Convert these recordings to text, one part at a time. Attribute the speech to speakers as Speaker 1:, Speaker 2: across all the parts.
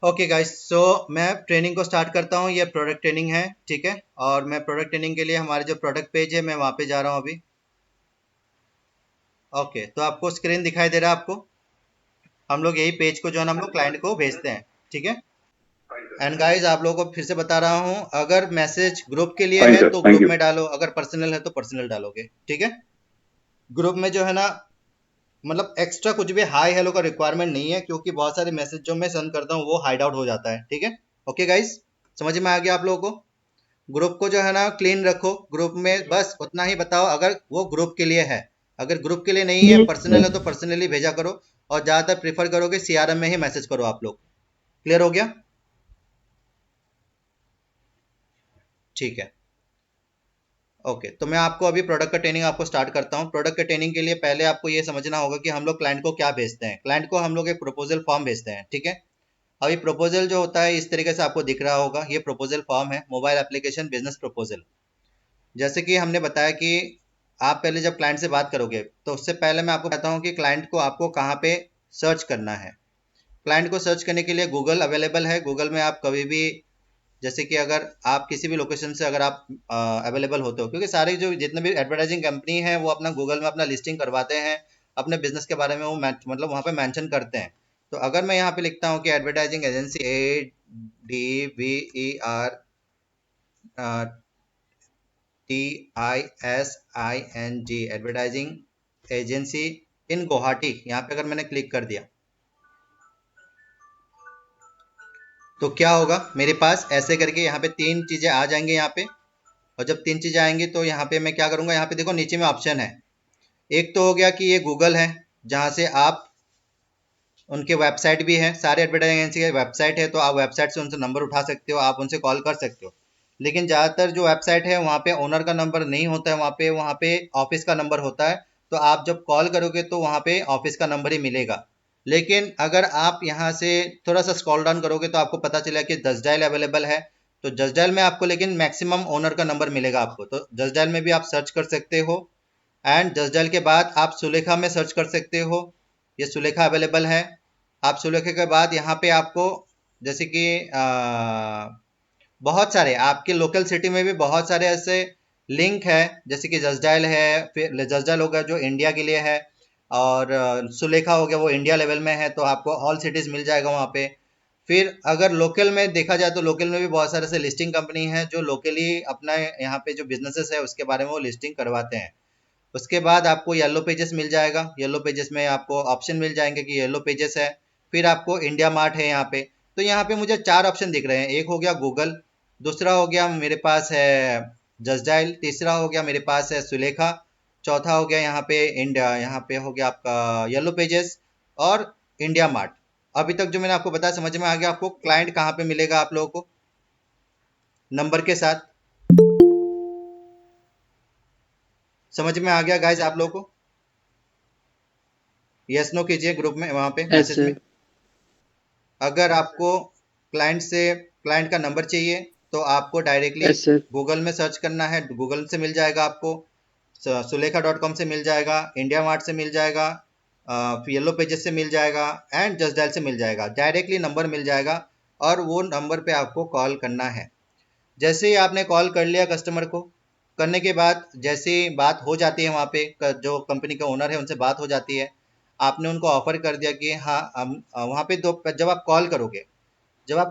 Speaker 1: Okay guys, सो मैं training को start करता हूँ। ये प्रोडक्ट ट्रेनिंग है, ठीक है। और मैं प्रोडक्ट ट्रेनिंग के लिए हमारे जो प्रोडक्ट पेज है मैं वहाँ पे जा रहा हूँ अभी। ओके, तो आपको स्क्रीन दिखाई दे रहा है आपको। हम लोग यही पेज को जो है ना हम लोग क्लाइंट को भेजते हैं, ठीक है। एंड गाइस, आप लोगों को फिर से बता रहा हूँ, अगर मैसेज ग्रुप के लिए
Speaker 2: फाइन
Speaker 1: है
Speaker 2: सर,
Speaker 1: तो
Speaker 2: थैंक
Speaker 1: ग्रुप
Speaker 2: यू।
Speaker 1: में डालो, अगर पर्सनल है तो पर्सनल डालोगे, ठीक है। ग्रुप में जो है ना, मतलब एक्स्ट्रा कुछ भी हाई हेलो का रिक्वायरमेंट नहीं है, क्योंकि बहुत सारे मैसेज जो मैं सेंड करता हूँ वो हाइड आउट हो जाता है, ठीक है। ओके गाइस, समझ में आ गया आप लोगों को। ग्रुप को जो है ना क्लीन रखो। ग्रुप में बस उतना ही बताओ अगर वो ग्रुप के लिए है। अगर ग्रुप के लिए नहीं है,
Speaker 2: यस
Speaker 1: पर्सनल है,
Speaker 2: सर।
Speaker 1: तो पर्सनली भेजा करो। और ज़्यादातर प्रीफर करोगे सीआरएम में ही मैसेज करो आप लोग। क्लियर हो गया? ठीक है। ओके, तो मैं आपको अभी प्रोडक्ट का ट्रेनिंग आपको स्टार्ट करता हूँ। प्रोडक्ट का ट्रेनिंग के लिए पहले आपको ये समझना होगा कि हम लोग क्लाइंट को क्या भेजते हैं। क्लाइंट को हम लोग एक प्रपोजल फॉर्म भेजते हैं, ठीक है। अभी प्रपोजल जो होता है इस तरीके से आपको दिख रहा होगा। ये प्रपोजल फॉर्म है, मोबाइल एप्लीकेशन बिजनेस प्रपोजल। जैसे कि हमने बताया कि आप पहले जब क्लाइंट से बात करोगे तो उससे पहले मैं आपको कहता हूँ कि क्लाइंट को आपको कहाँ पे सर्च करना है। क्लाइंट को सर्च करने के लिए गूगल अवेलेबल है। गूगल में आप कभी भी, जैसे कि अगर आप किसी भी लोकेशन से अगर आप अवेलेबल होते हो, क्योंकि सारे जो जितने भी एडवर्टाइजिंग कंपनी है वो अपना गूगल में अपना लिस्टिंग करवाते हैं। अपने बिजनेस के बारे में वो मतलब वहाँ पे मेंशन करते हैं। तो अगर मैं यहाँ पे लिखता हूँ कि advertising agency, ADVERTISING advertising agency in Guwahati, यहाँ पे अगर मैंने क्लिक कर दिया तो क्या होगा, मेरे पास ऐसे करके यहाँ पे तीन चीजें आ जाएंगे यहाँ पे। और जब तीन चीजें आएंगी तो यहाँ पे मैं क्या करूंगा, यहाँ पे देखो नीचे में ऑप्शन है। एक तो हो गया कि ये गूगल है, जहाँ से आप, उनके वेबसाइट भी है, सारे एडवर्टाइजिंग एजेंसी के वेबसाइट है, तो आप वेबसाइट से उनसे नंबर उठा सकते हो, आप उनसे कॉल कर सकते हो। लेकिन ज़्यादातर जो वेबसाइट है वहाँ पे ओनर का नंबर नहीं होता है, वहाँ पे ऑफिस का नंबर होता है। तो आप जब कॉल करोगे तो वहाँ पे ऑफिस का नंबर ही मिलेगा। लेकिन अगर आप यहाँ से थोड़ा सा स्क्रॉल डाउन करोगे तो आपको पता चलेगा कि जस्ट डायल अवेलेबल है। तो जस्ट डायल में आपको लेकिन मैक्सिमम ओनर का नंबर मिलेगा आपको, तो जस्ट डायल में भी आप सर्च कर सकते हो। एंड जस्ट डायल के बाद आप सुलेखा में सर्च कर सकते हो। ये सुलेखा अवेलेबल है। आप सुलेखा के बाद यहाँ पे आपको, जैसे कि बहुत सारे आपके लोकल सिटी में भी बहुत सारे ऐसे लिंक है, जैसे कि जस्ट डायल है, फिर जस्ट डायल होगा जो इंडिया के लिए है। और सुलेखा हो गया वो इंडिया लेवल में है, तो आपको ऑल सिटीज़ मिल जाएगा वहाँ पे। फिर अगर लोकल में देखा जाए तो लोकल में भी बहुत सारे ऐसे लिस्टिंग कंपनी है जो लोकली अपना यहाँ पे जो बिजनेसेस है उसके बारे में वो लिस्टिंग करवाते हैं। उसके बाद आपको येलो पेजेस मिल जाएगा। येलो पेजेस में आपको ऑप्शन मिल जाएंगे कि येलो पेजेस है। फिर आपको इंडिया मार्ट है यहाँ पे। तो यहाँ पे मुझे चार ऑप्शन दिख रहे हैं। एक हो गया गूगल, दूसरा हो गया मेरे पास है जस्ट डायल, तीसरा हो गया मेरे पास है सुलेखा, चौथा हो गया यहाँ पे इंडिया, यहाँ पे हो गया आपका येलो पेजेस और इंडिया मार्ट। अभी तक जो मैंने आपको बताया समझ में आ गया आपको क्लाइंट कहाँ पे मिलेगा आप लोगों को नंबर के साथ? समझ में आ गया गाइज आप लोगों को? यस नो कीजिए ग्रुप में, वहाँ पे
Speaker 2: यस
Speaker 1: मैसेज में।
Speaker 2: सर।
Speaker 1: अगर आपको क्लाइंट का नंबर चाहिए तो आपको डायरेक्टली
Speaker 2: यस सर।
Speaker 1: गूगल में सर्च करना है। गूगल से मिल जाएगा आपको, सुलेखा.com से मिल जाएगा, इंडिया मार्ट से मिल जाएगा, येलो पेजेस से मिल जाएगा, एंड जस्ट डायल से मिल जाएगा। डायरेक्टली नंबर मिल जाएगा और वो नंबर पे आपको कॉल करना है। जैसे ही आपने कॉल कर लिया कस्टमर को, करने के बाद जैसे ही बात हो जाती है वहाँ पे जो कंपनी का ओनर है उनसे बात हो जाती है। आपने उनको ऑफर कर दिया कि हाँ हम वहाँ पे दो, जब आप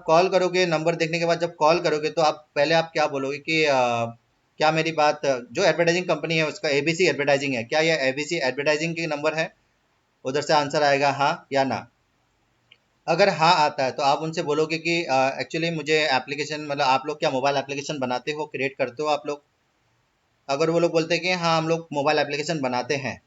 Speaker 1: कॉल करोगे नंबर देखने के बाद जब कॉल करोगे तो आप पहले आप क्या बोलोगे कि क्या मेरी बात जो एडवर्टाइजिंग कंपनी है उसका एबीसी एडवर्टाइजिंग है क्या, यह एबीसी एडवर्टाइजिंग की नंबर है? उधर से आंसर आएगा हाँ या ना। अगर हाँ आता है तो आप उनसे बोलोगे कि एक्चुअली मुझे एप्लीकेशन, मतलब आप लोग क्या मोबाइल एप्लीकेशन बनाते हो, क्रिएट करते हो आप लोग? अगर वो लोग बोलते हैं कि हाँ हम लोग मोबाइल एप्लीकेशन बनाते हैं,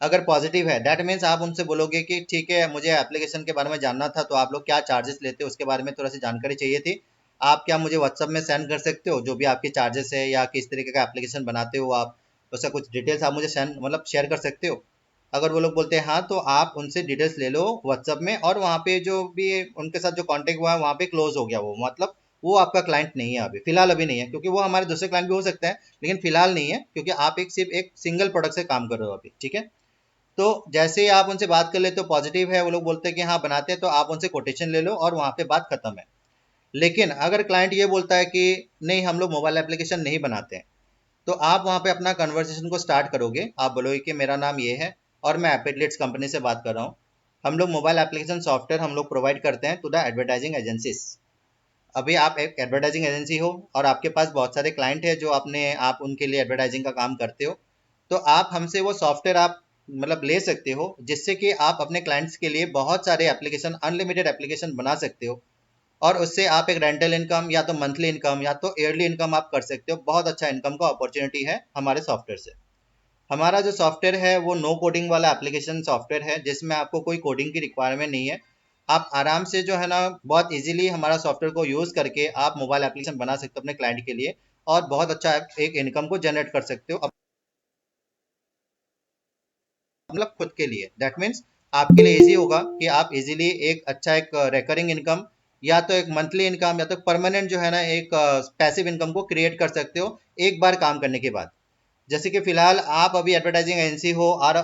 Speaker 1: अगर पॉजिटिव है, दैट मीन्स आप उनसे बोलोगे कि ठीक है मुझे एप्लीकेशन के बारे में जानना था, तो आप लोग क्या चार्जेस लेते हो उसके बारे में थोड़ा सी जानकारी चाहिए थी। आप क्या मुझे व्हाट्सअप में सेंड कर सकते हो जो भी आपके चार्जेस है या किस तरीके का एप्लीकेशन बनाते हो आप, उसका कुछ डिटेल्स आप मुझे सेंड मतलब शेयर कर सकते हो? अगर वो लोग बोलते हैं हाँ, तो आप उनसे डिटेल्स ले लो व्हाट्सअप में, और वहाँ पे जो भी उनके साथ जो कांटेक्ट हुआ है वहाँ पे क्लोज हो गया वो, मतलब वो आपका क्लाइंट नहीं है अभी फिलहाल, अभी नहीं है, क्योंकि वो हमारे दूसरे क्लाइंट भी हो सकते हैं लेकिन फिलहाल नहीं है, क्योंकि आप एक सिर्फ एक सिंगल प्रोडक्ट से काम कर रहे हो अभी, ठीक है। तो जैसे ही आप उनसे बात कर लेते हो पॉजिटिव है, वो लोग बोलते हैं कि हाँ बनाते हैं, तो आप उनसे कोटेशन ले लो और वहाँ पे बात खत्म है। लेकिन अगर क्लाइंट ये बोलता है कि नहीं हम लोग मोबाइल एप्लीकेशन नहीं बनाते हैं, तो आप वहाँ पे अपना कन्वर्सेशन को स्टार्ट करोगे। आप बोलोगे कि मेरा नाम ये है और मैं एपेडलेट्स कंपनी से बात कर रहा हूँ। हम लोग मोबाइल एप्लीकेशन सॉफ्टवेयर हम लोग प्रोवाइड करते हैं टू द एडवर्टाइजिंग एजेंसीज। अभी आप एक एडवर्टाइजिंग एजेंसी हो और आपके पास बहुत सारे क्लाइंट है जो आप उनके लिए एडवर्टाइजिंग का काम करते हो, तो आप हमसे वो सॉफ्टवेयर आप मतलब ले सकते हो, जिससे कि आप अपने क्लाइंट्स के लिए बहुत सारे एप्लीकेशन, अनलिमिटेड एप्लीकेशन बना सकते हो। और उससे आप एक रेंटल इनकम या तो मंथली इनकम या तो ईयरली इनकम आप कर सकते हो। बहुत अच्छा इनकम का अपॉर्चुनिटी है हमारे सॉफ्टवेयर से। हमारा जो सॉफ्टवेयर है वो नो कोडिंग वाला एप्लीकेशन सॉफ्टवेयर है, जिसमें आपको कोई कोडिंग की रिक्वायरमेंट नहीं है। आप आराम से जो है ना बहुत इजीली हमारा सॉफ्टवेयर को यूज़ करके आप मोबाइल एप्लीकेशन बना सकते हो अपने क्लाइंट के लिए, और बहुत अच्छा एक इनकम को जनरेट कर सकते हो मतलब खुद के लिए। दैट मीन्स आपके लिए इजी होगा कि आप इजीली एक अच्छा एक रिकरिंग इनकम या तो एक मंथली इनकम या तो परमानेंट जो है ना एक पैसिव इनकम को क्रिएट कर सकते हो एक बार काम करने के बाद। जैसे कि फिलहाल आप अभी एडवर्टाइजिंग एजेंसी हो और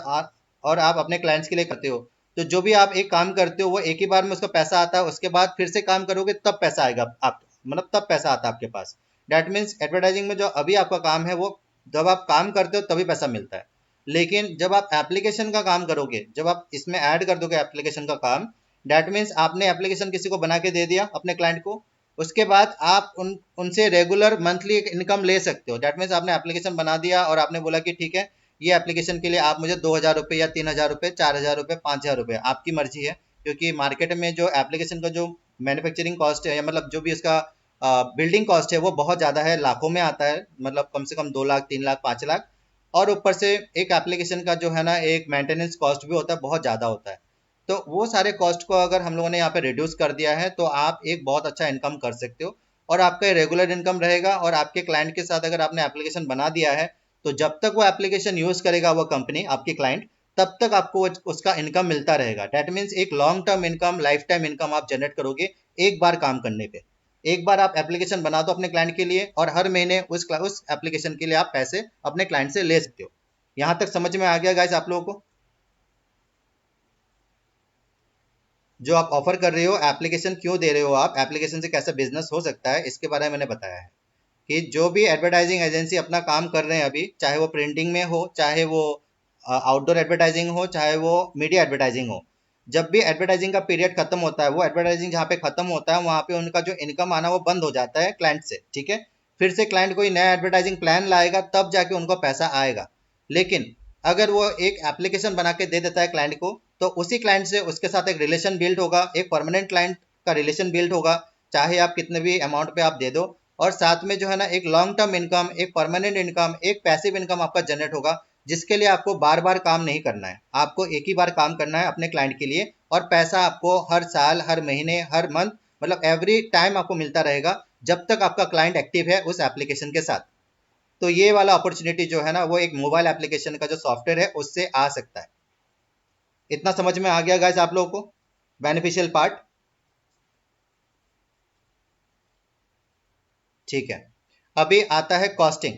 Speaker 1: आप अपने क्लाइंट्स के लिए करते हो, तो जो भी आप एक काम करते हो वो एक ही बार में उसका पैसा आता है, उसके बाद फिर से काम करोगे तब पैसा आएगा आप मतलब तब पैसा आता है आपके पास। डैट मीन्स एडवर्टाइजिंग में जो अभी आपका काम है वो जब आप काम करते हो तभी पैसा मिलता है। लेकिन जब आप एप्लीकेशन का काम करोगे, जब आप इसमें ऐड कर दोगे एप्लीकेशन का काम, डैट मीन्स आपने एप्लीकेशन किसी को बना के दे दिया अपने क्लाइंट को, उसके बाद आप उनसे रेगुलर मंथली इनकम ले सकते हो। दैट मीन्स आपने एप्लीकेशन बना दिया और आपने बोला कि ठीक है ये एप्लीकेशन के लिए आप मुझे 2,000 रुपये या 3,000 रुपये, 4,000 रुपये, 5,000 रुपये, आपकी मर्जी है। क्योंकि मार्केट में जो एप्लीकेशन का जो मैन्युफैक्चरिंग कॉस्ट है या मतलब जो भी उसका बिल्डिंग कॉस्ट है वो बहुत ज़्यादा है, लाखों में आता है, मतलब कम से कम 2 लाख, 3 लाख, 5 लाख। और ऊपर से एक एप्लीकेशन का जो है ना एक मेंटेनेंस कॉस्ट भी होता है, बहुत ज़्यादा होता है। तो वो सारे कॉस्ट को अगर हम लोगों ने यहाँ पे रिड्यूस कर दिया है, तो आप एक बहुत अच्छा इनकम कर सकते हो और आपका रेगुलर इनकम रहेगा। और आपके क्लाइंट के साथ अगर आपने एप्लीकेशन बना दिया है, तो जब तक वो एप्लीकेशन यूज़ करेगा वो कंपनी, आपकी क्लाइंट, तब तक आपको उसका इनकम मिलता रहेगा। डैट मीन्स एक long term income, life time income आप जनरेट करोगे एक बार काम करने पे। एक बार आप एप्लीकेशन बना दो अपने क्लाइंट के लिए और हर महीने उस एप्लीकेशन के लिए आप पैसे अपने क्लाइंट से ले सकते हो। यहाँ तक समझ में आ गया गाइस आप लोगों को? जो आप ऑफर कर रहे हो, एप्लीकेशन क्यों दे रहे हो, आप एप्लीकेशन से कैसा बिजनेस हो सकता है, इसके बारे में मैंने बताया है। कि जो भी एडवर्टाइजिंग एजेंसी अपना काम कर रहे हैं अभी, चाहे वो प्रिंटिंग में हो, चाहे वो आउटडोर एडवर्टाइजिंग हो, चाहे वो मीडिया एडवर्टाइजिंग हो, जब भी एडवर्टाइजिंग का पीरियड खत्म होता है, वो एडवर्टाइजिंग जहाँ पे खत्म होता है वहाँ पे उनका जो इनकम आना वो बंद हो जाता है क्लाइंट से। ठीक है, फिर से क्लाइंट कोई नया एडवर्टाइजिंग प्लान लाएगा तब जाके उनको पैसा आएगा। लेकिन अगर वो एक एप्लीकेशन बना के दे देता है क्लाइंट को, तो उसी क्लाइंट से उसके साथ एक रिलेशन बिल्ड होगा, एक परमानेंट क्लाइंट का रिलेशन बिल्ड होगा, चाहे आप कितने भी अमाउंट पे आप दे दो। और साथ में जो है ना एक लॉन्ग टर्म इनकम, एक परमानेंट इनकम, एक पैसिव इनकम आपका जनरेट होगा, जिसके लिए आपको बार बार काम नहीं करना है, आपको एक ही बार काम करना है अपने क्लाइंट के लिए, और पैसा आपको हर साल, हर महीने, हर मंथ, मतलब एवरी टाइम आपको मिलता रहेगा जब तक आपका क्लाइंट एक्टिव है उस एप्लीकेशन के साथ। तो ये वाला अपॉर्चुनिटी जो है ना वो एक मोबाइल एप्लीकेशन का जो सॉफ्टवेयर है उससे आ सकता है। इतना समझ में आ गया गाइस आप लोगों को बेनिफिशियल पार्ट? ठीक है, अभी आता है कॉस्टिंग।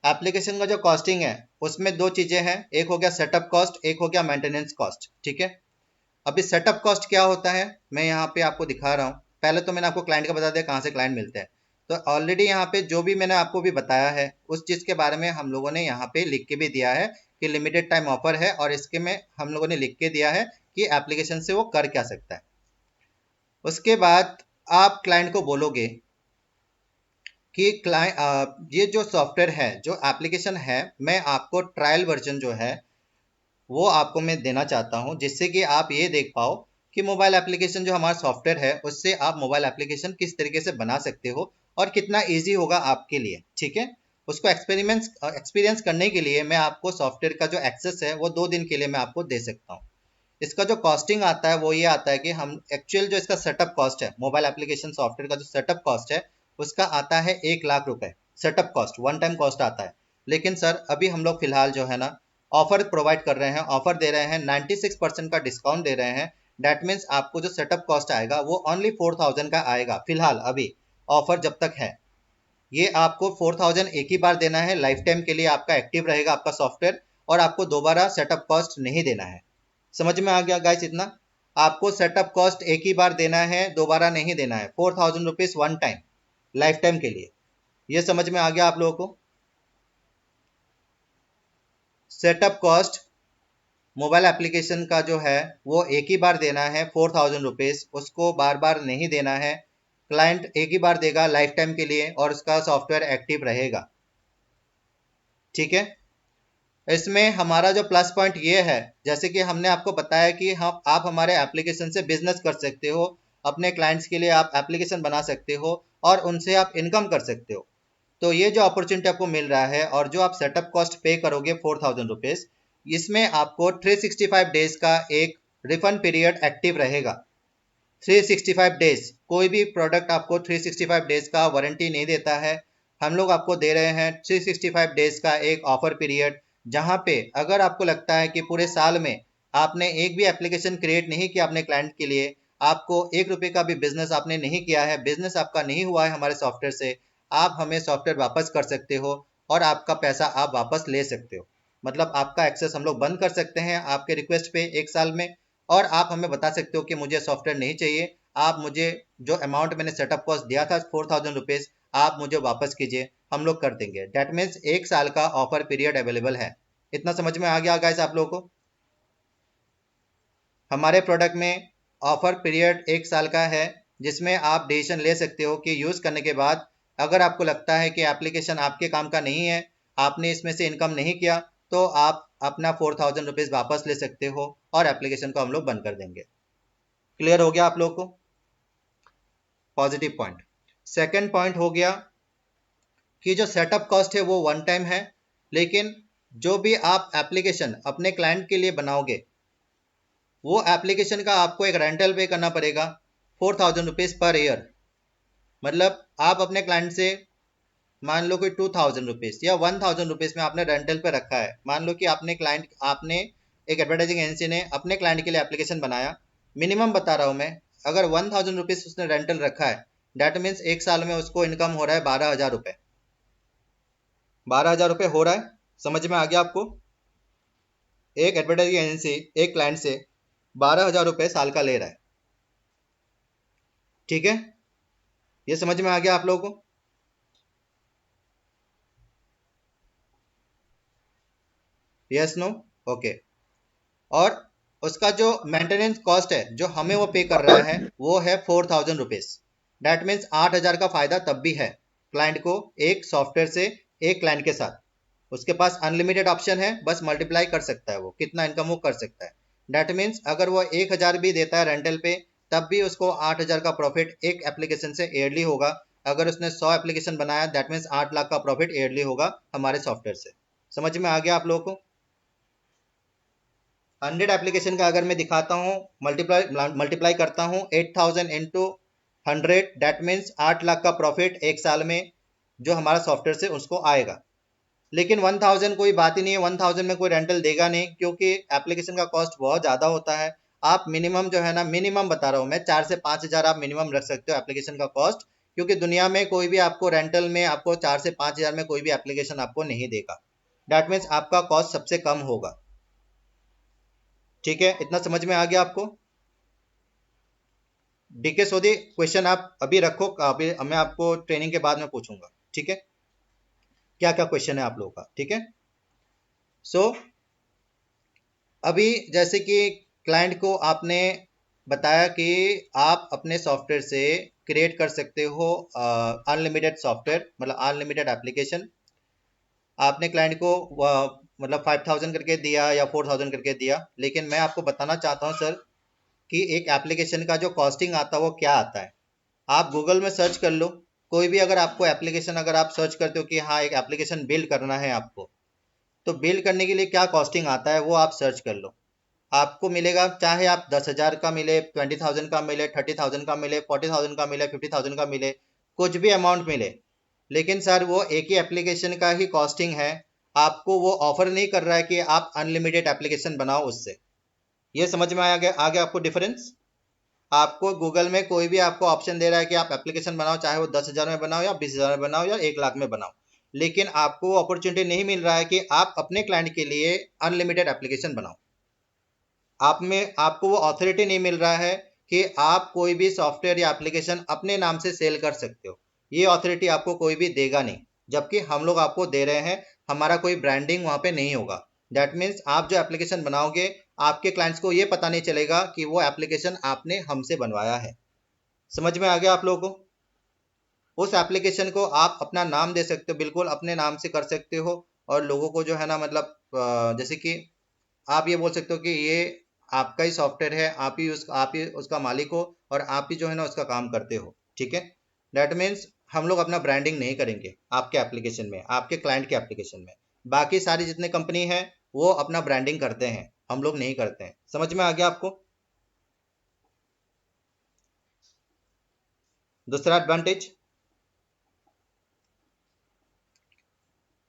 Speaker 1: एप्लीकेशन का जो कॉस्टिंग है उसमें दो चीजें हैं, एक हो गया सेटअप कॉस्ट, एक हो गया मेंटेनेंस कॉस्ट। ठीक है, अभी सेटअप कॉस्ट क्या होता है मैं यहाँ पे आपको दिखा रहा हूँ। पहले तो मैंने आपको क्लाइंट का बता दिया कहाँ से क्लाइंट मिलते हैं। तो ऑलरेडी यहाँ पे जो भी मैंने आपको भी बताया है उस चीज़ के बारे में हम लोगों ने यहाँ पे लिख के भी दिया है कि लिमिटेड टाइम ऑफर है, और इसके में हम लोगों ने लिख के दिया है कि एप्लीकेशन से वो कर क्या सकता है। उसके बाद आप क्लाइंट को बोलोगे कि क्लाइंट ये जो सॉफ्टवेयर है, जो एप्लीकेशन है, मैं आपको ट्रायल वर्जन जो है वो आपको मैं देना चाहता हूँ, जिससे कि आप ये देख पाओ कि मोबाइल एप्लीकेशन जो हमारा सॉफ्टवेयर है उससे आप मोबाइल एप्लीकेशन किस तरीके से बना सकते हो और कितना इजी होगा आपके लिए। ठीक है, उसको एक्सपीरियंस करने के लिए मैं आपको सॉफ्टवेयर का जो एक्सेस है वो 2 दिन के लिए मैं आपको दे सकता हूँ। इसका जो कॉस्टिंग आता है वो ये आता है कि हम एक्चुअल जो इसका सेटअप कॉस्ट है, मोबाइल एप्लीकेशन सॉफ्टवेयर का जो सेटअप कॉस्ट है उसका आता है 1 लाख रुपए। Setup cost one time cost आता है। लेकिन सर अभी हम लोग फिलहाल जो है ना ऑफर प्रोवाइड कर रहे हैं, ऑफर दे रहे हैं, 96% का डिस्काउंट दे रहे हैं। डैट मीन्स आपको जो सेटअप कॉस्ट आएगा वो ओनली 4,000 का आएगा फिलहाल, अभी ऑफर जब तक है। ये आपको 4,000 एक ही बार देना है, लाइफ टाइम के लिए आपका एक्टिव रहेगा आपका सॉफ्टवेयर, और आपको दोबारा सेटअप कॉस्ट नहीं देना है। समझ में आ गया गाइस? इतना आपको सेटअप कॉस्ट एक ही बार देना है, दोबारा नहीं देना है। 4000 rupees one time, life time के लिए। ये समझ में आ गया आप लोगों को? सेटअप कॉस्ट मोबाइल एप्लीकेशन का जो है वो एक ही बार देना है 4000 रुपीज, उसको बार बार नहीं देना है। क्लाइंट एक ही बार देगा लाइफ टाइम के लिए और उसका सॉफ्टवेयर एक्टिव रहेगा। ठीक है? इसमें हमारा जो प्लस पॉइंट ये है, जैसे कि हमने आपको बताया कि हम आप हमारे एप्लीकेशन से बिजनेस कर सकते हो, अपने क्लाइंट्स के लिए आप एप्लीकेशन बना सकते हो और उनसे आप इनकम कर सकते हो। तो ये जो अपॉर्चुनिटी आपको मिल रहा है और जो आप सेटअप कॉस्ट पे करोगे 4000 रुपीज, इसमें आपको 365 डेज का एक रिफंड पीरियड एक्टिव रहेगा। 365 डेज, कोई भी प्रोडक्ट आपको 365 डेज का वारंटी नहीं देता है। हम लोग आपको दे रहे हैं 365 डेज का एक ऑफर पीरियड, जहां पे अगर आपको लगता है कि पूरे साल में आपने एक भी एप्लीकेशन क्रिएट नहीं किया अपने क्लाइंट के लिए, आपको ₹1 का भी बिजनेस आपने नहीं किया है, बिजनेस आपका नहीं हुआ है हमारे सॉफ्टवेयर से, आप हमें सॉफ्टवेयर वापस कर सकते हो और आपका पैसा आप वापस ले सकते हो। मतलब आपका एक्सेस हम लोग बंद कर सकते हैं आपके रिक्वेस्ट पे 1 साल में, और आप हमें बता सकते हो कि मुझे सॉफ्टवेयर नहीं चाहिए, आप मुझे जो अमाउंट मैंने सेटअप कॉस्ट दिया था 4000 रुपीज, आप मुझे वापस कीजिए, हम लोग कर देंगे। डेट मीन्स 1 साल का ऑफर पीरियड अवेलेबल है। इतना समझ में आ गया गाइस आप लोगों को? हमारे प्रोडक्ट में ऑफर पीरियड 1 साल का है, जिसमें आप डिसीजन ले सकते हो कि यूज़ करने के बाद अगर आपको लगता है कि एप्लीकेशन आपके काम का नहीं है, आपने इसमें से इनकम नहीं किया, तो आप अपना 4000 रुपीज़ वापस ले सकते हो और एप्लीकेशन को हम लोग बंद कर देंगे। क्लियर हो गया आप लोग को? Positive point. सेकंड पॉइंट हो गया कि जो सेटअप कॉस्ट है वो वन टाइम है, लेकिन जो भी आप एप्लीकेशन अपने क्लाइंट के लिए बनाओगे, वो एप्लीकेशन का आपको एक रेंटल पे करना पड़ेगा 4000 रुपीज़ पर ईयर। मतलब आप अपने क्लाइंट से मान लो कि 2000 रुपीज़ या 1000 रुपीज़ में आपने रेंटल पे रखा है। मान लो कि आपने एक एडवर्टाइजिंग एजेंसी ने अपने क्लाइंट के लिए एप्लीकेशन बनाया, मिनिमम बता रहा हूँ मैं, अगर 1000 रुपीज़ उसने रेंटल रखा है, डेट मीन्स 1 साल में उसको इनकम हो रहा है 12,000 रुपये। 12,000 रुपये हो रहा है। समझ में आ गया आपको? एक एडवर्टाइजिंग एजेंसी एक क्लाइंट से 12,000 रुपये साल का ले रहा है। ठीक है? ये समझ में आ गया आप लोगों को? Yes no? ओके। और उसका जो मेंटेनेंस कॉस्ट है जो हमें वो पे कर रहा है वो है 4000 रुपीज़। डैट मीन्स 8,000 का फायदा तब भी है क्लाइंट को, एक सॉफ्टवेयर से एक क्लाइंट के साथ। उसके पास अनलिमिटेड ऑप्शन है, बस मल्टीप्लाई कर सकता है, वो कितना इनकम वो कर सकता है। डैट मीन्स अगर वो 1,000 भी देता है रेंटल पे, तब भी उसको 8,000 का प्रॉफिट एक एप्लीकेशन से ईयरली होगा। अगर उसने 100 एप्लीकेशन बनाया, दैट मीन्स 8 लाख का प्रॉफिट ईयरली होगा हमारे सॉफ्टवेयर से। समझ में आ गया आप लोगों को? 100 एप्लीकेशन का अगर मैं दिखाता हूँ, मल्टीप्लाई मल्टीप्लाई करता हूँ 8,000 इंटू 100, डैट मीन्स 8 लाख का प्रॉफिट 1 साल में जो हमारा सॉफ्टवेयर से उसको आएगा। लेकिन 1000 कोई बात ही नहीं है, 1000 में कोई रेंटल देगा नहीं, क्योंकि एप्लीकेशन का कॉस्ट बहुत ज़्यादा होता है। आप मिनिमम जो है ना, मिनिमम बता रहा हूँ मैं, 4 से 5 हज़ार आप मिनिमम रख सकते हो एप्लीकेशन का कॉस्ट, क्योंकि दुनिया में कोई भी आपको रेंटल में आपको 4 से 5 हज़ार में कोई भी एप्लीकेशन आपको नहीं देगा। डैट मीन्स आपका कॉस्ट सबसे कम होगा। ठीक है? इतना समझ में आ गया आपको? डीके सोदी, क्वेश्चन आप अभी रखो, अभी मैं आपको ट्रेनिंग के बाद में पूछूंगा। ठीक है? क्या क्या क्वेश्चन है आप लोगों का? ठीक है? सो अभी जैसे कि क्लाइंट को आपने बताया कि आप अपने सॉफ्टवेयर से क्रिएट कर सकते हो अनलिमिटेड सॉफ्टवेयर, मतलब अनलिमिटेड एप्लीकेशन। आपने क्लाइंट को मतलब 5,000 करके दिया या 4,000 करके दिया, लेकिन मैं आपको बताना चाहता हूँ सर कि एक एप्लीकेशन का जो कॉस्टिंग आता है वो क्या आता है। आप गूगल में सर्च कर लो, कोई भी अगर आपको एप्लीकेशन, अगर आप सर्च करते हो कि हाँ एक एप्लीकेशन बिल्ड करना है आपको, तो बिल्ड करने के लिए क्या कॉस्टिंग आता है वो आप सर्च कर लो। आपको मिलेगा, चाहे आप 10,000 का मिले, 20,000 का मिले, 30,000 का मिले, 40,000 का मिले, 50,000 का मिले, कुछ भी अमाउंट मिले, लेकिन सर वो एक ही एप्लीकेशन का ही कॉस्टिंग है। आपको वो ऑफर नहीं कर रहा है कि आप अनलिमिटेड एप्लीकेशन बनाओ उससे। ये समझ में आ गया आपको डिफरेंस? आपको गूगल में कोई भी आपको ऑप्शन दे रहा है कि आप एप्लीकेशन बनाओ, चाहे वो 10,000 में बनाओ या 20,000 में बनाओ या 1 लाख में बनाओ, लेकिन आपको वो अपॉर्चुनिटी नहीं मिल रहा है कि आप अपने क्लाइंट के लिए अनलिमिटेड एप्लीकेशन बनाओ। आप में आपको वो अथॉरिटी नहीं मिल रहा है कि आप कोई भी सॉफ्टवेयर या एप्लीकेशन अपने नाम से सेल कर सकते हो। ये अथॉरिटी आपको कोई भी देगा नहीं, जबकि हम लोग आपको दे रहे हैं। हमारा कोई ब्रांडिंग वहाँ पे नहीं होगा। दैट मीन्स आप जो एप्लीकेशन बनाओगे, आपके क्लाइंट्स को ये पता नहीं चलेगा कि वो एप्लीकेशन आपने हमसे बनवाया है। समझ में आ गया आप लोगों को? उस एप्लीकेशन को आप अपना नाम दे सकते हो, बिल्कुल अपने नाम से कर सकते हो। और लोगों को जो है ना, मतलब जैसे कि आप ये बोल सकते हो कि ये आपका ही सॉफ्टवेयर है, आप ही उसका मालिक हो, और आप ही जो है ना उसका काम करते हो। ठीक है। दैट मीन्स हम लोग अपना ब्रांडिंग नहीं करेंगे आपके एप्लीकेशन में, आपके क्लाइंट के एप्लीकेशन में। बाकी सारी जितने कंपनी है वो अपना ब्रांडिंग करते हैं, हम लोग नहीं करते हैं। समझ में आ गया आपको? दूसरा एडवांटेज,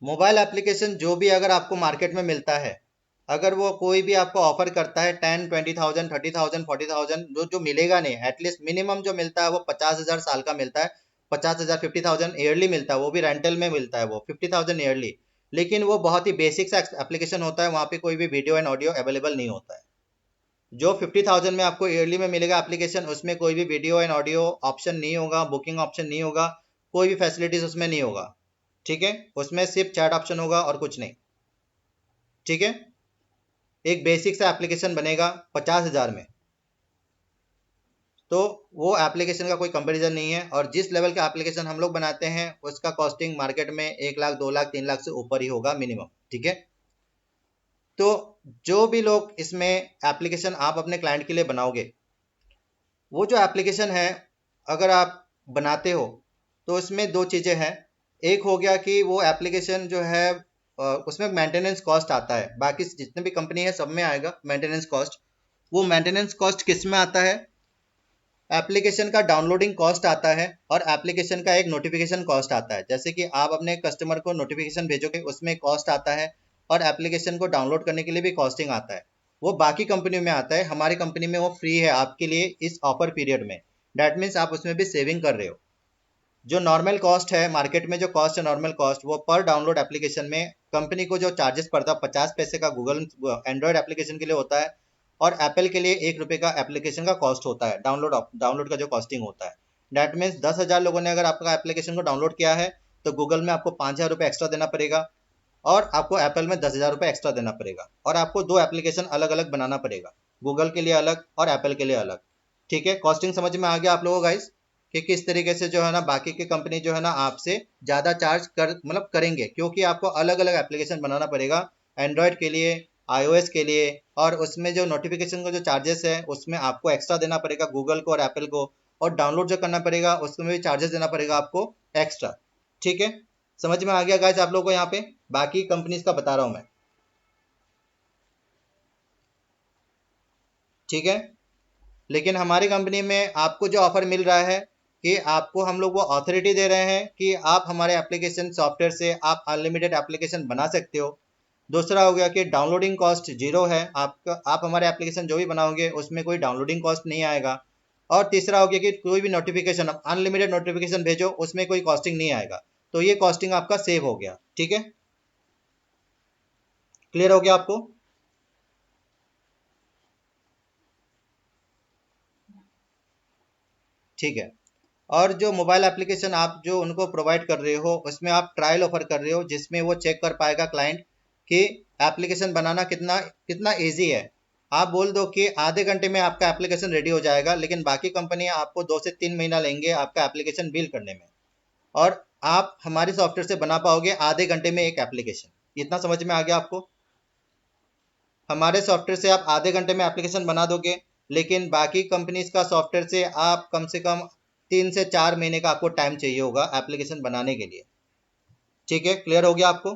Speaker 1: मोबाइल एप्लीकेशन जो भी अगर आपको मार्केट में मिलता है, अगर वो कोई भी आपको ऑफर करता है 10, 20,000, 30,000, 40,000, जो मिलेगा नहीं। एटलीस्ट मिनिमम जो मिलता है वो 50,000 साल का मिलता है। 50,000, 50,000 ईयरली मिलता है, वो भी रेंटल में मिलता है, वो 50,000 ईयरली। लेकिन वो बहुत ही बेसिक सा एप्लीकेशन होता है, वहाँ पे कोई भी वीडियो एंड ऑडियो अवेलेबल नहीं होता है। जो 50,000 में आपको ईयरली में मिलेगा एप्लीकेशन, उसमें कोई भी वीडियो एंड ऑडियो ऑप्शन नहीं होगा, बुकिंग ऑप्शन नहीं होगा, कोई भी फैसिलिटीज उसमें नहीं होगा। ठीक है। उसमें सिर्फ चैट ऑप्शन होगा और कुछ नहीं। ठीक है। एक बेसिक सा एप्लीकेशन बनेगा 50,000 में। तो वो एप्लीकेशन का कोई कंपैरिजन नहीं है। और जिस लेवल का एप्लीकेशन हम लोग बनाते हैं, उसका कॉस्टिंग मार्केट में 1 लाख, 2 लाख, 3 लाख से ऊपर ही होगा मिनिमम। ठीक है। तो जो भी लोग इसमें एप्लीकेशन आप अपने क्लाइंट के लिए बनाओगे, वो जो एप्लीकेशन है अगर आप बनाते हो, तो उसमें दो चीज़ें हैं। एक हो गया कि वो एप्लीकेशन जो है उसमें मेंटेनेंस कॉस्ट आता है। बाकी जितने भी कंपनी है सब में आएगा मेंटेनेंस कॉस्ट। वो मेंटेनेंस कॉस्ट किस में आता है? एप्लीकेशन का डाउनलोडिंग कॉस्ट आता है, और एप्लीकेशन का एक नोटिफिकेशन कॉस्ट आता है। जैसे कि आप अपने कस्टमर को नोटिफिकेशन भेजोगे, उसमें कॉस्ट आता है। और एप्लीकेशन को डाउनलोड करने के लिए भी कॉस्टिंग आता है। वो बाकी कंपनियों में आता है, हमारी कंपनी में वो फ्री है आपके लिए इस ऑफर पीरियड में। डैट मीन्स आप उसमें भी सेविंग कर रहे हो। जो नॉर्मल कॉस्ट है मार्केट में, जो कॉस्ट है नॉर्मल कॉस्ट, वो पर डाउनलोड एप्लीकेशन में कंपनी को जो चार्जेस पड़ता है 50 पैसे का गूगल एंड्रॉयड एप्लीकेशन के लिए होता है। और एप्पल के लिए 1 रुपये का एप्लीकेशन का कॉस्ट होता है, डाउनलोड का जो कॉस्टिंग होता है। डैट मीन्स 10,000 लोगों ने अगर आपका एप्लीकेशन को डाउनलोड किया है, तो गूगल में आपको 5,000 रुपये एक्स्ट्रा देना पड़ेगा। और आपको एप्पल में 10,000 रुपये एक्स्ट्रा देना पड़ेगा। और आपको दो एप्लीकेशन अलग अलग बनाना पड़ेगा, गूगल के लिए अलग और एप्पल के लिए अलग। ठीक है। कॉस्टिंग समझ में आ गया आप लोगों गाइस, कि किस तरीके से जो है ना बाकी की कंपनी जो है ना आपसे ज़्यादा चार्ज कर मतलब करेंगे, क्योंकि आपको अलग अलग एप्लीकेशन बनाना पड़ेगा। एंड्रॉयड के लिए, iOS के लिए। और उसमें जो नोटिफिकेशन का जो चार्जेस है उसमें आपको एक्स्ट्रा देना पड़ेगा गूगल को और एप्पल को। और डाउनलोड जो करना पड़ेगा उसमें भी चार्जेस देना पड़ेगा आपको एक्स्ट्रा। ठीक है। समझ में आ गया गाइस आप लोगों को? यहाँ पे बाकी कंपनीज का बता रहा हूँ मैं। ठीक है। लेकिन हमारी कंपनी में आपको जो ऑफर मिल रहा है, कि आपको हम लोग वो अथॉरिटी दे रहे हैं कि आप हमारे एप्लीकेशन सॉफ्टवेयर से आप अनलिमिटेड एप्लीकेशन बना सकते हो। दूसरा हो गया कि डाउनलोडिंग कॉस्ट जीरो है आपका, आप हमारे एप्लीकेशन जो भी बनाओगे उसमें कोई डाउनलोडिंग कॉस्ट नहीं आएगा। और तीसरा हो गया कि कोई भी नोटिफिकेशन, अनलिमिटेड नोटिफिकेशन भेजो, उसमें कोई कॉस्टिंग नहीं आएगा। तो ये कॉस्टिंग आपका सेव हो गया। ठीक है। क्लियर हो गया आपको? ठीक है। और जो मोबाइल एप्लीकेशन आप जो उनको प्रोवाइड कर रहे हो, उसमें आप ट्रायल ऑफर कर रहे हो, जिसमें वो चेक कर पाएगा क्लाइंट कि एप्लीकेशन बनाना कितना कितना इजी है। आप बोल दो कि आधे घंटे में आपका एप्लीकेशन रेडी हो जाएगा, लेकिन बाकी कंपनियां आपको 2 से 3 महीना लेंगे आपका एप्लीकेशन बिल्ड करने में। और आप हमारे सॉफ्टवेयर से बना पाओगे आधे घंटे में एक एप्लीकेशन। इतना समझ में आ गया आपको? हमारे सॉफ्टवेयर से आप आधे घंटे में एप्लीकेशन बना दोगे, लेकिन बाकी कंपनीज का सॉफ्टवेयर से आप कम से कम 3 से 4 महीने का आपको टाइम चाहिए होगा एप्लीकेशन बनाने के लिए। ठीक है। क्लियर हो गया आपको?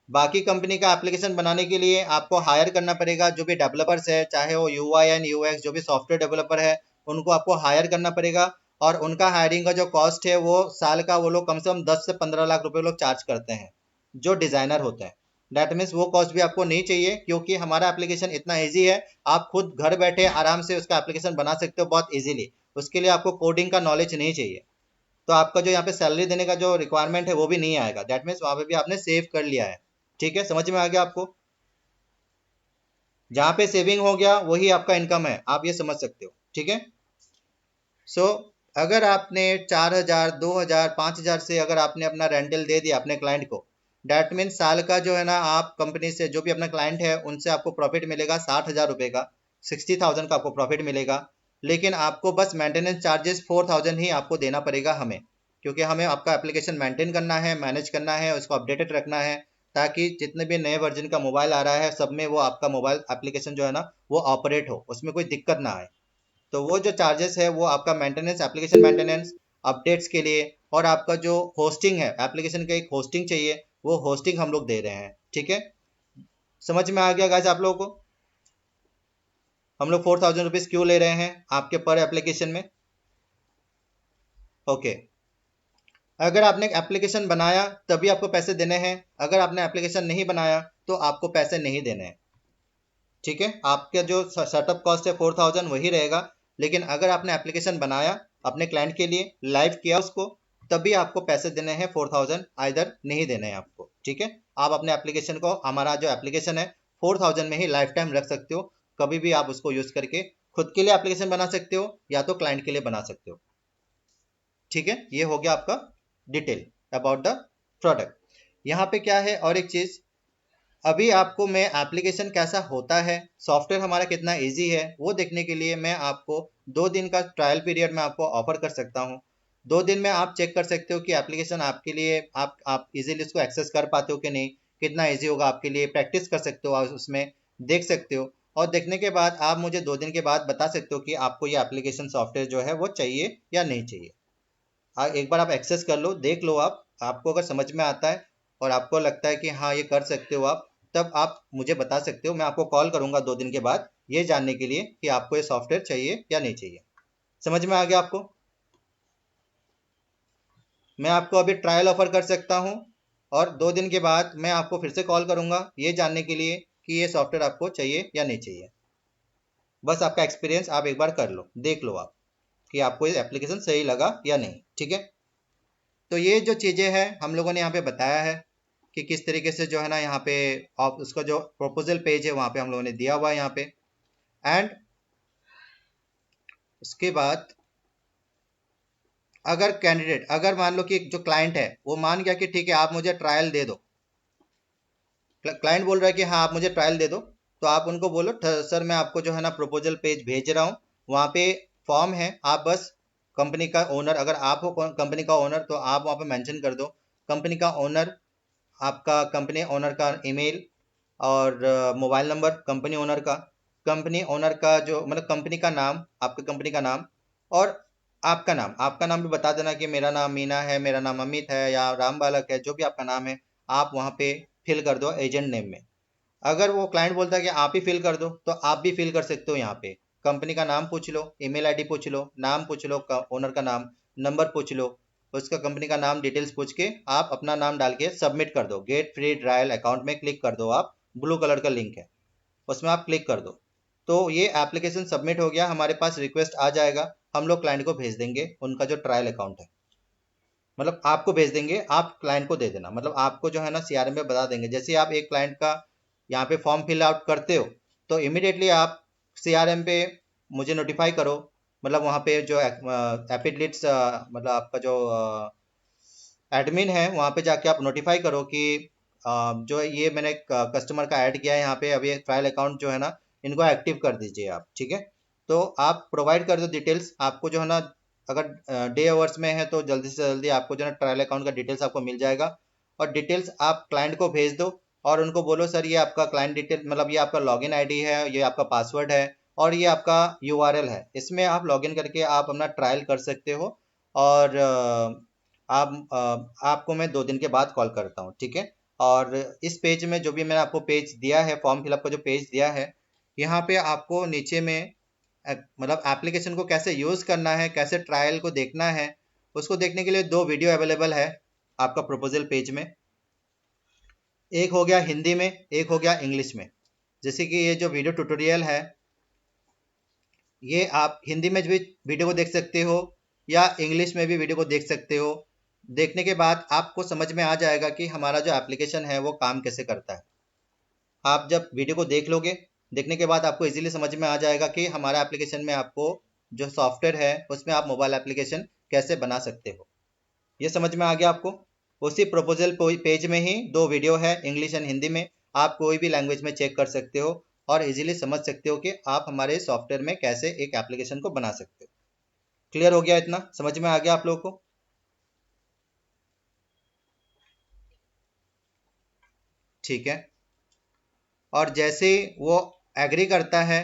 Speaker 1: बाकी कंपनी का एप्लीकेशन बनाने के लिए आपको हायर करना पड़ेगा जो भी डेवलपर्स है, चाहे वो UI एंड UX जो भी सॉफ्टवेयर डेवलपर है, उनको आपको हायर करना पड़ेगा। और उनका हायरिंग का जो कॉस्ट है वो साल का वो लोग कम से कम 10 से 15 लाख रुपए लोग चार्ज करते हैं, जो डिज़ाइनर होते हैं। डैट मीन्स वो कॉस्ट भी आपको नहीं चाहिए, क्योंकि हमारा एप्लीकेशन इतना ईजी है। आप खुद घर बैठे आराम से उसका एप्लीकेशन बना सकते हो बहुत ईजिली। उसके लिए आपको कोडिंग का नॉलेज नहीं चाहिए। तो आपका जो यहाँ पे सैलरी देने का जो रिक्वायरमेंट है वो भी नहीं आएगा। दैट मीन्स वहाँ पे भी आपने सेव कर लिया है। ठीक है। समझ में आ गया आपको? जहाँ पे सेविंग हो गया वही आपका इनकम है, आप ये समझ सकते हो, ठीक है। सो अगर आपने 4,000 2,000 5,000 से अगर आपने अपना रेंटल दे दिया अपने क्लाइंट को, डैट मीन साल का जो है ना, आप कंपनी से जो भी अपना क्लाइंट है उनसे आपको प्रॉफिट मिलेगा 60,000 रुपये का, 60,000 का आपको प्रॉफिट मिलेगा। लेकिन आपको बस मेंटेनेंस चार्जेस 4,000 ही आपको देना पड़ेगा हमें, क्योंकि हमें आपका एप्लीकेशन मेंटेन करना है, मैनेज करना है, उसको अपडेटेड रखना है, ताकि जितने भी नए वर्जन का मोबाइल आ रहा है सब में वो आपका मोबाइल एप्लीकेशन जो है ना वो ऑपरेट हो, उसमें कोई दिक्कत ना आए। तो वो जो चार्जेस है वो आपका मेंटेनेंस, एप्लीकेशन मेंटेनेंस, अपडेट्स के लिए, और आपका जो होस्टिंग है, एप्लीकेशन का एक होस्टिंग चाहिए, वो होस्टिंग हम लोग दे रहे हैं, ठीक है। समझ में आ गया गाइस आप लोगों को, हम लोग 4,000 रुपीज़ क्यों ले रहे हैं आपके पर एप्लीकेशन में। ओके, अगर आपने एप्लीकेशन बनाया तभी आपको पैसे देने हैं, अगर आपने एप्लीकेशन नहीं बनाया तो आपको पैसे नहीं देने हैं, ठीक है। आपका जो सेटअप कॉस्ट है 4,000 वही रहेगा, लेकिन अगर आपने एप्लीकेशन बनाया अपने क्लाइंट के लिए, लाइव किया उसको, तभी आपको पैसे देने हैं 4,000, आइदर नहीं देने हैं आपको, ठीक है। आप अपने एप्लीकेशन को, हमारा जो एप्लीकेशन है 4,000 में ही लाइफ टाइम रख सकते हो, कभी भी आप उसको यूज करके खुद के लिए एप्लीकेशन बना सकते हो या तो क्लाइंट के लिए बना सकते हो, ठीक है। ये हो गया आपका डिटेल अबाउट द प्रोडक्ट। यहाँ पे क्या है और एक चीज, अभी आपको मैं एप्लीकेशन कैसा होता है, सॉफ्टवेयर हमारा कितना इजी है, वो देखने के लिए मैं आपको 2 दिन का ट्रायल पीरियड में आपको ऑफर कर सकता हूँ। 2 दिन में आप चेक कर सकते हो कि एप्लीकेशन आपके लिए, आप इजीली उसको एक्सेस कर पाते हो कि नहीं, कितना इजी होगा आपके लिए, प्रैक्टिस कर सकते हो, आप उसमें देख सकते हो, और देखने के बाद आप मुझे 2 दिन के बाद बता सकते हो कि आपको ये एप्लीकेशन सॉफ्टवेयर जो है वो चाहिए या नहीं चाहिए। एक बार आप एक्सेस कर लो, देख लो, आप आपको अगर समझ में आता है और आपको लगता है कि हाँ ये कर सकते हो आप, तब आप मुझे बता सकते हो, मैं आपको कॉल करूंगा 2 दिन के बाद ये जानने के लिए कि आपको ये सॉफ्टवेयर चाहिए या नहीं चाहिए। समझ में आ गया आपको। मैं आपको अभी ट्रायल ऑफर कर सकता हूँ, और 2 दिन के बाद मैं आपको फिर से कॉल करूंगा ये जानने के लिए कि ये सॉफ्टवेयर आपको चाहिए या नहीं चाहिए। बस आपका एक्सपीरियंस आप एक बार कर लो, देख लो आप कि आपको ये एप्लीकेशन सही लगा या नहीं, ठीक है। तो ये जो चीज़ें हैं हम लोगों ने यहाँ पे बताया है कि किस तरीके से जो है ना यहाँ पे आप उसका जो प्रपोजल पेज है वहाँ पे हम लोगों ने दिया हुआ है यहाँ पे। एंड उसके बाद अगर कैंडिडेट, अगर मान लो कि जो क्लाइंट है वो मान गया कि ठीक है आप मुझे ट्रायल दे दो, क्लाइंट बोल रहा है कि हाँ आप मुझे ट्रायल दे दो, तो आप उनको बोलो सर मैं आपको जो है ना प्रपोजल पेज भेज रहा हूँ, वहाँ पे फॉर्म है, आप बस कंपनी का ओनर, अगर आप हो कंपनी का ओनर तो आप वहाँ पे मेंशन कर दो कंपनी का ओनर, आपका कंपनी ओनर का ईमेल और मोबाइल नंबर कंपनी ओनर का, कंपनी ओनर का जो मतलब कंपनी का नाम, आपके कंपनी का नाम, और आपका नाम भी बता देना कि मेरा नाम मीना है, मेरा नाम अमित है या राम बालक है, जो भी आपका नाम है आप वहाँ पे फिल कर दो एजेंट नेम में। अगर वो क्लाइंट बोलता है कि आप ही फिल कर दो तो आप भी फिल कर सकते हो, यहाँ पे कंपनी का नाम पूछ लो, ईमेल आईडी पूछ लो, नाम पूछ लो, ओनर का नाम, नंबर पूछ लो, उसका कंपनी का नाम डिटेल्स पूछ के आप अपना नाम डाल के सबमिट कर दो, गेट फ्री ट्रायल अकाउंट में क्लिक कर दो आप, ब्लू कलर का लिंक है उसमें आप क्लिक कर दो। तो ये एप्लीकेशन सबमिट हो गया, हमारे पास रिक्वेस्ट आ जाएगा, हम लोग क्लाइंट को भेज देंगे उनका जो ट्रायल अकाउंट है, मतलब आपको भेज देंगे, आप क्लाइंट को दे देना, मतलब आपको जो है ना सीआरएम पे बता देंगे, जैसे आप एक क्लाइंट का यहाँ पे फॉर्म फिल आउट करते हो तो इमिडिएटली आप सीआरएम पे मुझे नोटिफाई करो, मतलब वहाँ पे जो एपिडलिट्स मतलब आपका जो एडमिन है वहाँ पे जाके आप नोटिफाई करो कि जो ये मैंने कस्टमर का ऐड किया है यहाँ पे, अभी ट्रायल अकाउंट जो है ना इनको एक्टिव कर दीजिए आप, ठीक है। तो आप प्रोवाइड कर दो डिटेल्स, आपको जो है ना अगर डे आवर्स में है तो जल्दी से जल्दी आपको जो है ट्रायल अकाउंट का डिटेल्स आपको मिल जाएगा, और डिटेल्स आप क्लाइंट को भेज दो और उनको बोलो सर ये आपका क्लाइंट डिटेल, मतलब ये आपका लॉगिन आईडी है, ये आपका पासवर्ड है और ये आपका यूआरएल है, इसमें आप लॉगिन करके आप अपना ट्रायल कर सकते हो। और आपको मैं 2 दिन के बाद कॉल करता हूँ, ठीक है। और इस पेज में जो भी मैंने आपको पेज दिया है, फॉर्म फिलअप का जो पेज दिया है, यहाँ पे आपको नीचे में मतलब एप्लीकेशन को कैसे यूज़ करना है, कैसे ट्रायल को देखना है, उसको देखने के लिए 2 वीडियो अवेलेबल है आपका प्रपोजल पेज में, एक हो गया हिंदी में, एक हो गया इंग्लिश में। जैसे कि ये जो वीडियो ट्यूटोरियल है ये आप हिंदी में भी वीडियो को देख सकते हो या इंग्लिश में भी वीडियो को देख सकते हो। देखने के बाद आपको समझ में आ जाएगा कि हमारा जो एप्लीकेशन है वो काम कैसे करता है। आप जब वीडियो को देख लोगे, देखने के बाद आपको इजीली समझ में आ जाएगा कि हमारा एप्लीकेशन में आपको जो सॉफ्टवेयर है उसमें आप मोबाइल एप्लीकेशन कैसे बना सकते हो। ये समझ में आ गया आपको। उसी प्रपोजल पेज में ही 2 वीडियो है, इंग्लिश एंड हिंदी में। आप कोई भी लैंग्वेज में चेक कर सकते हो और इजीली समझ सकते हो कि आप हमारे सॉफ्टवेयर में कैसे एक एप्लीकेशन को बना सकते हो। क्लियर हो गया? इतना समझ में आ गया आप लोगों को? ठीक है। और जैसे वो एग्री करता है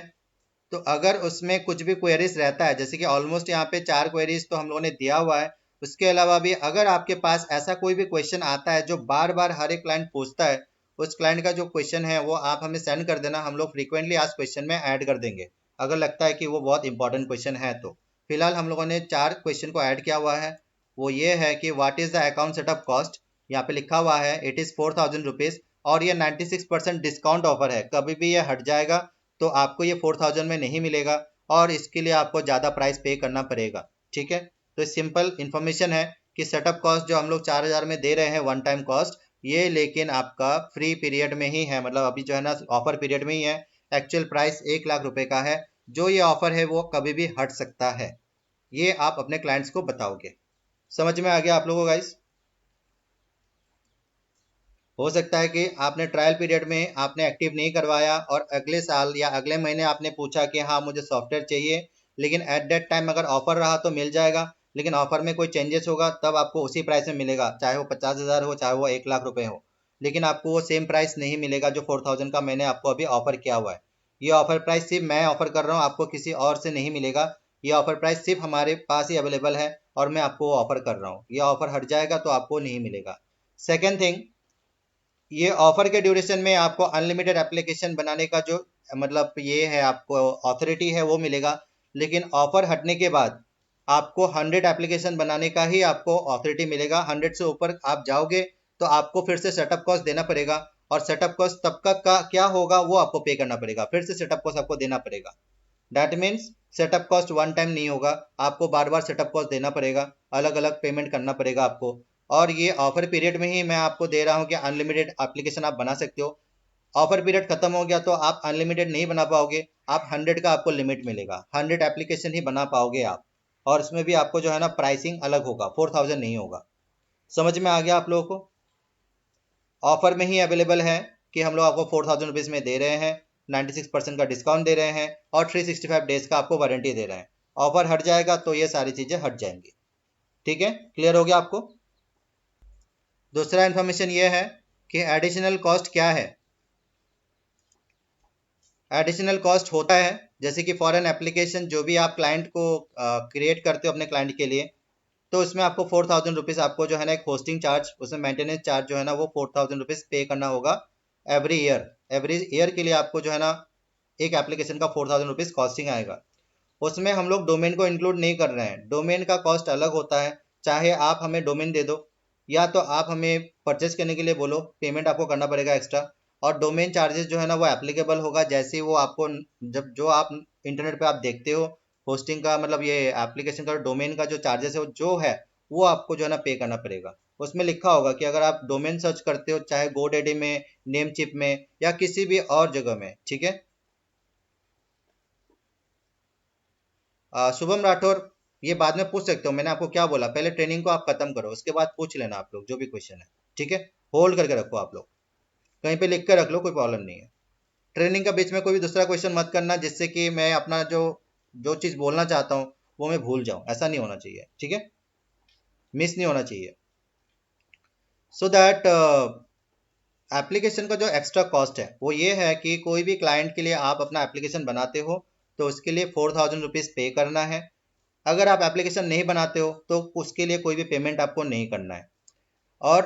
Speaker 1: तो अगर उसमें कुछ भी क्वेरीज रहता है, जैसे कि ऑलमोस्ट यहाँ पे 4 क्वेरीज तो हम लोगों ने दिया हुआ है, उसके अलावा भी अगर आपके पास ऐसा कोई भी क्वेश्चन आता है जो बार बार हर एक क्लाइंट पूछता है, उस क्लाइंट का जो क्वेश्चन है वो आप हमें सेंड कर देना, हम लोग फ्रीक्वेंटली आज क्वेश्चन में ऐड कर देंगे अगर लगता है कि वो बहुत इंपॉर्टेंट क्वेश्चन है तो। फिलहाल हम लोगों ने 4 क्वेश्चन को ऐड किया हुआ है। वो ये है कि what is the account setup cost. यहाँ पे लिखा हुआ है इट इज़ 4000 रुपीज़ और ये 96% डिस्काउंट ऑफर है, कभी भी ये हट जाएगा तो आपको ये 4000 में नहीं मिलेगा और इसके लिए आपको ज़्यादा प्राइस पे करना पड़ेगा। ठीक है, तो सिंपल इन्फॉर्मेशन है कि सेटअप कॉस्ट जो हम लोग 4000 में दे रहे हैं वन टाइम कॉस्ट, ये लेकिन आपका फ्री पीरियड में ही है, मतलब अभी जो है ना ऑफर पीरियड में ही है। एक्चुअल प्राइस 1 लाख रुपए का है। जो ये ऑफर है वो कभी भी हट सकता है, ये आप अपने क्लाइंट्स को बताओगे। समझ में आ गया आप लोगों को गाइस? हो सकता है कि आपने ट्रायल पीरियड में आपने एक्टिव नहीं करवाया और अगले साल या अगले महीने आपने पूछा कि हाँ मुझे सॉफ्टवेयर चाहिए, लेकिन एट दैट टाइम अगर ऑफर रहा तो मिल जाएगा, लेकिन ऑफर में कोई चेंजेस होगा तब आपको उसी प्राइस में मिलेगा, चाहे वो 50,000 हो चाहे वो 1 लाख रुपए हो, लेकिन आपको वो सेम प्राइस नहीं मिलेगा जो 4000 का मैंने आपको अभी ऑफर किया हुआ है। ये ऑफर प्राइस सिर्फ मैं ऑफर कर रहा हूँ, आपको किसी और से नहीं मिलेगा। ये ऑफर प्राइस सिर्फ हमारे पास ही अवेलेबल है और मैं आपको वो ऑफर कर रहा हूँ। ये ऑफर हट जाएगा तो आपको नहीं मिलेगा। सेकेंड थिंग, ये ऑफर के ड्यूरेशन में आपको अनलिमिटेड एप्लीकेशन बनाने का जो मतलब ये है आपको अथॉरिटी है वो मिलेगा, लेकिन ऑफर हटने के बाद आपको 100 एप्लीकेशन बनाने का ही आपको अथॉरिटी मिलेगा। 100 से ऊपर आप जाओगे तो आपको फिर से सेटअप कॉस्ट देना पड़ेगा और सेटअप कॉस्ट तब का क्या होगा वो आपको पे करना पड़ेगा, फिर से सेटअप कॉस्ट आपको देना पड़ेगा। That means setup cost one time नहीं होगा, आपको बार बार सेटअप कॉस्ट देना पड़ेगा, अलग अलग पेमेंट करना पड़ेगा आपको। और ये ऑफर पीरियड में ही मैं आपको दे रहा हूँ कि अनलिमिटेड एप्लीकेशन आप बना सकते हो। ऑफर पीरियड खत्म हो गया तो आप अनलिमिटेड नहीं बना पाओगे, आप 100 का आपको लिमिट मिलेगा, 100 एप्लीकेशन ही बना पाओगे आप। और इसमें भी आपको जो है ना प्राइसिंग अलग होगा, 4000 नहीं होगा। समझ में आ गया आप लोगों को? ऑफर में ही अवेलेबल है कि हम लोग आपको 4000 रुपीज़ में दे रहे हैं, 96% का डिस्काउंट दे रहे हैं और 365 डेज का आपको वारंटी दे रहे हैं। ऑफर हट जाएगा तो ये सारी चीज़ें हट जाएंगी। ठीक है, क्लियर हो गया आपको? दूसरा इन्फॉर्मेशन ये है कि एडिशनल कॉस्ट क्या है। एडिशनल कॉस्ट होता है जैसे कि फॉर एन एप्लीकेशन जो भी आप क्लाइंट को क्रिएट करते हो अपने क्लाइंट के लिए, तो उसमें आपको 4000 रुपीज़ आपको जो है ना एक होस्टिंग चार्ज, उसमें मेंटेनेंस चार्ज जो है ना वो 4000 रुपीज़ पे करना होगा एवरी ईयर। एवरी ईयर के लिए आपको जो है ना एक एप्लीकेशन का 4000 रुपीज़ कॉस्टिंग आएगा। उसमें हम लोग डोमेन को इंक्लूड नहीं कर रहे हैं, डोमेन का कॉस्ट अलग होता है। चाहे आप हमें डोमेन दे दो या तो आप हमें परचेस करने के लिए बोलो, पेमेंट आपको करना पड़ेगा एक्स्ट्रा। और डोमेन चार्जेस जो है ना वो एप्लीकेबल होगा जैसे ही वो आपको जब जो आप इंटरनेट पे आप देखते हो होस्टिंग का, मतलब ये एप्लीकेशन का डोमेन का जो चार्जेस है वो जो है वो आपको जो है ना पे करना पड़ेगा। उसमें लिखा होगा कि अगर आप डोमेन सर्च करते हो चाहे गोडेडी में, नेमचिप में या किसी भी और जगह में। ठीक है, शुभम राठौर, ये बाद में पूछ सकते हो, मैंने आपको क्या बोला, पहले ट्रेनिंग को आप खत्म करो उसके बाद पूछ लेना आप लोग जो भी क्वेश्चन है। ठीक है, होल्ड करके रखो आप लोग, कहीं पे लिख कर रख लो, कोई प्रॉब्लम नहीं है। ट्रेनिंग का बीच में कोई भी दूसरा क्वेश्चन मत करना जिससे कि मैं अपना जो जो चीज़ बोलना चाहता हूँ वो मैं भूल जाऊँ, ऐसा नहीं होना चाहिए। ठीक है, मिस नहीं होना चाहिए। सो दैट एप्लीकेशन का जो एक्स्ट्रा कॉस्ट है वो ये है कि कोई भी क्लाइंट के लिए आप अपना एप्लीकेशन बनाते हो तो उसके लिए 4000 रुपीज़ पे करना है। अगर आप एप्लीकेशन नहीं बनाते हो तो उसके लिए कोई भी पेमेंट आपको नहीं करना है। और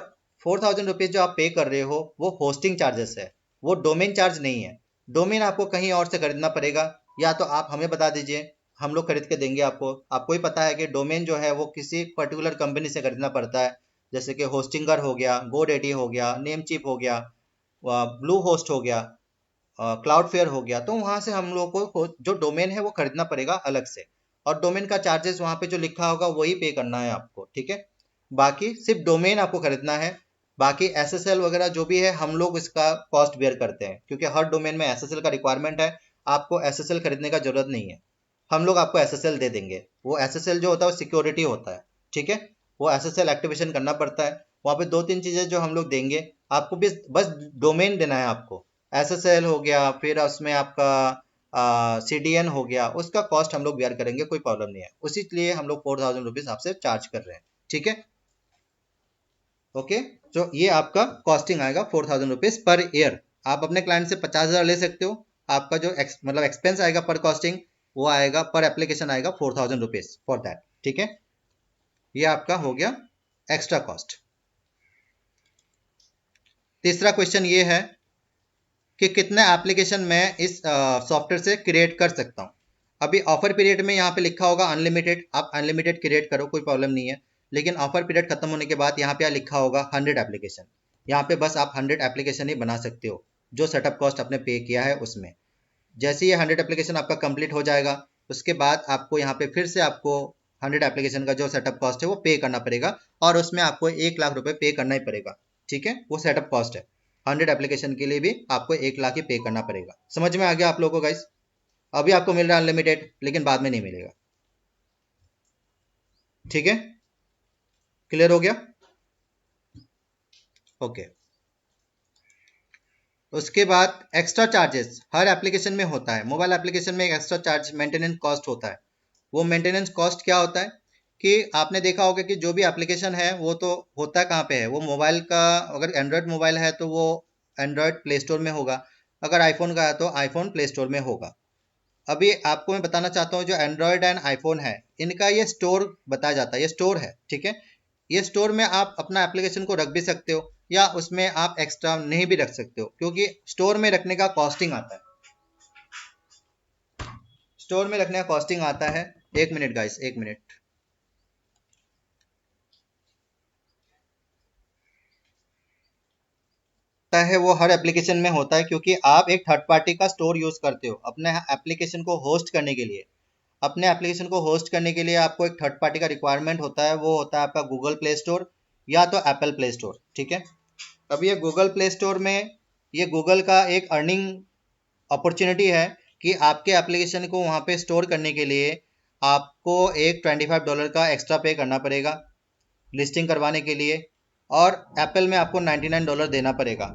Speaker 1: 4000 रुपीज़ जो आप पे कर रहे हो वो होस्टिंग चार्जेस है, वो डोमेन चार्ज नहीं है। डोमेन आपको कहीं और से खरीदना पड़ेगा, या तो आप हमें बता दीजिए, हम लोग खरीद के देंगे आपको। आपको ही पता है कि डोमेन जो है वो किसी पर्टिकुलर कंपनी से खरीदना पड़ता है, जैसे कि होस्टिंगर हो गया, गोडेडी हो गया, नेमचिप हो गया, ब्लू होस्ट हो गया, क्लाउड फेयर हो गया। तो वहाँ से हम लोग को जो डोमेन है वो खरीदना पड़ेगा अलग से, और डोमेन का चार्जेस वहाँ पे जो लिखा होगा वही पे करना है आपको। ठीक है, बाकी सिर्फ डोमेन आपको खरीदना है, बाकी SSL वगैरह जो भी है हम लोग इसका कॉस्ट बेयर करते हैं, क्योंकि हर डोमेन में SSL का रिक्वायरमेंट है। आपको SSL खरीदने का जरूरत नहीं है, हम लोग आपको SSL दे देंगे। वो SSL जो होता है वो सिक्योरिटी होता है, ठीक है। वो SSL एक्टिवेशन करना पड़ता है। वहाँ पे 2-3 चीज़ें जो हम लोग देंगे आपको, भी बस डोमेन देना है आपको। SSL हो गया, फिर उसमें आपका CDN हो गया, उसका कॉस्ट हम लोग बेयर करेंगे, कोई प्रॉब्लम नहीं है। उसी लिए हम लोग 4000 रुपीज़ आपसे चार्ज कर रहे हैं, ठीक है। ओके, तो ये आपका कॉस्टिंग आएगा 4000 रुपीज पर ईयर। आप अपने क्लाइंट से 50,000 ले सकते हो। आपका जो मतलब एक्सपेंस आएगा पर कॉस्टिंग, वो आएगा पर एप्लीकेशन आएगा 4000 रुपीज फॉर दैट, ठीक है। ये आपका हो गया एक्स्ट्रा कॉस्ट। तीसरा क्वेश्चन ये है कि कितने एप्लीकेशन मैं इस सॉफ्टवेयर से क्रिएट कर सकता हूँ। अभी ऑफर पीरियड में यहाँ पे लिखा होगा अनलिमिटेड, आप अनलिमिटेड क्रिएट करो, कोई प्रॉब्लम नहीं है। लेकिन ऑफर पीरियड खत्म होने के बाद यहाँ पे लिखा होगा 100 एप्लीकेशन। यहाँ पे बस आप 100 एप्लीकेशन ही बना सकते हो, जो सेटअप कॉस्ट आपने पे किया है उसमें। जैसे ये 100 एप्लीकेशन आपका कंप्लीट हो जाएगा, उसके बाद आपको यहाँ पे फिर से आपको 100 एप्लीकेशन का जो सेटअप कॉस्ट है वो पे करना पड़ेगा, और उसमें आपको 1 लाख रुपए पे करना ही पड़ेगा, ठीक है। वो सेटअप कॉस्ट है। 100 एप्लीकेशन के लिए भी आपको 1 लाख ही पे करना पड़ेगा। समझ में आ गया आप लोगों को गाइस? अभी आपको मिल रहा है अनलिमिटेड, लेकिन बाद में नहीं मिलेगा, ठीक है। क्लियर हो गया? ओके। उसके बाद एक्स्ट्रा चार्जेस हर एप्लीकेशन में होता है। मोबाइल एप्लीकेशन में एक एक्स्ट्रा चार्ज मेंटेनेंस कॉस्ट होता है। वो मेंटेनेंस कॉस्ट क्या होता है कि आपने देखा होगा कि जो भी एप्लीकेशन है वो तो होता कहाँ पे है, वो मोबाइल का, अगर एंड्रॉयड मोबाइल है तो वो एंड्रॉयड प्ले स्टोर में होगा, अगर आईफोन का है तो आईफोन प्ले स्टोर में होगा। अभी आपको मैं बताना चाहता हूँ, जो एंड्रॉयड एंड आईफोन है इनका ये स्टोर बताया जाता है, ये स्टोर है, ठीक है। ये स्टोर में आप अपना एप्लीकेशन को रख भी सकते हो, या उसमें आप एक्स्ट्रा नहीं भी रख सकते हो, क्योंकि स्टोर में रखने का कॉस्टिंग आता है। स्टोर में रखने का कॉस्टिंग आता है। 1 मिनट गाइस, 1 मिनट। है वो हर एप्लीकेशन में होता है, क्योंकि आप एक थर्ड पार्टी का स्टोर यूज करते हो अपने एप्लीकेशन को होस्ट करने के लिए। अपने एप्लीकेशन को होस्ट करने के लिए आपको एक थर्ड पार्टी का रिक्वायरमेंट होता है, वो होता है आपका गूगल प्ले स्टोर या तो एप्पल प्ले स्टोर, ठीक है। अब ये गूगल प्ले स्टोर में, ये गूगल का एक अर्निंग अपॉर्चुनिटी है कि आपके एप्लीकेशन को वहाँ पे स्टोर करने के लिए आपको एक $25 का एक्स्ट्रा पे करना पड़ेगा लिस्टिंग करवाने के लिए, और एप्पल में आपको $99 देना पड़ेगा।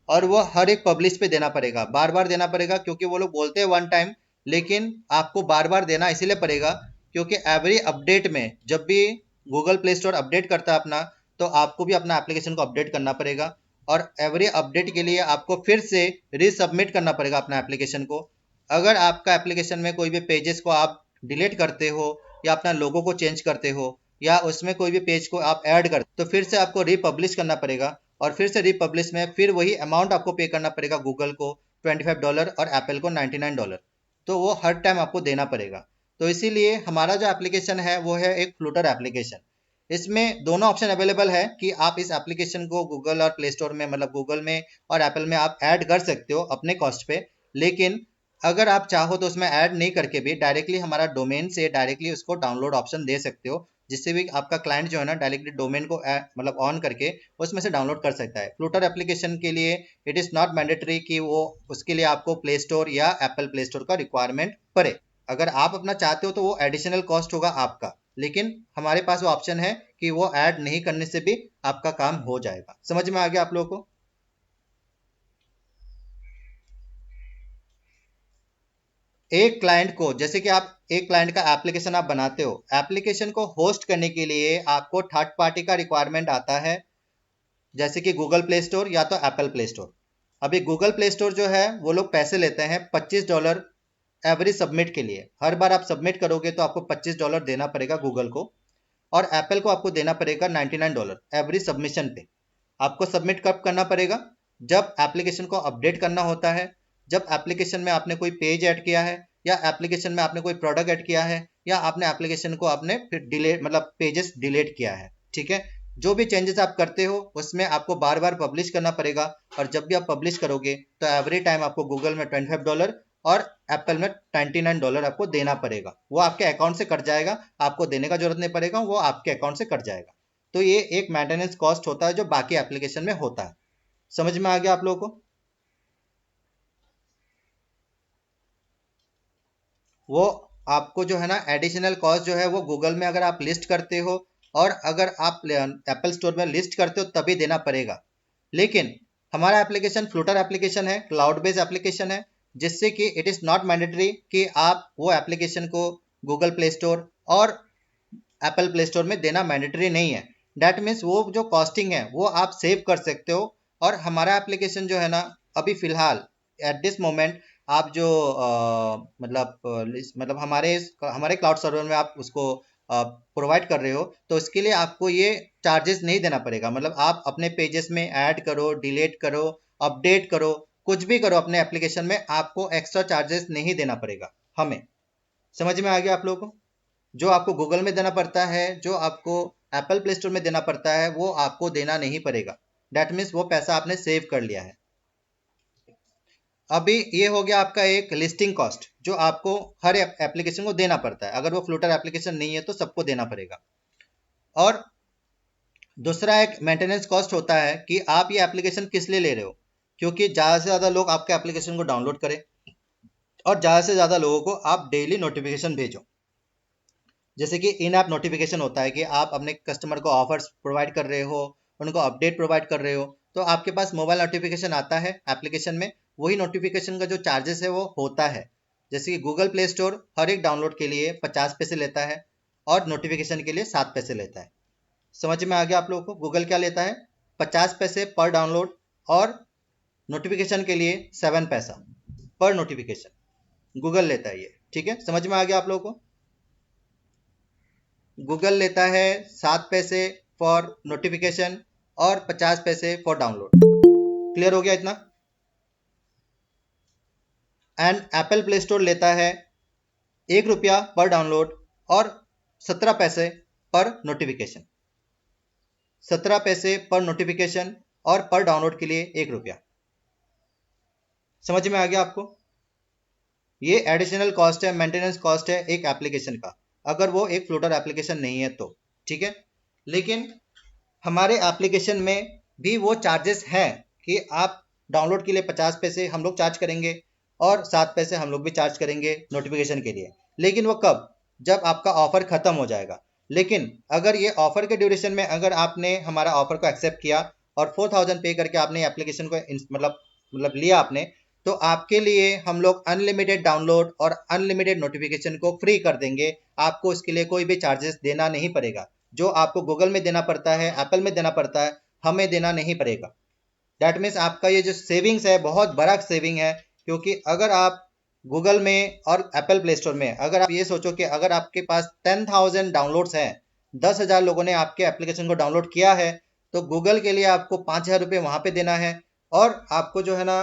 Speaker 1: और वो हर एक पब्लिश पे देना पड़ेगा, बार बार देना पड़ेगा, क्योंकि वो लोग बोलते हैं वन टाइम, लेकिन आपको बार बार देना इसीलिए पड़ेगा क्योंकि एवरी अपडेट में जब भी गूगल प्ले स्टोर अपडेट करता है अपना, तो आपको भी अपना एप्लीकेशन को अपडेट करना पड़ेगा, और एवरी अपडेट के लिए आपको फिर से रीसबमिट करना पड़ेगा अपना एप्लीकेशन को। अगर आपका एप्लीकेशन में कोई भी पेजेस को आप डिलीट करते हो, या अपना लोगो को चेंज करते हो, या उसमें कोई भी पेज को आप ऐड करते हो, तो फिर से आपको रीपब्लिश करना पड़ेगा, और फिर से रीपब्लिश में फिर वही अमाउंट आपको पे करना पड़ेगा गूगल को $25 और एप्पल को $99। तो वो हर टाइम आपको देना पड़ेगा। तो इसीलिए हमारा जो एप्लीकेशन है वो है एक फ्लूटर एप्लीकेशन। इसमें दोनों ऑप्शन अवेलेबल है कि आप इस एप्लीकेशन को गूगल और प्ले स्टोर में, मतलब गूगल में और एप्पल में आप ऐड कर सकते हो अपने कॉस्ट पे। लेकिन अगर आप चाहो तो उसमें ऐड नहीं करके भी डायरेक्टली हमारा डोमेन से डायरेक्टली उसको डाउनलोड ऑप्शन दे सकते हो, जिससे भी आपका क्लाइंट जो है ना डायरेक्टली डोमेन को मतलब ऑन करके उसमें से डाउनलोड कर सकता है। फ्लूटर एप्लीकेशन के लिए इट इज़ नॉट मैंडेटरी कि वो उसके लिए आपको प्ले स्टोर या एप्पल प्ले स्टोर का रिक्वायरमेंट पड़े। अगर आप अपना चाहते हो तो वो एडिशनल कॉस्ट होगा आपका, लेकिन हमारे पास वो ऑप्शन है कि वो ऐड नहीं करने से भी आपका काम हो जाएगा। समझ में आ गया आप लोगों को? एक क्लाइंट को, जैसे कि आप एक क्लाइंट का एप्लीकेशन आप बनाते हो, एप्लीकेशन को होस्ट करने के लिए आपको थर्ड पार्टी का रिक्वायरमेंट आता है, जैसे कि गूगल प्ले स्टोर या तो एप्पल प्ले स्टोर। अभी गूगल प्ले स्टोर जो है वो लोग पैसे लेते हैं $25 एवरी सबमिट के लिए। हर बार आप सबमिट करोगे तो आपको $25 देना पड़ेगा गूगल को, और एप्पल को आपको देना पड़ेगा $99 एवरी सबमिशन पे। आपको सबमिट कब करना पड़ेगा? जब एप्लीकेशन को अपडेट करना होता है, जब एप्लीकेशन में आपने कोई पेज ऐड किया है, या एप्लीकेशन में आपने कोई प्रोडक्ट ऐड किया है, या आपने एप्लीकेशन को आपने फिर डिलीट, मतलब पेजेस डिलीट किया है, ठीक है। जो भी चेंजेस आप करते हो उसमें आपको बार बार पब्लिश करना पड़ेगा, और जब भी आप पब्लिश करोगे तो एवरी टाइम आपको गूगल में $25 और एप्पल में $99 आपको देना पड़ेगा। वो आपके अकाउंट से कट जाएगा, आपको देने का जरूरत नहीं पड़ेगा, वो आपके अकाउंट से कट जाएगा। तो ये एक मेंटेनेंस कॉस्ट होता है जो बाकी एप्लीकेशन में होता है। समझ में आ गया आप लोगों को? वो आपको जो है ना एडिशनल कॉस्ट जो है वो गूगल में अगर आप लिस्ट करते हो और अगर आप एप्पल स्टोर में लिस्ट करते हो तभी देना पड़ेगा। लेकिन हमारा एप्लीकेशन फ्लूटर एप्लीकेशन है, क्लाउड बेस्ड एप्लीकेशन है, जिससे कि इट इज़ नॉट मैंडेटरी कि आप वो एप्लीकेशन को गूगल प्ले स्टोर और एप्पल प्ले स्टोर में देना मैंडेटरी नहीं है। डैट मीन्स वो जो कॉस्टिंग है वो आप सेव कर सकते हो। और हमारा एप्लीकेशन जो है ना अभी फिलहाल एट दिस मोमेंट आप जो मतलब हमारे हमारे क्लाउड सर्वर में आप उसको प्रोवाइड कर रहे हो, तो इसके लिए आपको ये चार्जेस नहीं देना पड़ेगा। मतलब आप अपने पेजेस में ऐड करो, डिलीट करो, अपडेट करो, कुछ भी करो अपने एप्लीकेशन में, आपको एक्स्ट्रा चार्जेस नहीं देना पड़ेगा हमें। समझ में आ गया आप लोगों को? जो आपको गूगल में देना पड़ता है, जो आपको एप्पल प्ले स्टोर में देना पड़ता है, वो आपको देना नहीं पड़ेगा। डैट मीन्स वो पैसा आपने सेव कर लिया है। अभी ये हो गया आपका एक लिस्टिंग कॉस्ट जो आपको हर एप्लीकेशन को देना पड़ता है। अगर वो फ्लूटर एप्लीकेशन नहीं है तो सबको देना पड़ेगा। और दूसरा एक मेंटेनेंस कॉस्ट होता है कि आप ये एप्लीकेशन किस लिए ले रहे हो, क्योंकि ज़्यादा से ज़्यादा लोग आपके एप्लीकेशन को डाउनलोड करें और ज़्यादा से ज़्यादा लोगों को आप डेली नोटिफिकेशन भेजो। जैसे कि इन ऐप नोटिफिकेशन होता है कि आप अपने कस्टमर को ऑफर्स प्रोवाइड कर रहे हो, उनको अपडेट प्रोवाइड कर रहे हो, तो आपके पास मोबाइल नोटिफिकेशन आता है एप्लीकेशन में। वही नोटिफिकेशन का जो चार्जेस है वो होता है। जैसे कि गूगल प्ले स्टोर हर एक डाउनलोड के लिए 50 पैसे लेता है और नोटिफिकेशन के लिए 7 पैसे लेता है। समझ में आ गया आप लोगों को? गूगल क्या लेता है? 50 पैसे पर डाउनलोड और नोटिफिकेशन के लिए 7 पैसा पर नोटिफिकेशन गूगल लेता है ये। ठीक है, समझ में आ गया आप लोगों को? गूगल लेता है 7 पैसे फॉर नोटिफिकेशन और 50 पैसे फॉर डाउनलोड। क्लियर हो गया इतना? एंड एप्पल प्ले स्टोर लेता है 1 रुपया पर डाउनलोड और 17 पैसे पर नोटिफिकेशन। 17 पैसे पर नोटिफिकेशन और पर डाउनलोड के लिए 1 रुपया। समझ में आ गया आपको? ये एडिशनल कॉस्ट है, मेंटेनेंस कॉस्ट है एक एप्लीकेशन का, अगर वो एक फ्लोटर एप्लीकेशन नहीं है तो। ठीक है, लेकिन हमारे एप्लीकेशन में भी वो चार्जेस हैं कि आप डाउनलोड के लिए 50 पैसे हम लोग चार्ज करेंगे और 7 पैसे हम लोग भी चार्ज करेंगे नोटिफिकेशन के लिए। लेकिन वो कब? जब आपका ऑफर खत्म हो जाएगा। लेकिन अगर ये ऑफर के ड्यूरेशन में अगर आपने हमारा ऑफर को एक्सेप्ट किया और 4000 पे करके आपने एप्लीकेशन को मतलब लिया आपने, तो आपके लिए हम लोग अनलिमिटेड डाउनलोड और अनलिमिटेड नोटिफिकेशन को फ्री कर देंगे। आपको इसके लिए कोई भी चार्जेस देना नहीं पड़ेगा। जो आपको गूगल में देना पड़ता है, एप्पल में देना पड़ता है, हमें देना नहीं पड़ेगा। डैट मीन्स आपका ये जो सेविंग्स है बहुत बड़ा सेविंग है। क्योंकि अगर आप गूगल में और एप्पल प्ले स्टोर में अगर आप ये सोचो कि अगर आपके पास 10,000 डाउनलोड्स हैं, 10,000 लोगों ने आपके एप्लीकेशन को डाउनलोड किया है, तो गूगल के लिए आपको 5,000 रुपये वहाँ पे देना है और आपको जो है ना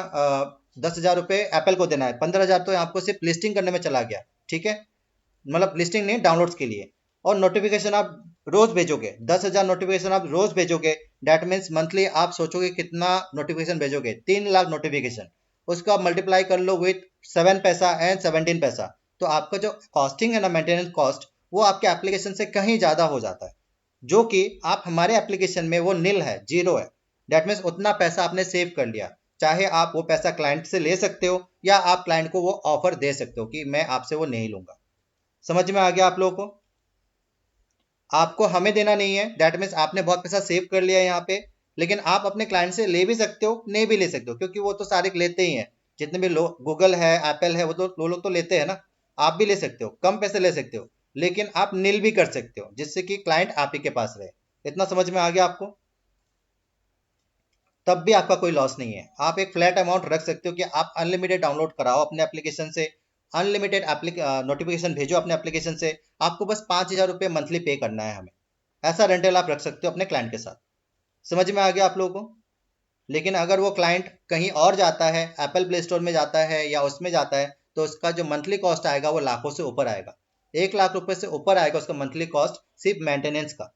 Speaker 1: 10,000 रुपये एप्पल को देना है। 15,000 तो आपको सिर्फ लिस्टिंग करने में चला गया। ठीक है, मतलब लिस्टिंग नहीं, डाउनलोड्स के लिए। और नोटिफिकेशन आप रोज भेजोगे, 10,000 नोटिफिकेशन आप रोज भेजोगे। डैट मीन्स मंथली आप सोचोगे कितना नोटिफिकेशन भेजोगे, 3 लाख नोटिफिकेशन। उसको आप मल्टीप्लाई कर लो विथ 7 पैसा एंड 17 पैसा, तो आपका जो कॉस्टिंग है ना मेंटेनेंस कॉस्ट, वो आपके एप्लीकेशन से कहीं ज़्यादा हो जाता है, जो कि आप हमारे एप्लीकेशन में वो नील है, जीरो है। डैट मीन्स उतना पैसा आपने सेव कर लिया। चाहे आप वो पैसा क्लाइंट से ले सकते हो या आप क्लाइंट को वो ऑफर दे सकते हो कि मैं आपसे वो नहीं लूंगा। समझ में आ गया आप लोगों को? आपको हमें देना नहीं है। दैट मीन्स आपने बहुत पैसा सेव कर लिया है यहाँ पे। लेकिन आप अपने क्लाइंट से ले भी सकते हो, नहीं भी ले सकते हो, क्योंकि वो तो सारे लेते ही हैं। जितने भी लोग गूगल है, एप्पल है, वो लोग तो लेते हैं ना। आप भी ले सकते हो, कम पैसे ले सकते हो, लेकिन आप नील भी कर सकते हो जिससे कि क्लाइंट आप ही के पास रहे। इतना समझ में आ गया आपको? तब भी आपका कोई लॉस नहीं है। आप एक फ्लैट अमाउंट रख सकते हो कि आप अनलिमिटेड डाउनलोड कराओ अपने एप्लीकेशन से, अनलिमिटेड नोटिफिकेशन भेजो अपने एप्लीकेशन से। आपको बस 5,000 रुपये मंथली पे करना है हमें। ऐसा रेंटल आप रख सकते हो अपने क्लाइंट के साथ। समझ में आ गया आप लोगों को? लेकिन अगर वो क्लाइंट कहीं और जाता है, एप्पल प्ले स्टोर में जाता है या उसमें जाता है, तो उसका जो मंथली कॉस्ट आएगा वो लाखों से ऊपर आएगा। 1 लाख रुपए से ऊपर आएगा उसका मंथली कॉस्ट सिर्फ मेंटेनेंस का।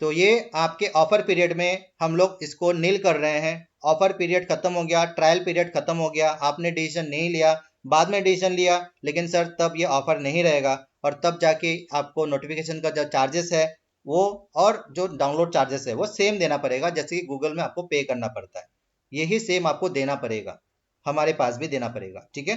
Speaker 1: तो ये आपके ऑफर पीरियड में हम लोग इसको नील कर रहे हैं। ऑफर पीरियड खत्म हो गया, ट्रायल पीरियड खत्म हो गया, आपने डिसीजन नहीं लिया, बाद में डिसीजन लिया, लेकिन सर तब ये ऑफर नहीं रहेगा और तब जाके आपको नोटिफिकेशन का जो चार्जेस है वो और जो डाउनलोड चार्जेस है वो सेम देना पड़ेगा जैसे कि गूगल में आपको पे करना पड़ता है, यही सेम आपको देना पड़ेगा, हमारे पास भी देना पड़ेगा, ठीक है।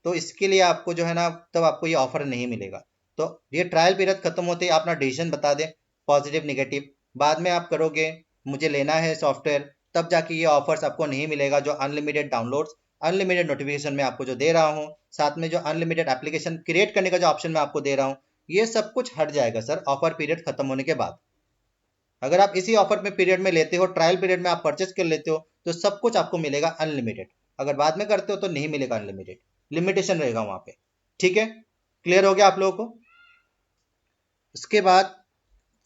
Speaker 1: तो इसके लिए आपको जो है ना तब आपको ये ऑफर नहीं मिलेगा। तो ये ट्रायल पीरियड खत्म होते ही आप अपना डिसीजन बता दें, पॉजिटिव निगेटिव, बाद में आप करोगे मुझे लेना है सॉफ्टवेयर, तब जाके ये ऑफर्स आपको नहीं मिलेगा, जो अनलिमिटेड डाउनलोड्स, अनलिमिटेड नोटिफिकेशन मैं आपको जो दे रहा हूँ, साथ में जो अनलिमिटेड एप्लीकेशन क्रिएट करने का जो ऑप्शन मैं आपको दे रहा हूँ, ये सब कुछ हट जाएगा सर ऑफर पीरियड खत्म होने के बाद। अगर आप इसी ऑफर में पीरियड में लेते हो, ट्रायल पीरियड में आप परचेस कर लेते हो, तो सब कुछ आपको मिलेगा अनलिमिटेड। अगर बाद में करते हो तो नहीं मिलेगा अनलिमिटेड, लिमिटेशन रहेगा वहां पे, ठीक है। क्लियर हो गया आप लोगों को। उसके बाद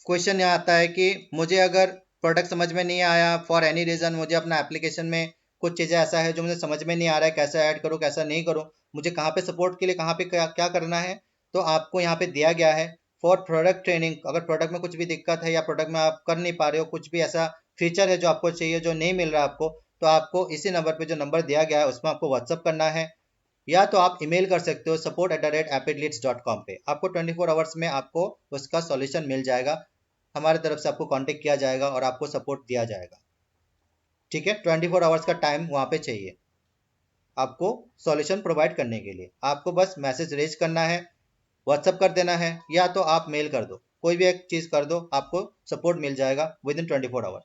Speaker 1: क्वेश्चन यहाँ आता है कि मुझे अगर प्रोडक्ट समझ में नहीं आया फॉर एनी रीज़न, मुझे अपना एप्लीकेशन में कुछ चीज़ें ऐसा है जो मुझे समझ में नहीं आ रहा है, कैसे ऐड करूँ कैसा नहीं करूँ, मुझे कहाँ पे सपोर्ट के लिए कहाँ पे क्या क्या करना है, तो आपको यहाँ पे दिया गया है फॉर प्रोडक्ट ट्रेनिंग। अगर प्रोडक्ट में कुछ भी दिक्कत है या प्रोडक्ट में आप कर नहीं पा रहे हो, कुछ भी ऐसा फीचर है जो आपको चाहिए जो नहीं मिल रहा आपको, तो आपको इसी नंबर पर जो नंबर दिया गया है उसमें आपको व्हाट्सअप करना है, या तो आप ईमेल कर सकते हो support@appidleads.com पे। आपको 24 आवर्स में आपको उसका सॉल्यूशन मिल जाएगा, हमारी तरफ से आपको कांटेक्ट किया जाएगा और आपको सपोर्ट दिया जाएगा, ठीक है। 24 आवर्स का टाइम वहाँ पे चाहिए आपको सॉल्यूशन प्रोवाइड करने के लिए। आपको बस मैसेज रेज करना है, व्हाट्सअप कर देना है, या तो आप मेल कर दो, कोई भी एक चीज़ कर दो, आपको सपोर्ट मिल जाएगा विद इन 24 आवर।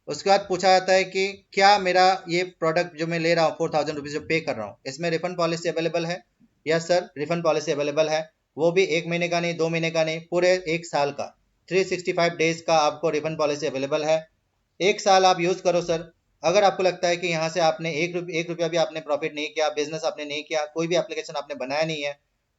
Speaker 1: उसके बाद पूछा जाता है कि क्या मेरा ये प्रोडक्ट जो मैं ले रहा हूँ 4000 रुपीज़ जो पे कर रहा हूँ, इसमें रिफंड पॉलिसी अवेलेबल है। Yes sir, refund policy available है, वो भी 1 महीने का नहीं, 2 महीने का नहीं, पूरे 1 साल का, 365 डेज का आपको रिफंड पॉलिसी अवेलेबल है। 1 साल आप यूज़ करो सर। अगर आपको लगता है कि यहाँ से आपने एक रुपया भी आपने प्रॉफिट नहीं किया, बिजनेस आपने नहीं किया, कोई भी एप्लीकेशन आपने बनाया नहीं है,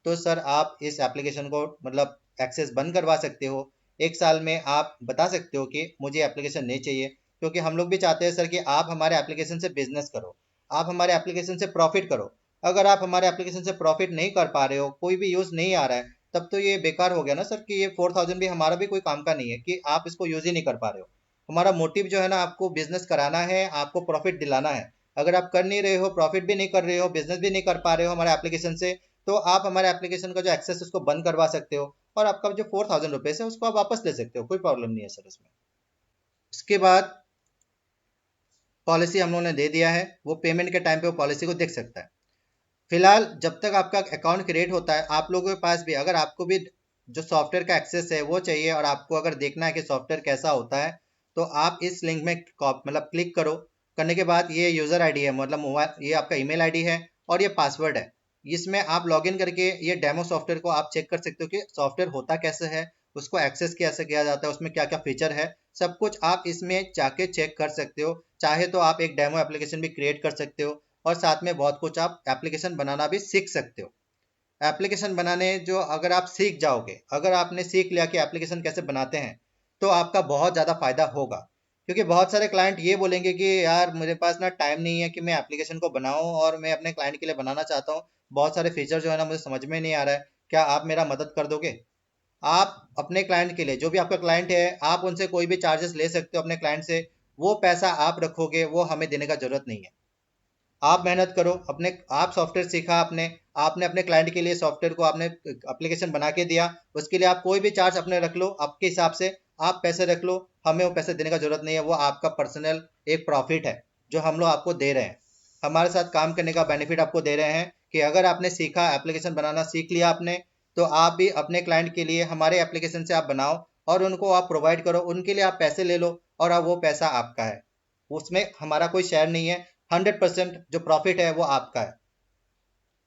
Speaker 1: तो सर आप इस एप्लीकेशन को मतलब एक्सेस बंद करवा सकते हो। 1 साल में आप बता सकते हो कि मुझे एप्लीकेशन नहीं चाहिए, क्योंकि हम लोग भी चाहते हैं सर कि आप हमारे एप्लीकेशन से बिजनेस करो, आप हमारे एप्लीकेशन से प्रॉफिट करो। अगर आप हमारे एप्लीकेशन से प्रॉफिट नहीं कर पा रहे हो, कोई भी यूज़ नहीं आ रहा है, तब तो ये बेकार हो गया ना सर, कि ये 4000 भी हमारा भी कोई काम का नहीं है कि आप इसको यूज़ ही नहीं कर पा रहे हो। हमारा मोटिव जो है ना आपको बिजनेस कराना है, आपको प्रॉफिट दिलाना है। अगर आप कर नहीं रहे हो, प्रॉफिट भी नहीं कर रहे हो, बिजनेस भी नहीं कर पा रहे हो हमारे एप्लीकेशन से, तो आप हमारे एप्लीकेशन का जो एक्सेस उसको बंद करवा सकते हो, और आपका जो 4000 रुपीज़ है उसको आप वापस ले सकते हो, कोई प्रॉब्लम नहीं है सर इसमें। उसके बाद पॉलिसी हम लोगों ने दे दिया है, वो पेमेंट के टाइम पे वो पॉलिसी को देख सकता है। फिलहाल जब तक आपका अकाउंट क्रिएट होता है, आप लोगों के पास भी अगर आपको भी जो सॉफ्टवेयर का एक्सेस है वो चाहिए, और आपको अगर देखना है कि सॉफ्टवेयर कैसा होता है, तो आप इस लिंक में मतलब क्लिक करो। करने के बाद ये यूज़र आईडी है, मतलब मोबाइल, ये आपका ईमेल आईडी है और ये पासवर्ड है, इसमें आप लॉगिन करके ये डेमो सॉफ्टवेयर को आप चेक कर सकते हो कि सॉफ्टवेयर होता कैसे है, उसको एक्सेस कैसे किया जाता है, उसमें क्या क्या फीचर है, सब कुछ आप इसमें जाके चेक कर सकते हो। चाहे तो आप एक डेमो एप्लीकेशन भी क्रिएट कर सकते हो, और साथ में बहुत कुछ आप एप्लीकेशन बनाना भी सीख सकते हो। एप्लीकेशन बनाने जो अगर आप सीख जाओगे, अगर आपने सीख लिया कि एप्लीकेशन कैसे बनाते हैं, तो आपका बहुत ज़्यादा फायदा होगा। क्योंकि बहुत सारे क्लाइंट ये बोलेंगे कि यार मेरे पास ना टाइम नहीं है कि मैं एप्लीकेशन को बनाऊं, और मैं अपने क्लाइंट के लिए बनाना चाहता हूँ, बहुत सारे फीचर जो है ना मुझे समझ में नहीं आ रहा है, क्या आप मेरा मदद कर दोगे। आप अपने क्लाइंट के लिए, जो भी आपका क्लाइंट है, आप उनसे कोई भी चार्जेस ले सकते हो अपने क्लाइंट से, वो पैसा आप रखोगे, वो हमें देने का जरूरत नहीं है। आप मेहनत करो, अपने आप सॉफ्टवेयर सीखा आपने, आपने अपने क्लाइंट के लिए सॉफ्टवेयर को आपने एप्लीकेशन बना के दिया, उसके लिए आप कोई भी चार्ज अपने रख लो, आपके हिसाब से आप पैसे रख लो, हमें वो पैसे देने का जरूरत नहीं है, वो आपका पर्सनल एक प्रॉफिट है जो हम लोग आपको दे रहे हैं। हमारे साथ काम करने का बेनिफिट आपको दे रहे हैं कि अगर आपने सीखा, एप्लीकेशन बनाना सीख लिया आपने, तो आप भी अपने क्लाइंट के लिए हमारे एप्लीकेशन से आप बनाओ, और उनको आप प्रोवाइड करो, उनके लिए आप पैसे ले लो, और अब वो पैसा आपका है, उसमें हमारा कोई शेयर नहीं है। 100% जो प्रॉफिट है वो आपका है।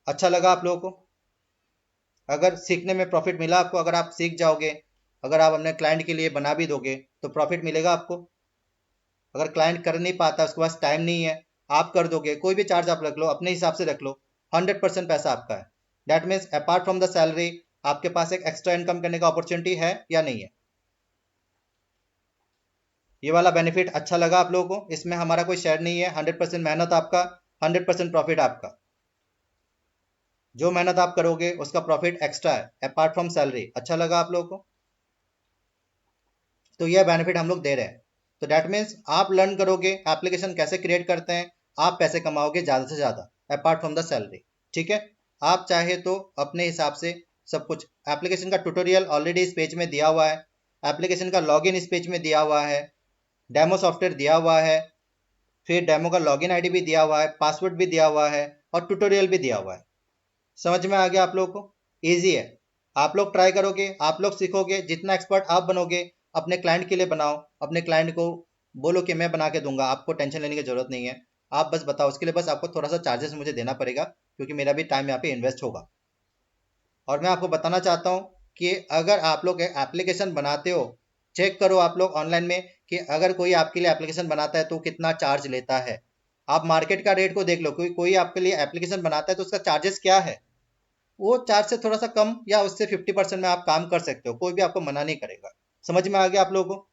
Speaker 1: अच्छा लगा आप लोगों को? अगर सीखने में प्रॉफिट मिला आपको, अगर आप सीख जाओगे, अगर आप अपने क्लाइंट के लिए बना भी दोगे, तो प्रॉफिट मिलेगा आपको। अगर क्लाइंट कर नहीं पाता, उसके पास टाइम नहीं है, आप कर दोगे, कोई भी चार्ज आप रख लो, अपने हिसाब से रख लो, 100% पैसा आपका है। That means apart from the salary आपके पास एक एक्स्ट्रा इनकम करने का अपॉर्चुनिटी है या नहीं है। ये वाला बेनिफिट अच्छा लगा आप लोगों को? इसमें हमारा कोई शेयर नहीं है, 100% मेहनत आपका, 100% प्रॉफिट आपका। जो मेहनत आप करोगे उसका प्रॉफिट एक्स्ट्रा है अपार्ट फ्रॉम सैलरी। अच्छा लगा आप लोगों को? तो यह बेनिफिट हम लोग दे रहे हैं। तो डैट मीन्स आप लर्न करोगे एप्लीकेशन कैसे क्रिएट करते हैं, आप पैसे कमाओगे ज़्यादा से ज़्यादा अपार्ट फ्रॉम द सैलरी, ठीक है। आप चाहे तो अपने हिसाब से सब कुछ, एप्लीकेशन का ट्यूटोरियल ऑलरेडी इस पेज में दिया हुआ है, एप्लीकेशन का लॉगिन इस पेज में दिया हुआ है, डेमो सॉफ्टवेयर दिया हुआ है, फिर डेमो का लॉगिन आईडी भी दिया हुआ है, पासवर्ड भी दिया हुआ है और ट्यूटोरियल भी दिया हुआ है। समझ में आ गया आप लोगों को? ईजी है। आप लोग ट्राई करोगे, आप लोग सीखोगे, जितना एक्सपर्ट आप बनोगे अपने क्लाइंट के लिए बनाओ, अपने क्लाइंट को बोलो कि मैं बना के दूंगा, आपको टेंशन लेने की जरूरत नहीं है। आप बस बताओ, उसके लिए बस आपको थोड़ा सा चार्जेस मुझे देना पड़ेगा, क्योंकि मेरा भी टाइम यहाँ पे इन्वेस्ट होगा। और मैं आपको बताना चाहता हूँ कि अगर आप लोग एप्लीकेशन बनाते हो, चेक करो आप लोग ऑनलाइन में कि अगर कोई आपके लिए एप्लीकेशन बनाता है तो कितना चार्ज लेता है। आप मार्केट का रेट को देख लो, कोई कोई आपके लिए एप्लीकेशन बनाता है तो उसका चार्जेस क्या है, वो चार्ज से थोड़ा सा कम या उससे 50% में आप काम कर सकते हो, कोई भी आपको मना नहीं करेगा। समझ में आ गया आप लोगों को?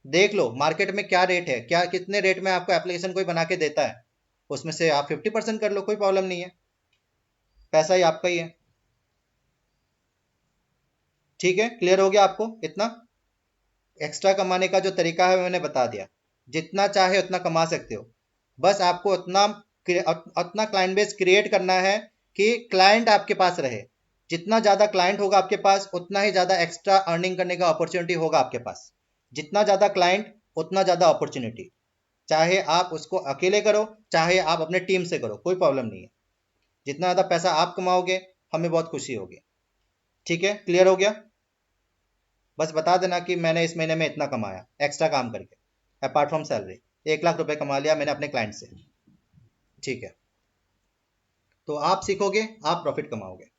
Speaker 1: देख लो मार्केट में क्या रेट है, क्या कितने रेट में आपको एप्लीकेशन कोई बना के देता है, उसमें से आप 50% कर लो, कोई प्रॉब्लम नहीं है, पैसा ही आपका ही है। ठीक है, क्लियर हो गया आपको? इतना एक्स्ट्रा कमाने का जो तरीका है मैंने बता दिया, जितना चाहे उतना कमा सकते हो। बस आपको उतना क्लाइंट बेस क्रिएट करना है कि क्लाइंट आपके पास रहे। जितना ज़्यादा क्लाइंट होगा आपके पास, उतना ही ज़्यादा एक्स्ट्रा अर्निंग करने का अपॉर्चुनिटी होगा आपके पास। जितना ज़्यादा क्लाइंट उतना ज़्यादा अपॉर्चुनिटी, चाहे आप उसको अकेले करो चाहे आप अपने टीम से करो, कोई प्रॉब्लम नहीं है। जितना ज़्यादा पैसा आप कमाओगे हमें बहुत खुशी होगी। ठीक है, क्लियर हो गया? बस बता देना कि मैंने इस महीने में इतना कमाया एक्स्ट्रा काम करके, अपार्ट फ्रॉम सैलरी 1 लाख रुपए कमा लिया मैंने अपने क्लाइंट से। ठीक है, तो आप सीखोगे, आप प्रॉफिट कमाओगे।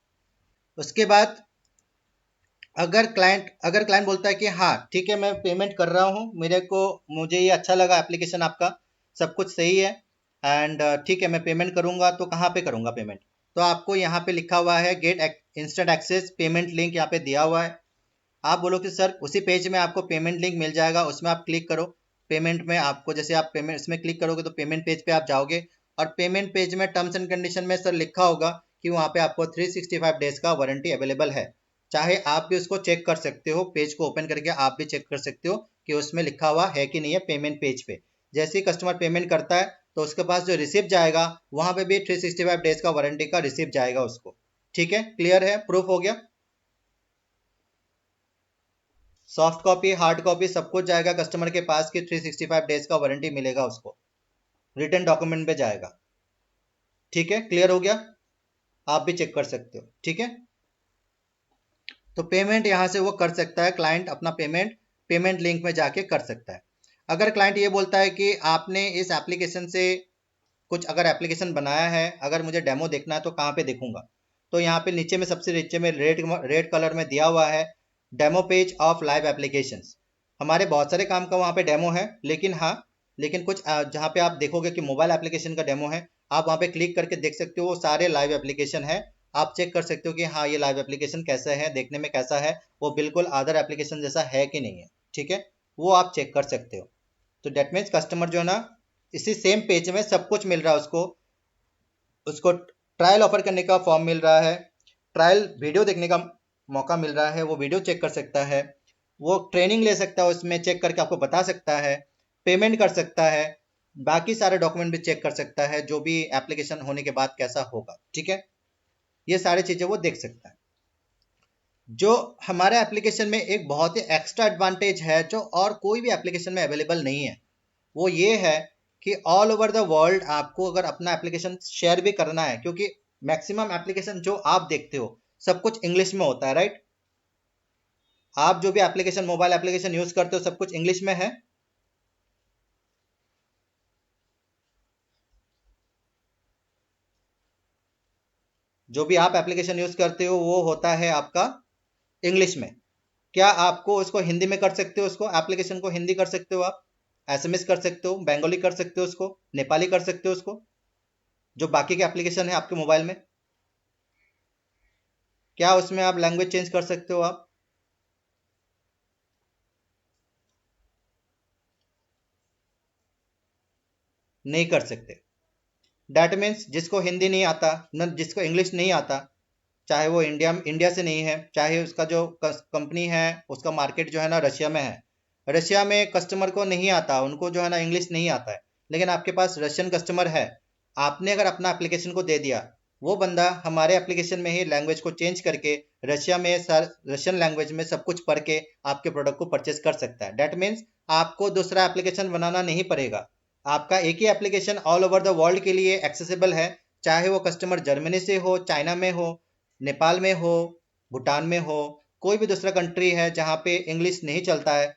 Speaker 1: उसके बाद अगर क्लाइंट बोलता है कि हाँ ठीक है मैं पेमेंट कर रहा हूँ, मुझे ये अच्छा लगा एप्लीकेशन आपका, सब कुछ सही है एंड ठीक है मैं पेमेंट करूँगा, तो कहाँ पे करूँगा पेमेंट? तो आपको यहाँ पे लिखा हुआ है get instant access payment link, यहाँ पे दिया हुआ है। आप बोलो कि सर उसी पेज में आपको पेमेंट लिंक मिल जाएगा, उसमें आप क्लिक करो। पेमेंट में आपको जैसे आप पेमेंट इसमें क्लिक करोगे तो पेमेंट पेज पे आप जाओगे, और पेमेंट पेज में टर्म्स एंड कंडीशन में सर लिखा होगा कि वहाँ पे आपको 365 डेज का वारंटी अवेलेबल है। चाहे आप भी उसको चेक कर सकते हो, पेज को ओपन करके आप भी चेक कर सकते हो कि उसमें लिखा हुआ है कि नहीं है पेमेंट पेज पे। जैसे ही कस्टमर पेमेंट करता है तो उसके पास जो रिसिप्ट जाएगा वहाँ पे भी 365 डेज का वारंटी का रिसिप्ट जाएगा उसको। ठीक है, क्लियर है? प्रूफ हो गया? सॉफ्ट कॉपी हार्ड कॉपी सब कुछ जाएगा कस्टमर के पास कि 365 डेज का वारंटी मिलेगा उसको, रिटर्न डॉक्यूमेंट पे जाएगा। ठीक है, क्लियर हो गया? आप भी चेक कर सकते हो। ठीक है, तो पेमेंट यहाँ से वो कर सकता है, क्लाइंट अपना पेमेंट पेमेंट लिंक में जाके कर सकता है। अगर क्लाइंट ये बोलता है कि आपने इस एप्लीकेशन से कुछ अगर एप्लीकेशन बनाया है, अगर मुझे डेमो देखना है तो कहाँ पे देखूंगा? तो यहाँ पे नीचे में सबसे नीचे में रेड कलर में दिया हुआ है demo page of live applications. हमारे बहुत सारे काम का वहाँ पे डेमो है, लेकिन हाँ, लेकिन कुछ जहाँ पे आप देखोगे कि मोबाइल एप्लीकेशन का डेमो है, आप वहाँ पे क्लिक करके देख सकते हो, वो सारे लाइव एप्लीकेशन है। आप चेक कर सकते हो कि हाँ ये लाइव एप्लीकेशन कैसा है, देखने में कैसा है, वो बिल्कुल अदर एप्लीकेशन जैसा है कि नहीं है। ठीक है, वो आप चेक कर सकते हो। तो डेट मीन्स कस्टमर जो है ना, इसी सेम पेज में सब कुछ मिल रहा है उसको। उसको ट्रायल ऑफर करने का फॉर्म मिल रहा है, ट्रायल वीडियो देखने का मौका मिल रहा है, वो वीडियो चेक कर सकता है, वो ट्रेनिंग ले सकता है, उसमें चेक करके आपको बता सकता है, पेमेंट कर सकता है, बाकी सारे डॉक्यूमेंट भी चेक कर सकता है जो भी एप्लीकेशन होने के बाद कैसा होगा। ठीक है, ये सारी चीज़ें वो देख सकता है। जो हमारे एप्लीकेशन में एक बहुत ही एक्स्ट्रा एडवांटेज है जो और कोई भी एप्लीकेशन में अवेलेबल नहीं है, वो ये है कि ऑल ओवर द वर्ल्ड आपको अगर अपना एप्लीकेशन शेयर भी करना है, क्योंकि मैक्सिमम एप्लीकेशन जो आप देखते हो सब कुछ इंग्लिश में होता है, राइट? आप जो भी एप्लीकेशन मोबाइल एप्लीकेशन यूज करते हो सब कुछ इंग्लिश में है। जो भी आप एप्लीकेशन यूज करते हो वो होता है आपका इंग्लिश में। क्या आपको उसको हिंदी में कर सकते हो? उसको एप्लीकेशन को हिंदी कर सकते हो, आप एसएमएस कर सकते हो, बंगाली कर सकते हो, उसको नेपाली कर सकते हो, उसको जो बाकी के एप्लीकेशन है आपके मोबाइल में। क्या उसमें आप लैंग्वेज चेंज कर सकते हो? आप नहीं कर सकते। डैट मीन्स जिसको हिंदी नहीं आता, न जिसको इंग्लिश नहीं आता, चाहे वो इंडिया से नहीं है, चाहे उसका जो कंपनी है उसका मार्केट जो है ना रशिया में है, रशिया में कस्टमर को नहीं आता, उनको जो है ना इंग्लिश नहीं आता है, लेकिन आपके पास रशियन कस्टमर है, आपने अगर अपना एप्लीकेशन को दे दिया, वो बंदा हमारे एप्लीकेशन में ही लैंग्वेज को चेंज करके रशिया में सर रशियन लैंग्वेज में सब कुछ पढ़ के आपके प्रोडक्ट को परचेज कर सकता है। डेट मीन्स आपको दूसरा एप्लीकेशन बनाना नहीं पड़ेगा। आपका एक ही application all over the world के लिए एक्सेसिबल है, चाहे वो कस्टमर जर्मनी से हो, चाइना में हो, नेपाल में हो, भूटान में हो, कोई भी दूसरा कंट्री है जहाँ पे इंग्लिश नहीं चलता है,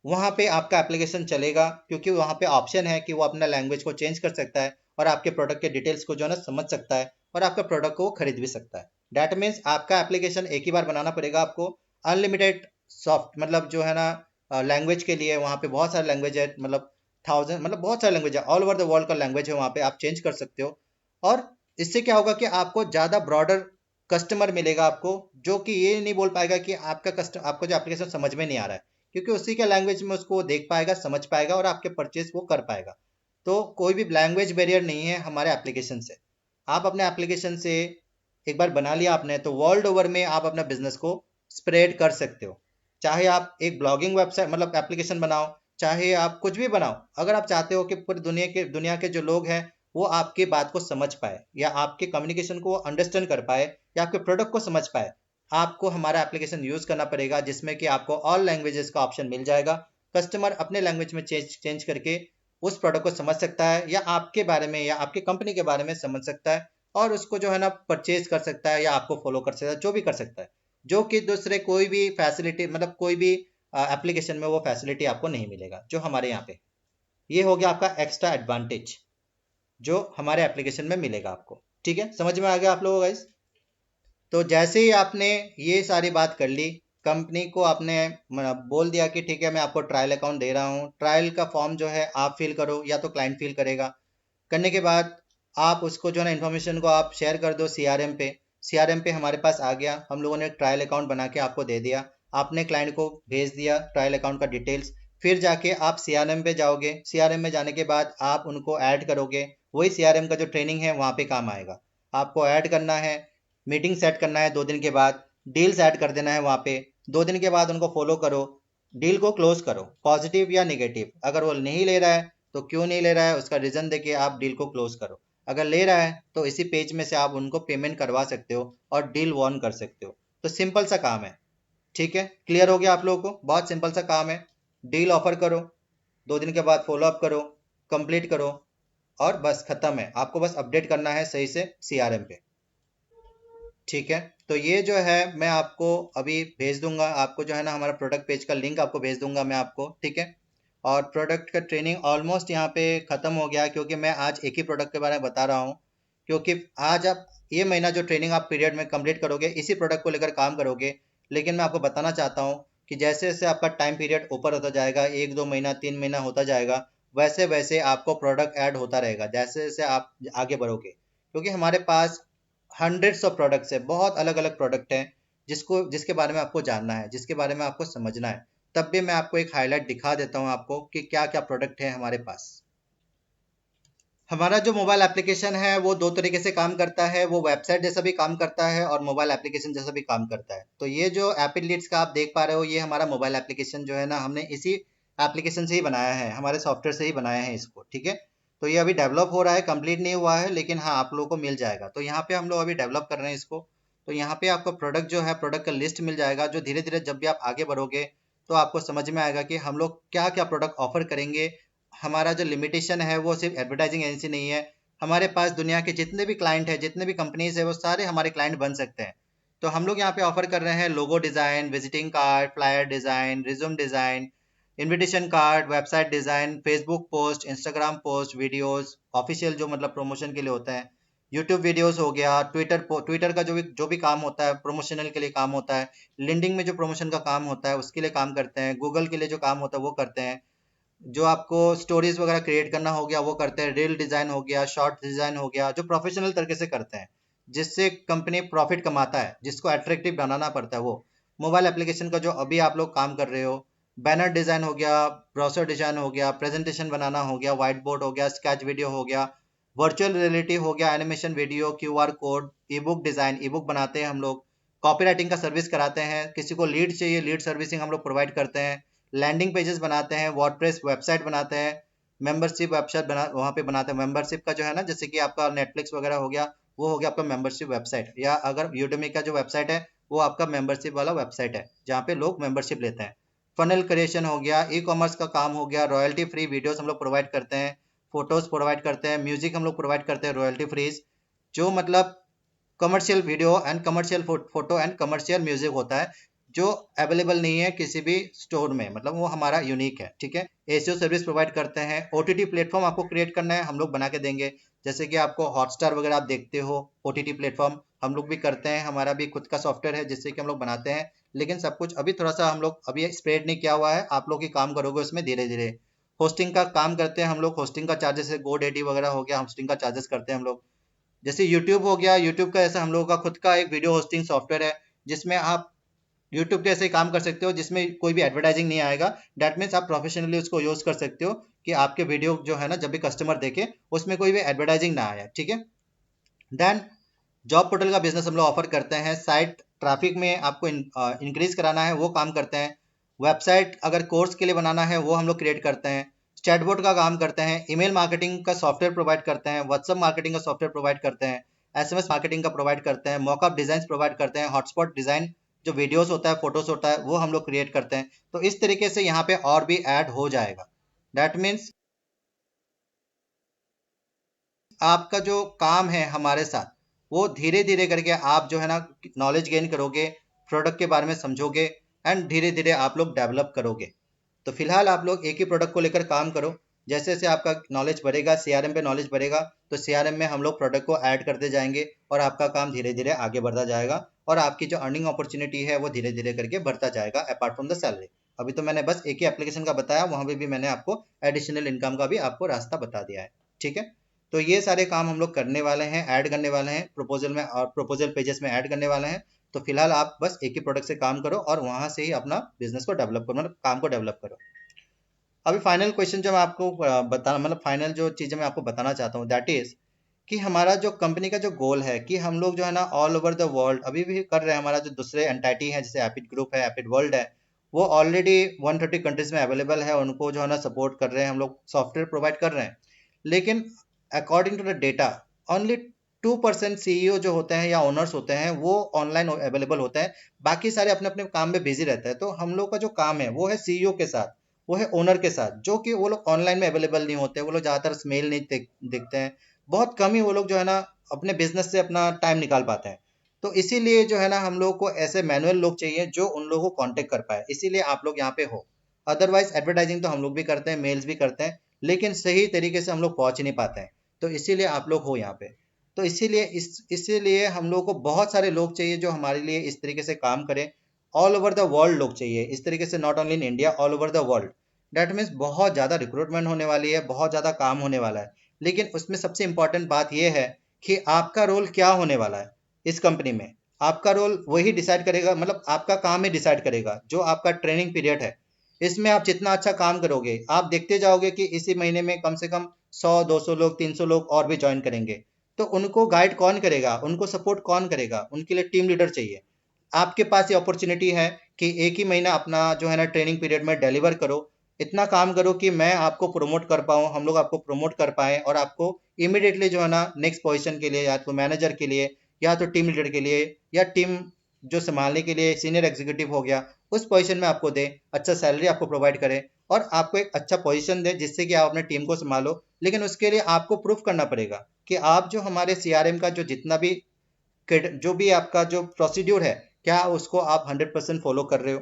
Speaker 1: वहाँ पे आपका एप्लीकेशन चलेगा, क्योंकि वहाँ पे ऑप्शन है कि वो अपना लैंग्वेज को चेंज कर सकता है और आपके प्रोडक्ट के डिटेल्स को जो है ना समझ सकता है और आपका प्रोडक्ट को वो खरीद भी सकता है। डैट मीन्स आपका एप्लीकेशन एक ही बार बनाना पड़ेगा आपको। अनलिमिटेड सॉफ्ट मतलब जो है ना लैंग्वेज के लिए वहाँ पे बहुत सारे लैंग्वेज है, मतलब थाउजेंड, मतलब बहुत सारे लैंग्वेज है, ऑल ओवर द वर्ल्ड का लैंग्वेज है, वहाँ पे आप चेंज कर सकते हो। और इससे क्या होगा कि आपको ज़्यादा ब्रॉडर कस्टमर मिलेगा आपको, जो कि ये नहीं बोल पाएगा कि आपका जो एप्लीकेशन समझ में नहीं आ रहा है, क्योंकि उसी के लैंग्वेज में उसको वो देख पाएगा, समझ पाएगा और आपके परचेज वो कर पाएगा। तो कोई भी लैंग्वेज बैरियर नहीं है हमारे एप्लीकेशन से। आप अपने एप्लीकेशन से एक बार बना लिया आपने तो वर्ल्ड ओवर में आप अपना बिजनेस को स्प्रेड कर सकते हो। चाहे आप एक ब्लॉगिंग वेबसाइट मतलब एप्लीकेशन बनाओ, चाहे आप कुछ भी बनाओ, अगर आप चाहते हो कि पूरी दुनिया के जो लोग हैं वो आपकी बात को समझ पाए या आपके कम्युनिकेशन को अंडरस्टैंड कर पाए या आपके प्रोडक्ट को समझ पाए, आपको हमारा एप्लीकेशन यूज करना पड़ेगा, जिसमें कि आपको ऑल लैंग्वेजेस का ऑप्शन मिल जाएगा। कस्टमर अपने लैंग्वेज में चेंज करके उस प्रोडक्ट को समझ सकता है या आपके बारे में या आपकी कंपनी के बारे में समझ सकता है और उसको जो है ना परचेज कर सकता है या आपको फॉलो कर सकता है, जो भी कर सकता है, जो कि दूसरे कोई भी फैसिलिटी मतलब कोई भी एप्लीकेशन में वो फैसिलिटी आपको नहीं मिलेगा जो हमारे यहाँ पे। ये हो गया आपका एक्स्ट्रा एडवांटेज जो हमारे एप्लीकेशन में मिलेगा आपको। ठीक है, समझ में आ गया आप लोगों को गाइस? तो जैसे ही आपने ये सारी बात कर ली, कंपनी को आपने बोल दिया कि ठीक है मैं आपको ट्रायल अकाउंट दे रहा हूँ, ट्रायल का फॉर्म जो है आप फिल करो या तो क्लाइंट फिल करेगा। करने के बाद आप उसको जो है ना इन्फॉर्मेशन को आप शेयर कर दो सीआरएम पे। सीआरएम पे हमारे पास आ गया, हम लोगों ने एक ट्रायल अकाउंट बना के आपको दे दिया, आपने क्लाइंट को भेज दिया ट्रायल अकाउंट का डिटेल्स। फिर जाके आप सीआरएम पे जाओगे, सीआरएम में जाने के बाद आप उनको ऐड करोगे, वही सीआरएम का जो ट्रेनिंग है वहाँ पे काम आएगा। आपको ऐड करना है, मीटिंग सेट करना है 2 दिन के बाद, डील्स ऐड कर देना है वहाँ पे, 2 दिन के बाद उनको फॉलो करो, डील को क्लोज करो, पॉजिटिव या नेगेटिव। अगर वो नहीं ले रहा है तो क्यों नहीं ले रहा है उसका रीजन देके आप डील को क्लोज करो। अगर ले रहा है तो इसी पेज में से आप उनको पेमेंट करवा सकते हो और डील वॉन कर सकते हो। तो सिंपल सा काम है। ठीक है, क्लियर हो गया आप लोगों को? बहुत सिंपल सा काम है। डील ऑफर करो, 2 दिन के बाद फॉलो अप करो, कंप्लीट करो और बस खत्म है। आपको बस अपडेट करना है सही से सीआरएम पे। ठीक है, तो ये जो है मैं आपको अभी भेज दूंगा, आपको जो है ना हमारा प्रोडक्ट पेज का लिंक आपको भेज दूंगा मैं आपको। ठीक है, और प्रोडक्ट का ट्रेनिंग ऑलमोस्ट यहाँ पे ख़त्म हो गया, क्योंकि मैं आज एक ही प्रोडक्ट के बारे में बता रहा हूँ। क्योंकि आज आप ये महीना जो ट्रेनिंग आप पीरियड में कंप्लीट करोगे इसी प्रोडक्ट को लेकर काम करोगे, लेकिन मैं आपको बताना चाहता हूँ कि जैसे जैसे आपका टाइम पीरियड ऊपर होता जाएगा, 1-2 महीना 3 महीना होता जाएगा, वैसे वैसे आपको प्रोडक्ट ऐड होता रहेगा जैसे जैसे आप आगे बढ़ोगे। क्योंकि हमारे पास हंड्रेड्स ऑफ प्रोडक्ट्स है, बहुत अलग अलग प्रोडक्ट हैं जिसके बारे में आपको जानना है, जिसके बारे में आपको समझना है। तब भी मैं आपको एक हाईलाइट दिखा देता हूँ आपको कि क्या क्या प्रोडक्ट है हमारे पास। हमारा जो मोबाइल एप्लीकेशन है वो दो तरीके से काम करता है, वो वेबसाइट जैसा भी काम करता है और मोबाइल एप्लीकेशन जैसा भी काम करता है। तो ये जो एपिड लीड्स का आप देख पा रहे हो, ये हमारा मोबाइल एप्लीकेशन जो है ना, हमने इसी एप्लीकेशन से ही बनाया है, हमारे सॉफ्टवेयर से ही बनाया है इसको। ठीक है, तो ये अभी डेवलप हो रहा है, कंप्लीट नहीं हुआ है, लेकिन हाँ आप लोगों को मिल जाएगा। तो यहाँ पे हम लोग अभी डेवलप कर रहे हैं इसको। तो यहाँ पे आपको प्रोडक्ट जो है, प्रोडक्ट का लिस्ट मिल जाएगा, जो धीरे धीरे जब भी आप आगे बढ़ोगे तो आपको समझ में आएगा कि हम लोग क्या क्या प्रोडक्ट ऑफर करेंगे। हमारा जो लिमिटेशन है वो सिर्फ एडवर्टाइजिंग एजेंसी नहीं है, हमारे पास दुनिया के जितने भी क्लाइंट हैं, जितने भी कंपनीज है, वो सारे हमारे क्लाइंट बन सकते हैं। तो हम लोग यहाँ पे ऑफर कर रहे हैं logo design, visiting card, flyer design, resume design, invitation card, website design, Facebook post, Instagram post, videos official जो मतलब प्रमोशन के लिए होता है, यूट्यूब वीडियोस हो गया, ट्विटर का जो भी काम होता है प्रमोशनल के लिए काम होता है, लिंक्डइन में जो प्रमोशन का काम होता है उसके लिए काम करते हैं, गूगल के लिए जो काम होता है वो करते हैं, जो आपको स्टोरीज वगैरह क्रिएट करना हो गया वो करते हैं, रील डिज़ाइन हो गया, शॉर्ट डिज़ाइन हो गया, जो प्रोफेशनल तरीके से करते हैं, जिससे कंपनी प्रॉफिट कमाता है, जिसको अट्रैक्टिव बनाना पड़ता है वो मोबाइल एप्लीकेशन का जो अभी आप लोग काम कर रहे हो। बैनर डिज़ाइन हो गया, ब्राउज़र डिज़ाइन हो गया, प्रेजेंटेशन बनाना हो गया, व्हाइट बोर्ड हो गया, स्केच वीडियो हो गया, वर्चुअल रियलिटी हो गया, एनिमेशन वीडियो, क्यूआर कोड, ई बुक डिज़ाइन, ई बुक बनाते हैं हम लोग, कॉपी राइटिंग का सर्विस कराते हैं, किसी को लीड चाहिए लीड सर्विसिंग हम लोग प्रोवाइड करते हैं, लैंडिंग पेजेस बनाते हैं, वर्डप्रेस वेबसाइट बनाते हैं, मेंबरशिप वेबसाइट वहाँ पे बनाते हैं। मेंबरशिप का जो है ना, जैसे कि आपका नेटफ्लिक्स वगैरह हो गया, वो हो गया आपका मेंबरशिप वेबसाइट, या अगर यूडेमी का जो वेबसाइट है वो आपका मेंबरशिप वाला वेबसाइट है जहाँ पे लोग मेंबरशिप लेते हैं। फनल क्रिएशन हो गया, ई कॉमर्स का काम हो गया, रॉयल्टी फ्री वीडियोस हम लोग प्रोवाइड करते हैं, फोटोज प्रोवाइड करते हैं, म्यूजिक हम लोग प्रोवाइड करते हैं रॉयल्टी फ्रीज, जो मतलब commercial video and commercial photo and commercial music होता है जो अवेलेबल नहीं है किसी भी स्टोर में, मतलब वो हमारा यूनिक है। ठीक है, एसईओ सर्विस प्रोवाइड करते हैं। ओटीटी प्लेटफॉर्म आपको क्रिएट करना है, हम लोग बना के देंगे। जैसे कि आपको हॉटस्टार वगैरह आप देखते हो, ओटीटी प्लेटफॉर्म हम लोग भी करते हैं, हमारा भी खुद का सॉफ्टवेयर है जिससे कि हम लोग बनाते हैं। लेकिन सब कुछ अभी थोड़ा सा हम लोग अभी स्प्रेड नहीं किया हुआ है, आप लोग ही काम करोगे उसमें धीरे धीरे। होस्टिंग का काम करते हैं हम लोग, होस्टिंग का चार्जेस है, गोडेडी वगैरह हो गया, होस्टिंग का चार्जेस करते हैं हम लोग। जैसे यूट्यूब हो गया, यूट्यूब का ऐसा हम लोगों का खुद का एक वीडियो होस्टिंग सॉफ्टवेयर है जिसमें आप यूट्यूब के ऐसे काम कर सकते हो जिसमें कोई भी एडवर्टाइजिंग नहीं आएगा। डैट मीन्स आप प्रोफेशनली उसको यूज कर सकते हो कि आपके वीडियो जो है ना जब भी कस्टमर देखे उसमें कोई भी एडवर्टाइजिंग ना आए। ठीक है, देन जॉब पोर्टल का बिजनेस हम लोग ऑफर करते हैं। साइट ट्रैफिक में आपको इंक्रीज कराना है वो काम करते हैं। वेबसाइट अगर कोर्स के लिए बनाना है वो हम लोग क्रिएट करते हैं। चैटबॉट का काम करते हैं। ईमेल मार्केटिंग का सॉफ्टवेयर प्रोवाइड करते हैं। व्हाट्सएप मार्केटिंग का सॉफ्टवेयर प्रोवाइड करते हैं। एसएमएस मार्केटिंग का प्रोवाइड करते हैं। मॉकअप डिजाइन प्रोवाइड करते हैं। हॉटस्पॉट डिजाइन जो वीडियोस होता है, फोटोज होता है, वो हम लोग क्रिएट करते हैं। तो इस तरीके से यहाँ पे और भी ऐड हो जाएगा। दैट मीन्स आपका जो काम है हमारे साथ वो धीरे धीरे करके आप जो है ना नॉलेज गेन करोगे, प्रोडक्ट के बारे में समझोगे एंड धीरे धीरे आप लोग डेवलप करोगे। तो फिलहाल आप लोग एक ही प्रोडक्ट को लेकर काम करो। जैसे जैसे आपका नॉलेज बढ़ेगा, सीआरएम पे नॉलेज बढ़ेगा, तो सीआरएम में हम लोग प्रोडक्ट को ऐड करते जाएंगे और आपका काम धीरे धीरे आगे बढ़ता जाएगा और आपकी जो अर्निंग अपॉर्चुनिटी है वो धीरे धीरे करके बढ़ता जाएगा अपार्ट फ्रॉम द सैलरी। अभी तो मैंने बस एक ही एप्लीकेशन का बताया, वहां पे भी मैंने आपको एडिशनल इनकम का भी आपको रास्ता बता दिया है। ठीक है, तो ये सारे काम हम लोग करने वाले हैं, ऐड करने वाले हैं प्रपोजल में और प्रपोजल पेजेस में ऐड करने वाले हैं। तो फिलहाल आप बस एक ही प्रोडक्ट से काम करो और वहां से ही अपना बिजनेस को डेवलप करो, मतलब काम को डेवलप करो। अभी फाइनल क्वेश्चन जो मैं आपको बता मतलब फाइनल जो चीज़ें मैं आपको बताना चाहता हूँ दैट इज कि हमारा जो कंपनी का जो गोल है कि हम लोग जो है ना ऑल ओवर द वर्ल्ड अभी भी कर रहे हैं। हमारा जो दूसरे एंटाइटी है जैसे एपिड ग्रुप है, एपिड वर्ल्ड है, वो ऑलरेडी 130 कंट्रीज में अवेलेबल है, उनको जो है ना सपोर्ट कर रहे हैं, हम लोग सॉफ्टवेयर प्रोवाइड कर रहे हैं। लेकिन according to the data only 2% CEO जो होते हैं या ओनर्स होते हैं वो ऑनलाइन अवेलेबल होते हैं। बाकी सारे अपने अपने काम में बिजी रहते हैं। तो हम लोग का जो काम है वो है सीईओ के साथ, वो है ओनर के साथ, जो कि वो लोग ऑनलाइन में अवेलेबल नहीं होते, वो लोग ज़्यादातर मेल नहीं देखते हैं। बहुत कम ही वो लोग जो है ना अपने बिजनेस से अपना टाइम निकाल पाते हैं। तो इसीलिए जो है ना हम लोग को ऐसे मैनुअल लोग चाहिए जो उन लोगों को कांटेक्ट कर पाए, इसीलिए आप लोग यहाँ पे हो। अदरवाइज एडवर्टाइजिंग तो हम लोग भी करते हैं, मेल्स भी करते हैं, लेकिन सही तरीके से हम लोग पहुंच नहीं पाते हैं। तो इसीलिए आप लोग हो यहाँ पे। तो इसीलिए हम लोग को बहुत सारे लोग चाहिए जो हमारे लिए इस तरीके से काम करें। ऑल ओवर द वर्ल्ड लोग चाहिए इस तरीके से, not only in India, all over the world. That means बहुत ज़्यादा रिक्रूटमेंट होने वाली है, बहुत ज़्यादा काम होने वाला है। लेकिन उसमें सबसे इंपॉर्टेंट बात यह है कि आपका रोल क्या होने वाला है इस कंपनी में। आपका रोल वही डिसाइड करेगा, मतलब आपका काम ही डिसाइड करेगा जो आपका ट्रेनिंग पीरियड है। इसमें आप जितना अच्छा काम करोगे आप देखते जाओगे कि इसी महीने में कम से कम 100 200 लोग 300 लोग और भी ज्वाइन करेंगे। तो उनको गाइड कौन करेगा, उनको सपोर्ट कौन करेगा, उनके लिए टीम लीडर चाहिए। आपके पास ये अपॉर्चुनिटी है कि एक ही महीना अपना जो है ना ट्रेनिंग पीरियड में डिलीवर करो, इतना काम करो कि मैं आपको प्रमोट कर पाऊँ, हम लोग आपको प्रमोट कर पाएँ और आपको इमीडिएटली जो है ना नेक्स्ट पोजीशन के लिए, या तो मैनेजर के लिए या तो टीम लीडर के लिए या टीम जो संभालने के लिए सीनियर एग्जीक्यूटिव हो गया, उस पोजीशन में आपको दे, अच्छा सैलरी आपको प्रोवाइड करे और आपको एक अच्छा पोजीशन दे जिससे कि आप अपने टीम को संभालो। लेकिन उसके लिए आपको प्रूफ करना पड़ेगा कि आप जो हमारे सीआरएम का जो जितना भी जो भी आपका जो प्रोसीड्यूर है, क्या उसको आप 100% फॉलो कर रहे हो।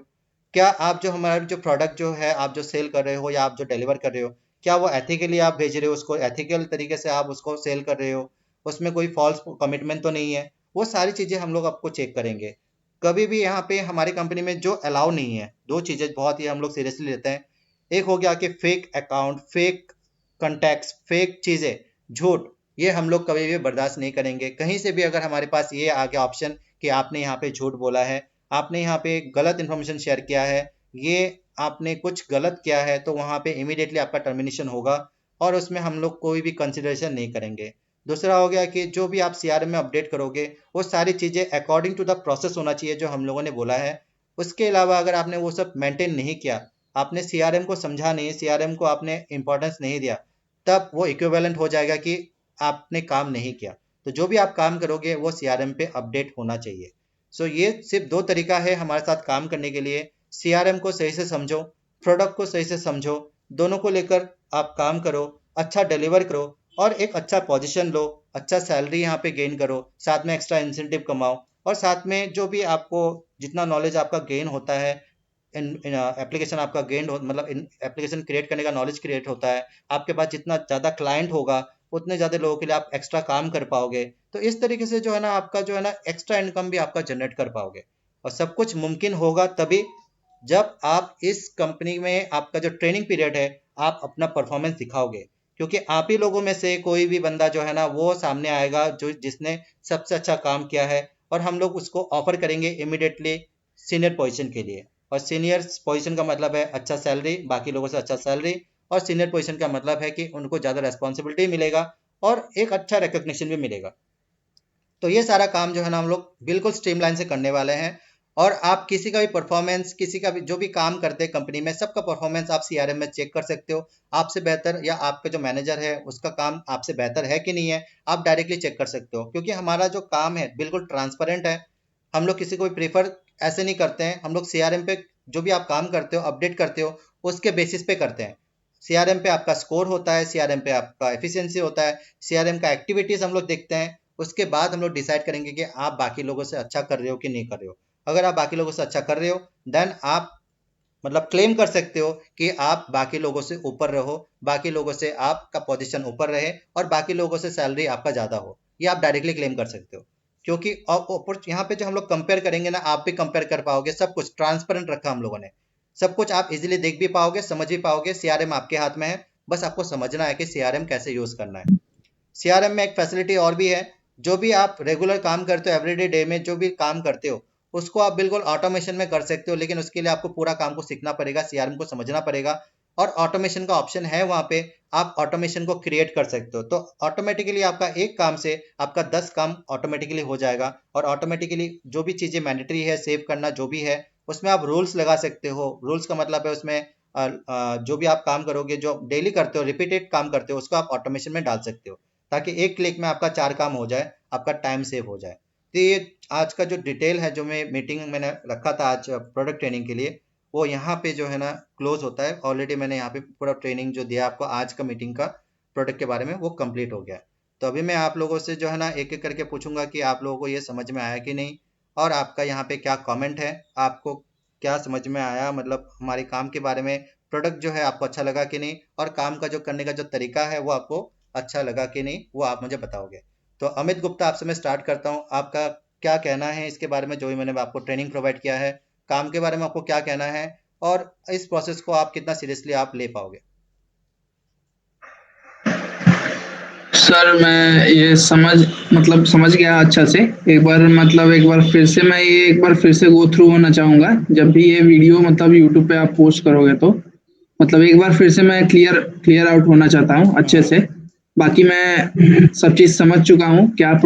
Speaker 1: क्या आप जो हमारा जो प्रोडक्ट जो है आप जो सेल कर रहे हो या आप जो डिलीवर कर रहे हो, क्या वो एथिकली आप भेज रहे हो, उसको एथिकल तरीके से आप उसको सेल कर रहे हो, उसमें कोई फॉल्स कमिटमेंट तो नहीं है। वो सारी चीज़ें हम लोग आपको चेक करेंगे। कभी भी यहाँ पे हमारी कंपनी में जो अलाउ नहीं है, दो चीज़ें बहुत ही हम लोग सीरियसली लेते हैं। एक हो गया कि fake account, fake contacts, fake चीज़ें, झूठ, ये हम लोग कभी भी बर्दाश्त नहीं करेंगे। कहीं से भी अगर हमारे पास ये आ गया ऑप्शन कि आपने यहाँ पे झूठ बोला है, आपने यहाँ पे गलत इन्फॉर्मेशन शेयर किया है, ये आपने कुछ गलत किया है, तो वहाँ पे इमीडिएटली आपका टर्मिनेशन होगा और उसमें हम लोग कोई भी कंसिडरेशन नहीं करेंगे। दूसरा हो गया कि जो भी आप सीआरएम में अपडेट करोगे वो सारी चीज़ें अकॉर्डिंग टू द प्रोसेस होना चाहिए जो हम लोगों ने बोला है। उसके अलावा अगर आपने वो सब मेंटेन नहीं किया, आपने सीआरएम को समझा नहीं, सीआरएम को आपने इंपॉर्टेंस नहीं दिया, तब वो इक्विवेलेंट हो जाएगा कि आपने काम नहीं किया। तो जो भी आप काम करोगे वो सीआरएम पे अपडेट होना चाहिए। सो ये सिर्फ 2 तरीका है हमारे साथ काम करने के लिए। सीआरएम को सही से समझो, प्रोडक्ट को सही से समझो, दोनों को लेकर आप काम करो, अच्छा डिलीवर करो और एक अच्छा पोजीशन लो, अच्छा सैलरी यहाँ पे गेन करो, साथ में एक्स्ट्रा इंसेंटिव कमाओ और साथ में जो भी आपको जितना नॉलेज आपका गेन होता है, इन एप्लीकेशन आपका गेन हो, मतलब इन एप्लीकेशन क्रिएट करने का नॉलेज क्रिएट होता है, आपके पास जितना ज़्यादा क्लाइंट होगा उतने ज़्यादा लोगों के लिए आप एक्स्ट्रा काम कर पाओगे। तो इस तरीके से जो है ना आपका जो है ना एक्स्ट्रा इनकम भी आपका जनरेट कर पाओगे। और सब कुछ मुमकिन होगा तभी जब आप इस कंपनी में आपका जो ट्रेनिंग पीरियड है आप अपना परफॉर्मेंस दिखाओगे, क्योंकि आप ही लोगों में से कोई भी बंदा जो है ना वो सामने आएगा जो जिसने सबसे अच्छा काम किया है और हम लोग उसको ऑफर करेंगे इमिडिएटली सीनियर पोजीशन के लिए। और सीनियर पोजीशन का मतलब है अच्छा सैलरी, बाकी लोगों से अच्छा सैलरी, और सीनियर पोजीशन का मतलब है कि उनको ज़्यादा रेस्पॉन्सिबिलिटी मिलेगा और एक अच्छा रिकग्निशन भी मिलेगा। तो ये सारा काम जो है ना हम लोग बिल्कुल स्ट्रीमलाइन से करने वाले हैं। और आप किसी का भी परफॉर्मेंस, किसी का भी जो भी काम करते हैं कंपनी में, सबका परफॉर्मेंस आप सीआरएम में चेक कर सकते हो। आपसे बेहतर या आपका जो मैनेजर है उसका काम आपसे बेहतर है कि नहीं है, आप डायरेक्टली चेक कर सकते हो, क्योंकि हमारा जो काम है बिल्कुल ट्रांसपेरेंट है। हम लोग किसी को भी प्रेफर ऐसे नहीं करते हैं। हम लोग सीआरएम पे जो भी आप काम करते हो, अपडेट करते हो, उसके बेसिस पे करते हैं। सीआरएम पे आपका स्कोर होता है, सीआरएम पे आपका एफिशिएंसी होता है, सीआरएम का एक्टिविटीज हम लोग देखते हैं। उसके बाद हम लोग डिसाइड करेंगे कि आप बाकी लोगों से अच्छा कर रहे हो कि नहीं कर रहे हो। अगर आप बाकी लोगों से अच्छा कर रहे हो देन आप मतलब क्लेम कर सकते हो कि आप बाकी लोगों से ऊपर रहो, बाकी लोगों से आपका पोजीशन ऊपर रहे और बाकी लोगों से सैलरी आपका ज़्यादा हो। ये आप डायरेक्टली क्लेम कर सकते हो, क्योंकि यहाँ पे जो हम लोग कंपेयर करेंगे ना, आप भी कंपेयर कर पाओगे। सब कुछ ट्रांसपेरेंट रखा हम लोगों ने, सब कुछ आप इजीली देख भी पाओगे, समझ भी पाओगे। सीआरएम आपके हाथ में है, बस आपको समझना है कि सीआरएम कैसे यूज़ करना है। सीआरएम में एक फैसिलिटी और भी है, जो भी आप रेगुलर काम करते हो, एवरीडे डे में जो भी काम करते हो उसको आप बिल्कुल ऑटोमेशन में कर सकते हो, लेकिन उसके लिए आपको पूरा काम को सीखना पड़ेगा, सीआरएम को समझना पड़ेगा। और ऑटोमेशन का ऑप्शन है वहाँ पे, आप ऑटोमेशन को क्रिएट कर सकते हो। तो ऑटोमेटिकली आपका एक काम से आपका 10 काम ऑटोमेटिकली हो जाएगा। और ऑटोमेटिकली जो भी चीज़ें मैंडेटरी है सेव करना जो भी है, उसमें आप रूल्स लगा सकते हो। रूल्स का मतलब है उसमें जो भी आप काम करोगे, जो डेली करते हो, रिपीटेड काम करते हो, उसको आप ऑटोमेशन में डाल सकते हो, ताकि एक क्लिक में आपका 4 काम हो जाए, आपका टाइम सेव हो जाए। तो ये आज का जो डिटेल है, जो मैं मीटिंग मैंने रखा था आज प्रोडक्ट ट्रेनिंग के लिए, वो यहाँ पे जो है ना क्लोज होता है। ऑलरेडी मैंने यहाँ पे पूरा ट्रेनिंग जो दिया आपको आज का मीटिंग का प्रोडक्ट के बारे में, वो कंप्लीट हो गया है। तो अभी मैं आप लोगों से जो है ना एक एक करके पूछूंगा कि आप लोगों को ये समझ में आया कि नहीं, और आपका यहाँ पे क्या कमेंट है, आपको क्या समझ में आया, मतलब हमारे काम के बारे में, प्रोडक्ट जो है आपको अच्छा लगा कि नहीं, और काम का जो करने का जो तरीका है वो आपको अच्छा लगा कि नहीं, वो आप मुझे बताओगे। तो अमित गुप्ता, आपसे मैं स्टार्ट करता हूँ। आपका क्या कहना है इसके बारे में, जो भी मैंने आपको ट्रेनिंग प्रोवाइड किया है, काम के बारे में आपको क्या कहना है, और इस प्रोसेस को आप कितना सीरियसली आप ले पाओगे?
Speaker 2: सर मैं ये समझ गया अच्छा से। एक बार फिर से मैं ये एक बार फिर से गो थ्रू होना चाहूँगा, जब भी ये वीडियो यूट्यूब पे आप पोस्ट करोगे तो एक बार फिर से मैं क्लियर क्लियर आउट होना चाहता हूँ अच्छे
Speaker 1: हम्म।
Speaker 2: से। बाकी मैं सब चीज़ समझ चुका हूँ, क्या है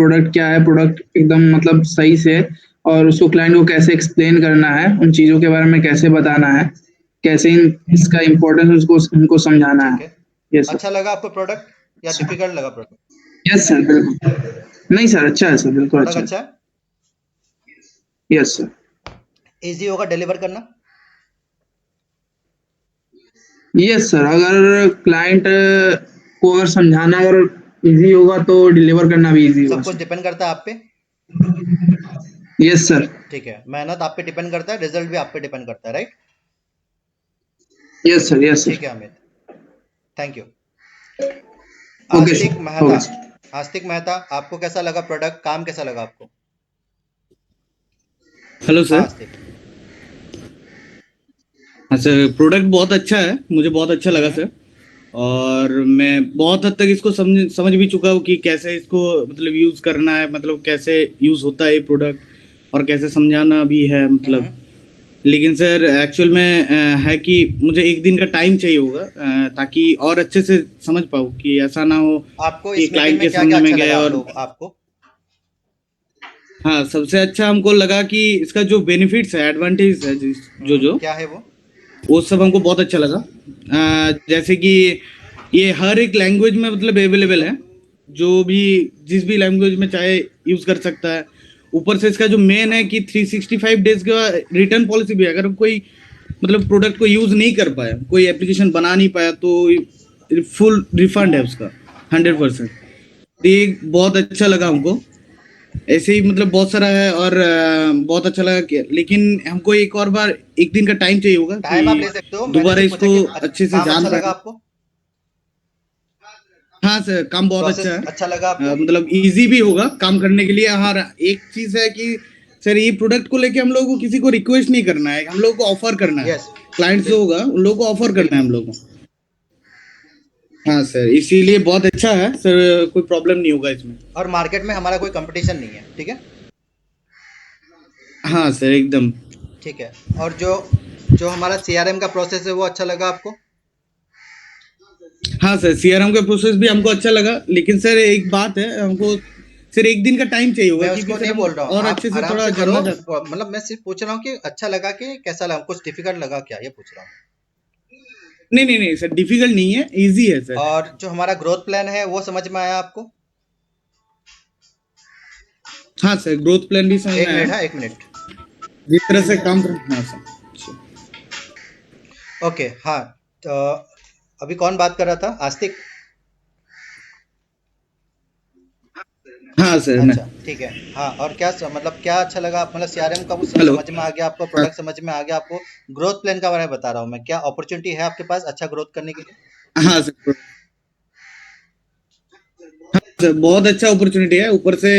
Speaker 2: प्रोडक्ट एकदम सही से, और उसको क्लाइंट को कैसे एक्सप्लेन करना है, उन चीज़ों के बारे में कैसे बताना है, कैसे इसका इम्पोर्टेंस उसको उनको समझाना
Speaker 1: ठीक
Speaker 2: है।
Speaker 1: है।
Speaker 2: ये सब।
Speaker 1: अच्छा लगा आपको प्रोडक्ट या डिफिकल्ट लगा प्रोडक्ट?
Speaker 2: यस सर, बिल्कुल। नहीं सर, अच्छा है सर, बिल्कुल
Speaker 1: प्रोडक्ट
Speaker 2: अच्छा है।
Speaker 1: अच्छा है,
Speaker 2: यस सर।
Speaker 1: ईजी होगा डिलीवर करना,
Speaker 2: यस सर, अगर क्लाइंट को अगर समझाना अगर इजी होगा तो डिलीवर करना भी इजी होगा
Speaker 1: सब कुछ
Speaker 2: सर।
Speaker 1: डिपेंड करता है आप पे।
Speaker 2: Yes sir.
Speaker 1: ठीक है, मेहनत आप पे डिपेंड करता है, रिजल्ट भी आप पे डिपेंड करता है, राइट?
Speaker 2: Yes sir. यस
Speaker 1: ठीक
Speaker 2: सर।
Speaker 1: है Amit, thank you.
Speaker 2: Okay
Speaker 1: Astik
Speaker 2: sir.
Speaker 1: Mehta,
Speaker 2: okay sir.
Speaker 1: आस्तिक मेहता, आपको कैसा लगा प्रोडक्ट, काम कैसा लगा आपको?
Speaker 3: हेलो
Speaker 1: हाँ
Speaker 3: सर।
Speaker 1: आस्तिक।
Speaker 3: हाँ सर, प्रोडक्ट बहुत अच्छा है, मुझे बहुत अच्छा लगा
Speaker 1: हम्म।
Speaker 3: सर। और मैं बहुत हद तक इसको समझ समझ भी चुका हूँ कि कैसे इसको यूज़ करना है, कैसे यूज़ होता है ये प्रोडक्ट, और कैसे समझाना भी है
Speaker 1: हम्म।
Speaker 3: लेकिन सर एक्चुअल में है कि मुझे एक दिन का टाइम चाहिए होगा, ताकि और अच्छे से समझ पाऊँ, कि ऐसा ना हो
Speaker 1: आपको
Speaker 3: कि
Speaker 1: इस मीटिंग
Speaker 3: क्लाइंट
Speaker 1: में
Speaker 3: के
Speaker 1: क्या क्या
Speaker 3: सामने
Speaker 1: अच्छा
Speaker 3: में गए
Speaker 1: लगा, आप
Speaker 3: और
Speaker 1: लोग आपको?
Speaker 3: हाँ, सबसे अच्छा हमको लगा कि इसका जो बेनिफिट्स है, एडवांटेज है, जो जो
Speaker 1: क्या है वो?
Speaker 3: वो सब हमको बहुत अच्छा लगा। जैसे कि ये हर एक लैंग्वेज में
Speaker 1: ठीक
Speaker 3: अवेलेबल
Speaker 1: है।
Speaker 3: है, जो भी जिस भी लैंग्वेज में चाहे यूज़ कर सकता है। ऊपर से इसका जो मेन है कि 365 डेज का रिटर्न पॉलिसी भी है। अगर कोई मतलब प्रोडक्ट को यूज नहीं कर पाया, कोई एप्लीकेशन बना नहीं पाया, तो फुल रिफंड है उसका 100%। ये बहुत अच्छा लगा हमको। ऐसे ही मतलब बहुत सारा है, और बहुत अच्छा लगा कि, लेकिन हमको एक और बार एक दिन का टाइम चाहिए होगा
Speaker 1: टाइम आप ले
Speaker 3: कि
Speaker 1: सकते हो। मैंने
Speaker 3: दोबारा
Speaker 1: सिर्फ पूछा
Speaker 3: इसको
Speaker 1: कि
Speaker 3: अच्छे से
Speaker 1: काम
Speaker 3: जान
Speaker 1: अच्छा लगा
Speaker 3: पाए।
Speaker 1: आपको,
Speaker 3: हाँ सर, काम बहुत अच्छा
Speaker 1: प्रोसेस
Speaker 3: है।
Speaker 1: अच्छा लगा आपको।
Speaker 3: मतलब इजी भी होगा काम करने के लिए। हाँ, एक चीज है कि सर ये प्रोडक्ट को लेके हम लोगों को किसी को रिक्वेस्ट नहीं करना है, हम लोगों को ऑफर करना है।
Speaker 1: यस,
Speaker 3: क्लाइंट जो होगा उन लोगों को ऑफर करना है हम
Speaker 1: बिल्कुल।
Speaker 3: लोगों को। हाँ सर, इसीलिए बहुत अच्छा है सर, कोई प्रॉब्लम नहीं होगा इसमें।
Speaker 1: और मार्केट में हमारा कोई कंपटीशन नहीं है, ठीक है।
Speaker 3: हाँ सर, एकदम।
Speaker 1: ठीक है। और जो जो हमारा सीआरएम का प्रोसेस है वो अच्छा लगा आपको।
Speaker 3: हाँ सर, सीआरएम का प्रोसेस भी हमको अच्छा लगा, लेकिन सर एक बात है, हमको सर एक दिन का टाइम चाहिए होगा,
Speaker 1: मैं
Speaker 3: क्योंकि
Speaker 1: उसको
Speaker 3: सर
Speaker 1: नहीं
Speaker 3: हम
Speaker 1: बोल रहा हूँ,
Speaker 3: और
Speaker 1: आप
Speaker 3: अच्छे से
Speaker 1: आराम
Speaker 3: थोड़ा
Speaker 1: से करो।
Speaker 3: जानना चाहते।
Speaker 1: मतलब मैं सिर्फ पूछ रहा हूँ कि अच्छा लगा कि कैसा लगा, कुछ डिफिकल्ट लगा क्या, ये पूछ रहा हूँ।
Speaker 3: नहीं नहीं नहीं सर, डिफिकल्ट नहीं है, इजी है सर।
Speaker 1: और जो हमारा ग्रोथ प्लान है वो समझ में आया आपको।
Speaker 3: हाँ सर, ग्रोथ प्लान भी समझ में
Speaker 1: एक
Speaker 3: आया।
Speaker 1: मिनट है, एक मिनट।
Speaker 3: जिस तरह से काम कर, हाँ सर।
Speaker 1: ओके, हाँ। तो अभी कौन बात कर रहा था, आस्तिक।
Speaker 3: हाँ सर, मैं।
Speaker 1: अच्छा, ठीक है। हाँ, और क्या मतलब क्या अच्छा लगा, मतलब सीआरएम का कुछ
Speaker 3: हेलो।
Speaker 1: समझ में आ गया आपको,
Speaker 3: हाँ
Speaker 1: प्रोडक्ट समझ में आ गया आपको। ग्रोथ प्लान का बारे में बता रहा हूँ मैं, क्या अपॉर्चुनिटी है आपके पास अच्छा ग्रोथ करने के लिए।
Speaker 3: हाँ सर। हाँ सर, बहुत अच्छा अपॉर्चुनिटी है। ऊपर से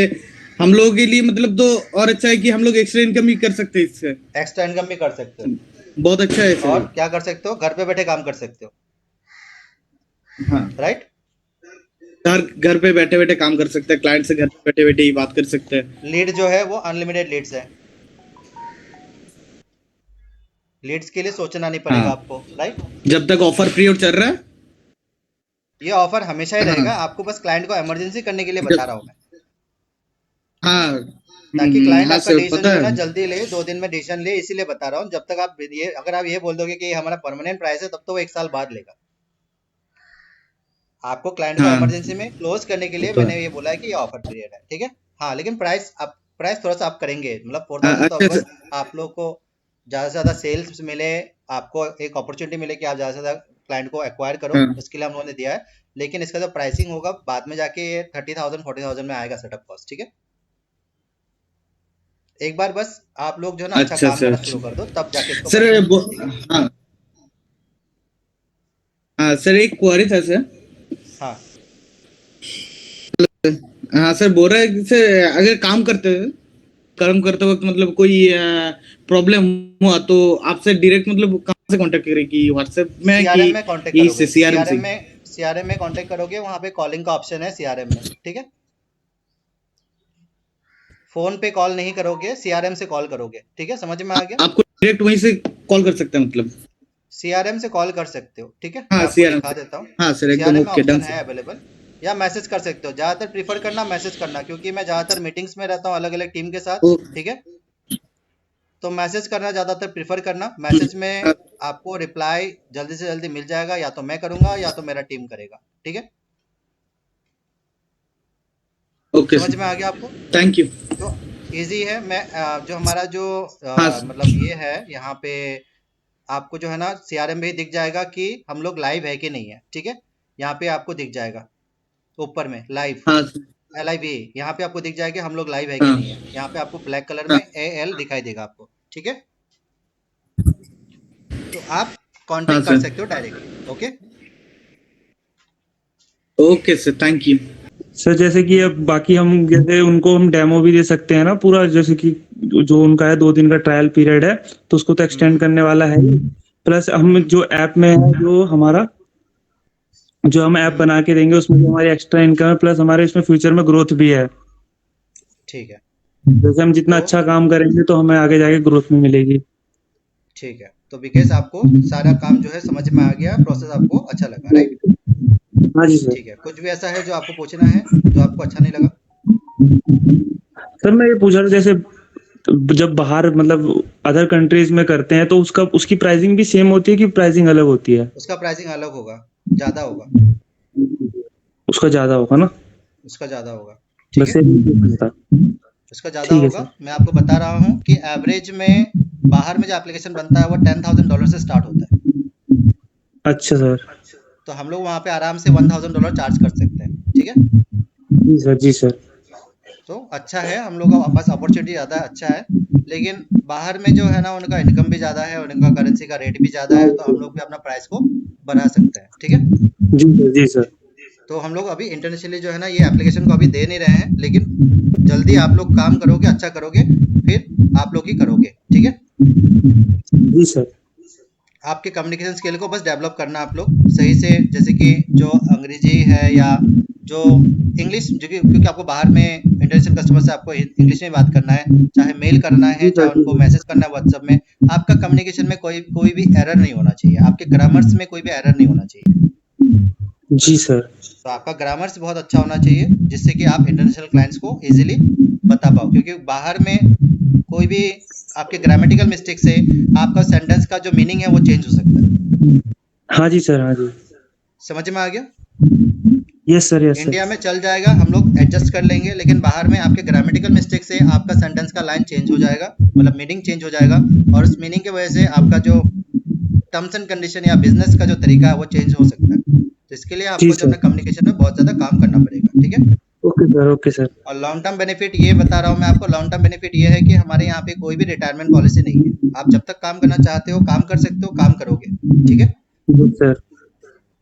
Speaker 3: हम लोगों के लिए मतलब तो और अच्छा है कि हम लोग एक्स्ट्रा इनकम भी कर सकते हैं इससे।
Speaker 1: एक्स्ट्रा इनकम भी कर सकते हो,
Speaker 3: बहुत अच्छा है सर
Speaker 1: और
Speaker 3: ये।
Speaker 1: क्या कर सकते हो, घर पे बैठे काम कर सकते हो,
Speaker 3: हाँ,
Speaker 1: राइट।
Speaker 3: घर घर पे बैठे बैठे काम कर सकते हैं, क्लाइंट से घर पे बैठे बैठे ही बात कर सकते हैं।
Speaker 1: लीड जो है वो अनलिमिटेड लीड्स है, लीड्स के लिए सोचना नहीं पड़ेगा
Speaker 3: हाँ,
Speaker 1: आपको, राइट।
Speaker 3: जब तक ऑफर पीरियड चल रहा है।
Speaker 1: ये ऑफर हमेशा ही
Speaker 3: हाँ,
Speaker 1: रहेगा, आपको बस क्लाइंट को इमरजेंसी करने के लिए बता
Speaker 3: जब,
Speaker 1: रहा हूँ मैं,
Speaker 3: हाँ,
Speaker 1: ताकि क्लाइंट
Speaker 3: हाँ
Speaker 1: आपका
Speaker 3: सर,
Speaker 1: डिसीजन
Speaker 3: पता
Speaker 1: जो है
Speaker 3: है।
Speaker 1: ना जल्दी ले, 2 दिन में डिसीजन ले, इसीलिए बता रहा हूँ। जब तक आप ये, अगर आप ये बोल दोगे कि ये हमारा परमानेंट प्राइस है, तब तो वो 1 साल बाद लेगा। आपको क्लाइंट को
Speaker 3: हाँ,
Speaker 1: इमरजेंसी में क्लोज करने के
Speaker 3: वो
Speaker 1: लिए
Speaker 3: तो है।
Speaker 1: मैंने ये बोला है कि ये ऑफर पीरियड है, ठीक है। हाँ, लेकिन प्राइस थोड़ा सा आप करेंगे, मतलब फोर
Speaker 3: हाँ,
Speaker 1: थाउजेंड तो
Speaker 3: अच्छे से।
Speaker 1: बस आप लोग को ज़्यादा से ज़्यादा सेल्स मिले, आपको एक अपॉर्चुनिटी मिले कि आप ज़्यादा से ज़्यादा क्लाइंट को एक्वायर करो,
Speaker 3: हाँ,
Speaker 1: उसके लिए हम लोगों ने दिया है। लेकिन इसका जो प्राइसिंग होगा बाद में जाके ये 30,000 40,000 में आएगा सेटअप कॉस्ट, ठीक है। एक बार बस आप लोग जो है ना अच्छा
Speaker 3: अच्छा
Speaker 1: काम
Speaker 3: सर,
Speaker 1: करना शुरू
Speaker 3: अच्छा
Speaker 1: कर दो, तब जाके इसको
Speaker 3: सर,
Speaker 1: बढ़ाना, ठीक है।
Speaker 3: हाँ, हाँ सर, एक क्वेरी था सर।
Speaker 1: हाँ,
Speaker 3: हाँ सर, बोल रहा है कि सर अगर काम करते वक्त मतलब कोई प्रॉब्लम हुआ तो आपसे डायरेक्ट मतलब कहाँ से कांटेक्ट करेगी, व्हाट्सएप में कि
Speaker 1: सीआरएम में कांटेक्ट
Speaker 3: यही से
Speaker 1: करोगे,
Speaker 3: सीआरएम से?
Speaker 1: सीआरएम में कांटेक्ट करोगे, वहाँ पे कॉलिंग का ऑप्शन है सीआरएम में, ठीक है। फोन पे कॉल नहीं करोगे, सीआरएम से कॉल करोगे, ठीक है, समझ में आ गया।
Speaker 3: आपको डायरेक्ट वहीं से कॉल कर सकते हैं मतलब?
Speaker 1: सीआरएम से कॉल कर सकते हो, ठीक है, मैं
Speaker 3: हाँ,
Speaker 1: आपको
Speaker 3: सीआरएम
Speaker 1: दिखा
Speaker 3: से।
Speaker 1: देता हूँ।
Speaker 3: हाँ सर, एकदम
Speaker 1: सीआरएम में
Speaker 3: ओके, डन
Speaker 1: ऑप्शन
Speaker 3: सर।
Speaker 1: है अवेलेबल, या मैसेज कर सकते हो। ज़्यादातर प्रीफर करना मैसेज करना, क्योंकि मैं ज़्यादातर मीटिंग्स में रहता हूँ अलग अलग टीम के साथ,
Speaker 3: ओ,
Speaker 1: ठीक है। तो मैसेज करना ज़्यादातर प्रीफर करना,
Speaker 3: हम्म,
Speaker 1: मैसेज में आपको रिप्लाई जल्दी से जल्दी मिल जाएगा, या तो मैं करूँगा या तो मेरा टीम करेगा, ठीक है।
Speaker 3: ओके
Speaker 1: समझ में
Speaker 3: सर,
Speaker 1: आ गया आपको।
Speaker 3: Thank you.
Speaker 1: तो इजी है। मैं जो हमारा जो
Speaker 3: हाँ सर।
Speaker 1: मतलब ये है यहाँ पे, आपको जो है ना सीआरएम में ही दिख जाएगा कि हम लोग लाइव है कि नहीं है, ठीक है। यहाँ पे आपको दिख जाएगा ऊपर में लाइव,
Speaker 3: हाँ सर।
Speaker 1: LIV, यहाँ पे आपको दिख जाएगा हम लोग लाइव है कि
Speaker 3: हाँ,
Speaker 1: नहीं है। यहाँ पे आपको ब्लैक कलर में
Speaker 3: हाँ,
Speaker 1: AL दिखाई देगा आपको, ठीक है। तो आप
Speaker 3: हाँ
Speaker 1: कांटेक्ट कर
Speaker 3: सर।
Speaker 1: सकते हो directly, okay.
Speaker 3: Okay sir, thank you.
Speaker 4: Sir जैसे कि अब बाकी हम जैसे उनको हम डेमो भी दे सकते हैं ना पूरा, जैसे कि जो उनका है 2 दिन का ट्रायल पीरियड है, तो उसको तो एक्सटेंड
Speaker 1: हम्म
Speaker 4: करने वाला है। प्लस हम
Speaker 1: हम्म
Speaker 4: जो ऐप में है, जो हम ऐप
Speaker 1: हम्म
Speaker 4: बना के देंगे उसमें जो हमारी एक्स्ट्रा इनकम है, प्लस हमारे इसमें फ्यूचर में ग्रोथ भी है।
Speaker 1: ठीक है।
Speaker 4: जैसे हम जितना
Speaker 1: तो
Speaker 4: अच्छा काम करेंगे तो हमें आगे जाके ग्रोथ में मिलेगी।
Speaker 1: ठीक है, तो विकेश आपको सारा काम जो है समझ में आ गया, प्रोसेस आपको अच्छा लगा, राइट।
Speaker 4: हाँ जी सर।
Speaker 1: ठीक है, कुछ भी ऐसा है जो आपको पूछना है, जो आपको अच्छा नहीं लगा।
Speaker 4: सर मैं ये पूछ रहा था, जैसे जब बाहर मतलब अदर कंट्रीज में करते हैं तो उसका उसकी प्राइसिंग भी सेम होती है कि प्राइसिंग अलग होती है?
Speaker 1: उसका प्राइसिंग अलग होगा, ज़्यादा होगा,
Speaker 4: उसका ज्यादा होगा ना?
Speaker 1: उसका ज़्यादा होगा, ठीक
Speaker 4: बस
Speaker 1: है।
Speaker 4: एक था।
Speaker 1: उसका ज़्यादा
Speaker 4: ठीक है
Speaker 1: होगा।
Speaker 4: सर।
Speaker 1: मैं आपको बता रहा हूँ कि एवरेज में बाहर में जो एप्लीकेशन बनता है वो $10,000 से स्टार्ट होता है।
Speaker 4: अच्छा सर।
Speaker 1: तो हम लोग वहाँ पे आराम से $1,000 चार्ज कर सकते हैं, ठीक है।
Speaker 4: जी सर, जी सर।
Speaker 1: तो अच्छा है, हम लोग का पास अपॉर्चुनिटी ज़्यादा अच्छा है, लेकिन बाहर में जो है ना उनका इनकम भी ज़्यादा है, उनका करेंसी का रेट भी ज़्यादा है, तो हम लोग भी अपना प्राइस को बढ़ा सकते हैं, ठीक है।
Speaker 4: जी सर, जी सर।
Speaker 1: तो हम लोग अभी इंटरनेशनली जो है ना ये एप्लीकेशन को अभी दे नहीं रहे हैं, लेकिन जल्दी आप लोग काम करोगे, अच्छा करोगे, फिर आप लोग ही करोगे, ठीक है।
Speaker 4: जी सर।
Speaker 1: आपके कम्युनिकेशन स्किल को बस डेवलप करना आप लोग सही से, जैसे कि जो अंग्रेजी है या जो इंग्लिश, जो कि क्योंकि आपको बाहर में इंटरनेशनल कस्टमर से आपको इंग्लिश में बात करना है, चाहे मेल करना है,
Speaker 4: जी सर,
Speaker 1: चाहे
Speaker 4: जी
Speaker 1: उनको
Speaker 4: सर।
Speaker 1: मैसेज करना है व्हाट्सएप में, आपका कम्युनिकेशन में कोई कोई भी एरर नहीं होना चाहिए, आपके ग्रामर्स में कोई भी एरर नहीं होना चाहिए।
Speaker 4: जी सर।
Speaker 1: तो आपका ग्रामर्स बहुत अच्छा होना चाहिए, जिससे कि आप इंटरनेशनल क्लाइंट्स को इजीली बता पाओ, क्योंकि बाहर में कोई भी आपके ग्रामेटिकल मिस्टेक से आपका सेंटेंस का जो मीनिंग है वो चेंज हो सकता है।
Speaker 4: हाँ जी सर, हाँ जी।
Speaker 1: समझ में आ गया?
Speaker 4: Yes sir, yes sir.
Speaker 1: India में चल जाएगा, हम लोग एडजस्ट कर लेंगे, लेकिन बाहर में आपके ग्रामेटिकल मिस्टेक से आपका सेंटेंस का लाइन चेंज हो जाएगा, मतलब मीनिंग चेंज हो जाएगा, और उस मीनिंग की वजह से आपका जो टर्म्स एंड कंडीशन या बिजनेस का जो तरीका है वो चेंज हो सकता है। तो इसके लिए
Speaker 4: जी
Speaker 1: आपको जो
Speaker 4: सर।
Speaker 1: अपना कम्युनिकेशन में बहुत ज़्यादा काम करना पड़ेगा, ठीक है।
Speaker 4: Okay sir, okay sir.
Speaker 1: और लॉन्ग टर्म बेनिफिट ये बता रहा हूँ मैं आपको, लॉन्ग टर्म बेनिफिट ये है कि हमारे यहाँ पे कोई भी रिटायरमेंट पॉलिसी नहीं है। आप जब तक काम करना चाहते हो काम कर सकते हो, काम करोगे, ठीक है।
Speaker 4: जी सर।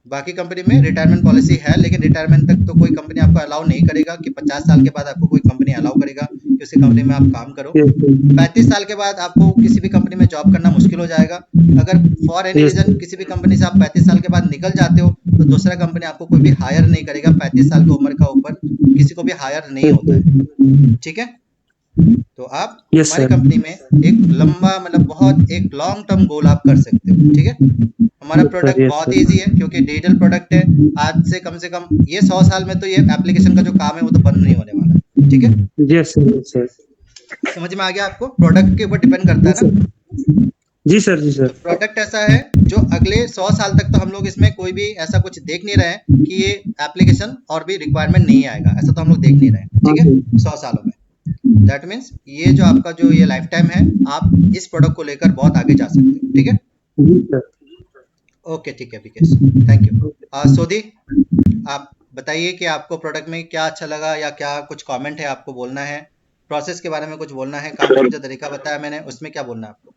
Speaker 1: बाकी कंपनी में रिटायरमेंट पॉलिसी है, लेकिन रिटायरमेंट तक तो कोई कंपनी आपको अलाउ नहीं करेगा कि 50 साल के बाद आपको कोई कंपनी अलाउ करेगा कि उसी कंपनी में आप काम करो।
Speaker 4: Yes sir.
Speaker 1: 35 साल के बाद आपको किसी भी कंपनी में जॉब करना मुश्किल हो जाएगा। अगर for any
Speaker 4: yes
Speaker 1: reason
Speaker 4: sir.
Speaker 1: किसी भी कंपनी से आप 35 साल के बाद निकल जाते हो, तो दूसरा कंपनी आपको कोई भी हायर नहीं करेगा। 35 साल की उम्र का ऊपर किसी को भी हायर नहीं
Speaker 4: यस
Speaker 1: होता
Speaker 4: सर।
Speaker 1: है, ठीक है। तो आप
Speaker 4: यस
Speaker 1: हमारी
Speaker 4: सर।
Speaker 1: कंपनी में एक लंबा, मतलब बहुत एक लॉन्ग टर्म गोल आप कर सकते हो, ठीक है। हमारा
Speaker 4: यस सर,
Speaker 1: प्रोडक्ट
Speaker 4: यस
Speaker 1: बहुत
Speaker 4: सर।
Speaker 1: ईजी है, क्योंकि डिजिटल प्रोडक्ट है। आज से कम ये 100 साल में तो ये एप्लीकेशन का जो काम है वो तो बंद नहीं होने वाला है, ठीक है।
Speaker 4: Yes sir, yes sir.
Speaker 1: समझ में आ गया आपको? प्रोडक्ट के ऊपर डिपेंड करता
Speaker 4: जी
Speaker 1: है
Speaker 4: सर।
Speaker 1: ना।
Speaker 4: जी सर, जी
Speaker 1: तो
Speaker 4: सर।
Speaker 1: प्रोडक्ट ऐसा है जो अगले 100 साल तक तो हम लोग इसमें कोई भी ऐसा कुछ देख नहीं रहे हैं कि ये एप्लीकेशन और भी रिक्वायरमेंट नहीं आएगा, ऐसा तो हम लोग देख नहीं रहे हैं,
Speaker 4: हाँ
Speaker 1: ठीक है।
Speaker 4: जी।
Speaker 1: 100 सालों में दैट मीन्स ये जो आपका जो ये लाइफ टाइम है, आप इस प्रोडक्ट को लेकर बहुत आगे जा सकते हो, ठीक है।
Speaker 4: जी सर।
Speaker 1: ओके, ठीक है विकेश, थैंक यू। सोदी, आप बताइए कि आपको प्रोडक्ट में क्या अच्छा लगा, या क्या कुछ कमेंट है आपको बोलना है, प्रोसेस के बारे में कुछ बोलना है, काम करने का जो तरीका बताया मैंने उसमें क्या बोलना है आपको?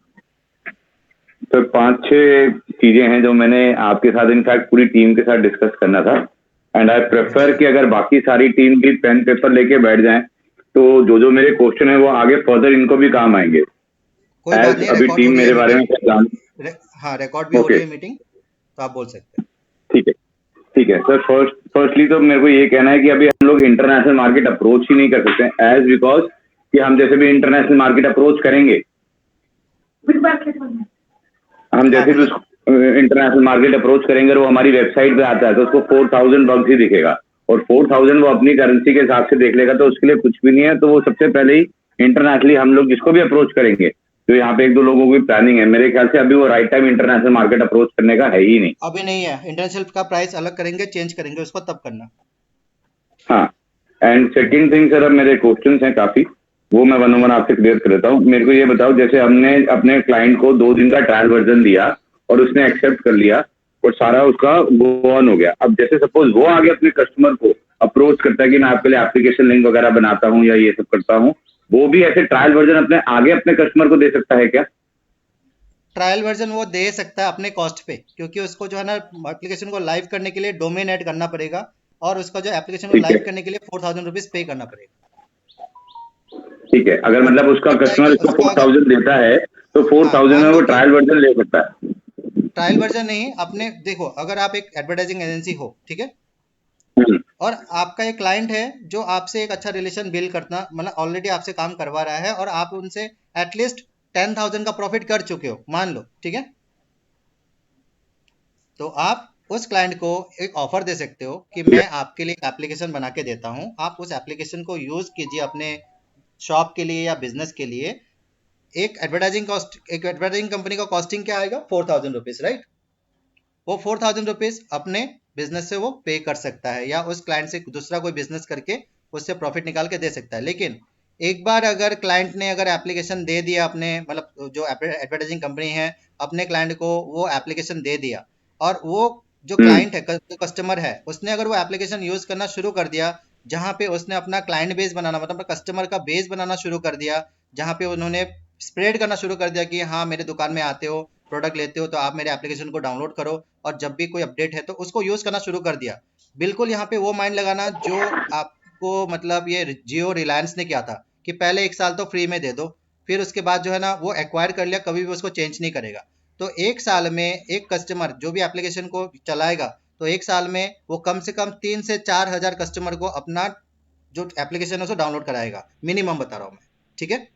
Speaker 5: सर 5-6 चीजें हैं जो मैंने आपके साथ इनफैक्ट पूरी टीम के साथ डिस्कस करना था। एंड आई प्रेफर कि अगर बाकी सारी टीम भी पेन पेपर लेके बैठ जाएं तो जो जो मेरे क्वेश्चन है वो आगे फर्दर इनको भी काम आएंगे।
Speaker 1: कोई बात
Speaker 5: एज
Speaker 1: नहीं,
Speaker 5: अभी
Speaker 1: रिकॉर्ड हो
Speaker 5: टीम
Speaker 1: रही है
Speaker 5: मेरे बारे में
Speaker 1: मीटिंग।
Speaker 5: क्या जान।
Speaker 1: हाँ, रिकॉर्ड भी हो
Speaker 5: ओके,
Speaker 1: रही है मीटिंग, तो आप बोल सकते हैं।
Speaker 5: ठीक है, ठीक है सर। फर्स्टली तो मेरे को ये कहना है कि अभी हम लोग इंटरनेशनल मार्केट अप्रोच ही नहीं कर सकते एज बिकॉज कि हम जैसे भी इंटरनेशनल मार्केट अप्रोच करेंगे, हम
Speaker 1: हाँ
Speaker 5: जैसे भी
Speaker 1: बोलिए।
Speaker 5: इंटरनेशनल मार्केट अप्रोच करेंगे और वो हमारी वेबसाइट पे आता है तो उसको 4000 बग्स ही दिखेगा, और 4000 वो अपनी करेंसी के हिसाब से देख लेगा, तो उसके लिए कुछ भी नहीं है। तो वो सबसे पहले ही इंटरनेशनली हम लोग जिसको भी अप्रोच करेंगे, तो यहाँ पे 1-2 लोगों की प्लानिंग है, मेरे ख्याल से अभी वो right time international market approach करने का है ही नहीं।
Speaker 1: अभी नहीं है, इंटरनेशनल का प्राइस अलग करेंगे, चेंज करेंगे उसको, तब करना।
Speaker 5: हाँ, एंड सेकंड थिंग सर, अब मेरे क्वेश्चंस हैं काफी, वो मैं वन वन आपसे क्लियर कर देता हूँ। मेरे को ये बताओ, जैसे हमने अपने क्लाइंट को 2 दिन का ट्रायल वर्जन दिया और उसने एक्सेप्ट कर लिया और सारा उसका गो ऑन हो गया, अब जैसे सपोज वो आगे अपने कस्टमर को अप्रोच करता है कि मैं आपके लिए एप्लीकेशन लिंक वगैरह बनाता हूँ या ये सब करता हूँ, वो भी ऐसे ट्रायल वर्जन अपने आगे अपने कस्टमर को दे सकता है क्या?
Speaker 1: ट्रायल वर्जन वो दे सकता है अपने कॉस्ट पे, क्योंकि उसको जो है ना एप्लीकेशन को लाइव करने के लिए डोमेन ऐड करना पड़ेगा, और उसका जो एप्लीकेशन को
Speaker 5: ठीक है,
Speaker 1: लाइव करने के लिए 4000 रुपीज पे करना पड़ेगा।
Speaker 5: ठीक है, अगर
Speaker 1: वो
Speaker 5: मतलब
Speaker 1: डिपेंड
Speaker 5: उसका
Speaker 1: करता है
Speaker 5: कस्टमर
Speaker 1: कि
Speaker 5: इसको
Speaker 1: उसको अगर,
Speaker 5: 4000 देता है तो
Speaker 1: हाँ
Speaker 5: 4000 में
Speaker 1: मान
Speaker 5: वो
Speaker 1: लो कि
Speaker 5: ट्रायल वर्जन ले सकता है।
Speaker 1: ट्रायल वर्जन नहीं, अपने देखो, अगर आप एक एडवर्टाइजिंग एजेंसी हो, ठीक है,
Speaker 5: हम्म,
Speaker 1: और आपका एक क्लाइंट है जो आपसे एक अच्छा रिलेशन बिल्ड करना, मतलब ऑलरेडी आपसे काम करवा रहा है, और आप उनसे एटलीस्ट 10,000 का प्रॉफिट कर चुके हो, मान लो, ठीक है। तो आप उस क्लाइंट को एक ऑफर दे सकते हो कि
Speaker 5: ठीक है,
Speaker 1: मैं आपके लिए एक एप्लीकेशन बना के देता हूं, आप उस एप्लीकेशन को यूज कीजिए अपने शॉप के लिए या बिजनेस के लिए। एक एडवर्टाइजिंग कंपनी का कॉस्टिंग क्या आएगा? 4000 रुपीज, राइट। वो 4000 रुपीज अपने बिजनेस से वो पे कर सकता है, या उस क्लाइंट से दूसरा कोई बिजनेस करके उससे प्रॉफिट निकाल के दे सकता है। लेकिन एक बार अगर क्लाइंट ने अगर एप्लीकेशन दे दिया अपने, मतलब जो एडवर्टाइजिंग कंपनी है अपने क्लाइंट को वो एप्लीकेशन दे दिया, और वो जो क्लाइंट है, जो कस्टमर है, उसने अगर वो एप्लीकेशन यूज करना शुरू कर दिया, जहाँ पे उसने अपना क्लाइंट बेस बनाना, मतलब कस्टमर का बेस बनाना शुरू कर दिया, जहाँ पे उन्होंने स्प्रेड करना शुरू कर दिया कि हाँ मेरे दुकान में आते हो, प्रोडक्ट लेते हो, तो आप मेरे एप्लीकेशन को डाउनलोड करो, और जब भी कोई अपडेट है तो उसको यूज करना शुरू कर दिया। बिल्कुल यहाँ पे वो माइंड लगाना जो आपको, मतलब ये जियो रिलायंस ने किया था कि पहले 1 साल तो फ्री में दे दो, फिर उसके बाद जो है ना वो एक्वायर कर लिया, कभी भी उसको चेंज नहीं करेगा। तो 1 साल में एक कस्टमर जो भी एप्लीकेशन को चलाएगा, तो 1 साल में वो कम से कम 3 से 4 हजार कस्टमर को अपना जो एप्लीकेशन है उसको डाउनलोड कराएगा, मिनिमम बता रहा हूँ मैं, ठीक है।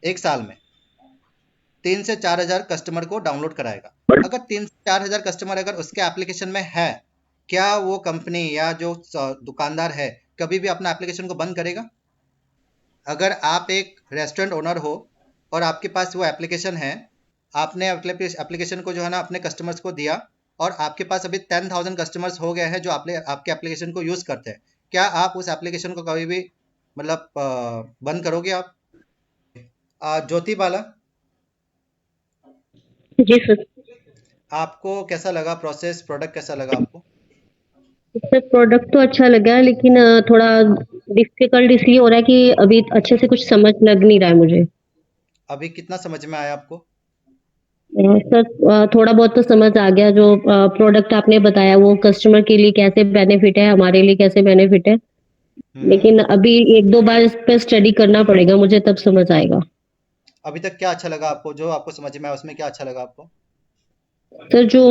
Speaker 1: 1 साल में 3 से 4 हजार कस्टमर को डाउनलोड कराएगा। अगर 3 से 4 हजार कस्टमर अगर उसके एप्लीकेशन में है, क्या वो कंपनी या जो दुकानदार है कभी भी अपना एप्लीकेशन को बंद करेगा? अगर आप एक रेस्टोरेंट ओनर हो और आपके पास वो एप्लीकेशन है, आपने एप्लीकेशन को जो है ना अपने कस्टमर्स को दिया, और आपके पास अभी 10,000 कस्टमर्स हो गए हैं जो आपके एप्लीकेशन को यूज़ करते हैं, क्या आप उस एप्लीकेशन को कभी भी, मतलब बंद करोगे आप? ज्योति बाला,
Speaker 6: जी सर।
Speaker 1: आपको कैसा लगा प्रोसेस, प्रोडक्ट कैसा लगा आपको?
Speaker 6: सर प्रोडक्ट तो अच्छा लगा है, लेकिन थोड़ा डिफिकल्ट इसलिए हो रहा है कि अभी अच्छे से कुछ समझ लग नहीं रहा है मुझे।
Speaker 1: अभी कितना समझ में आया आपको?
Speaker 6: सर थोड़ा बहुत तो समझ आ गया, जो प्रोडक्ट आपने बताया वो कस्टमर के लिए कैसे बेनिफिट है, हमारे लिए कैसे बेनिफिट है,
Speaker 1: हम्म।
Speaker 6: लेकिन अभी एक दो बार इस पे स्टडी करना पड़ेगा मुझे, तब समझ आएगा।
Speaker 1: अभी तक क्या अच्छा लगा आपको, जो आपको समझ में आया उसमें क्या अच्छा लगा आपको?
Speaker 6: सर जो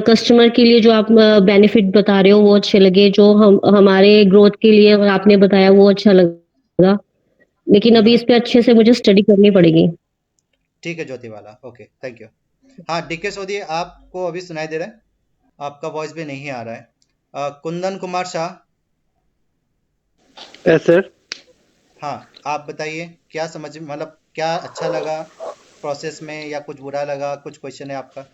Speaker 6: कस्टमर के लिए जो आप बेनिफिट बता रहे हो वो अच्छे लगे, जो हम हमारे ग्रोथ के लिए आपने बताया वो अच्छा लगा, लेकिन अभी इस पे अच्छे से मुझे स्टडी करनी पड़ेगी।
Speaker 1: ठीक है ज्योति वाला, ओके, थैंक यू। हाँ डीके सोधी, आपको अभी सुनाई दे रहा है? आपका वॉइस भी नहीं आ रहा है। Kundan Kumar Shah,
Speaker 7: yes sir.
Speaker 1: हाँ आप बताइए, क्या समझ, मतलब क्या अच्छा लगा प्रोसेस में, या कुछ बुरा लगा, कुछ क्वेश्चन है आपका?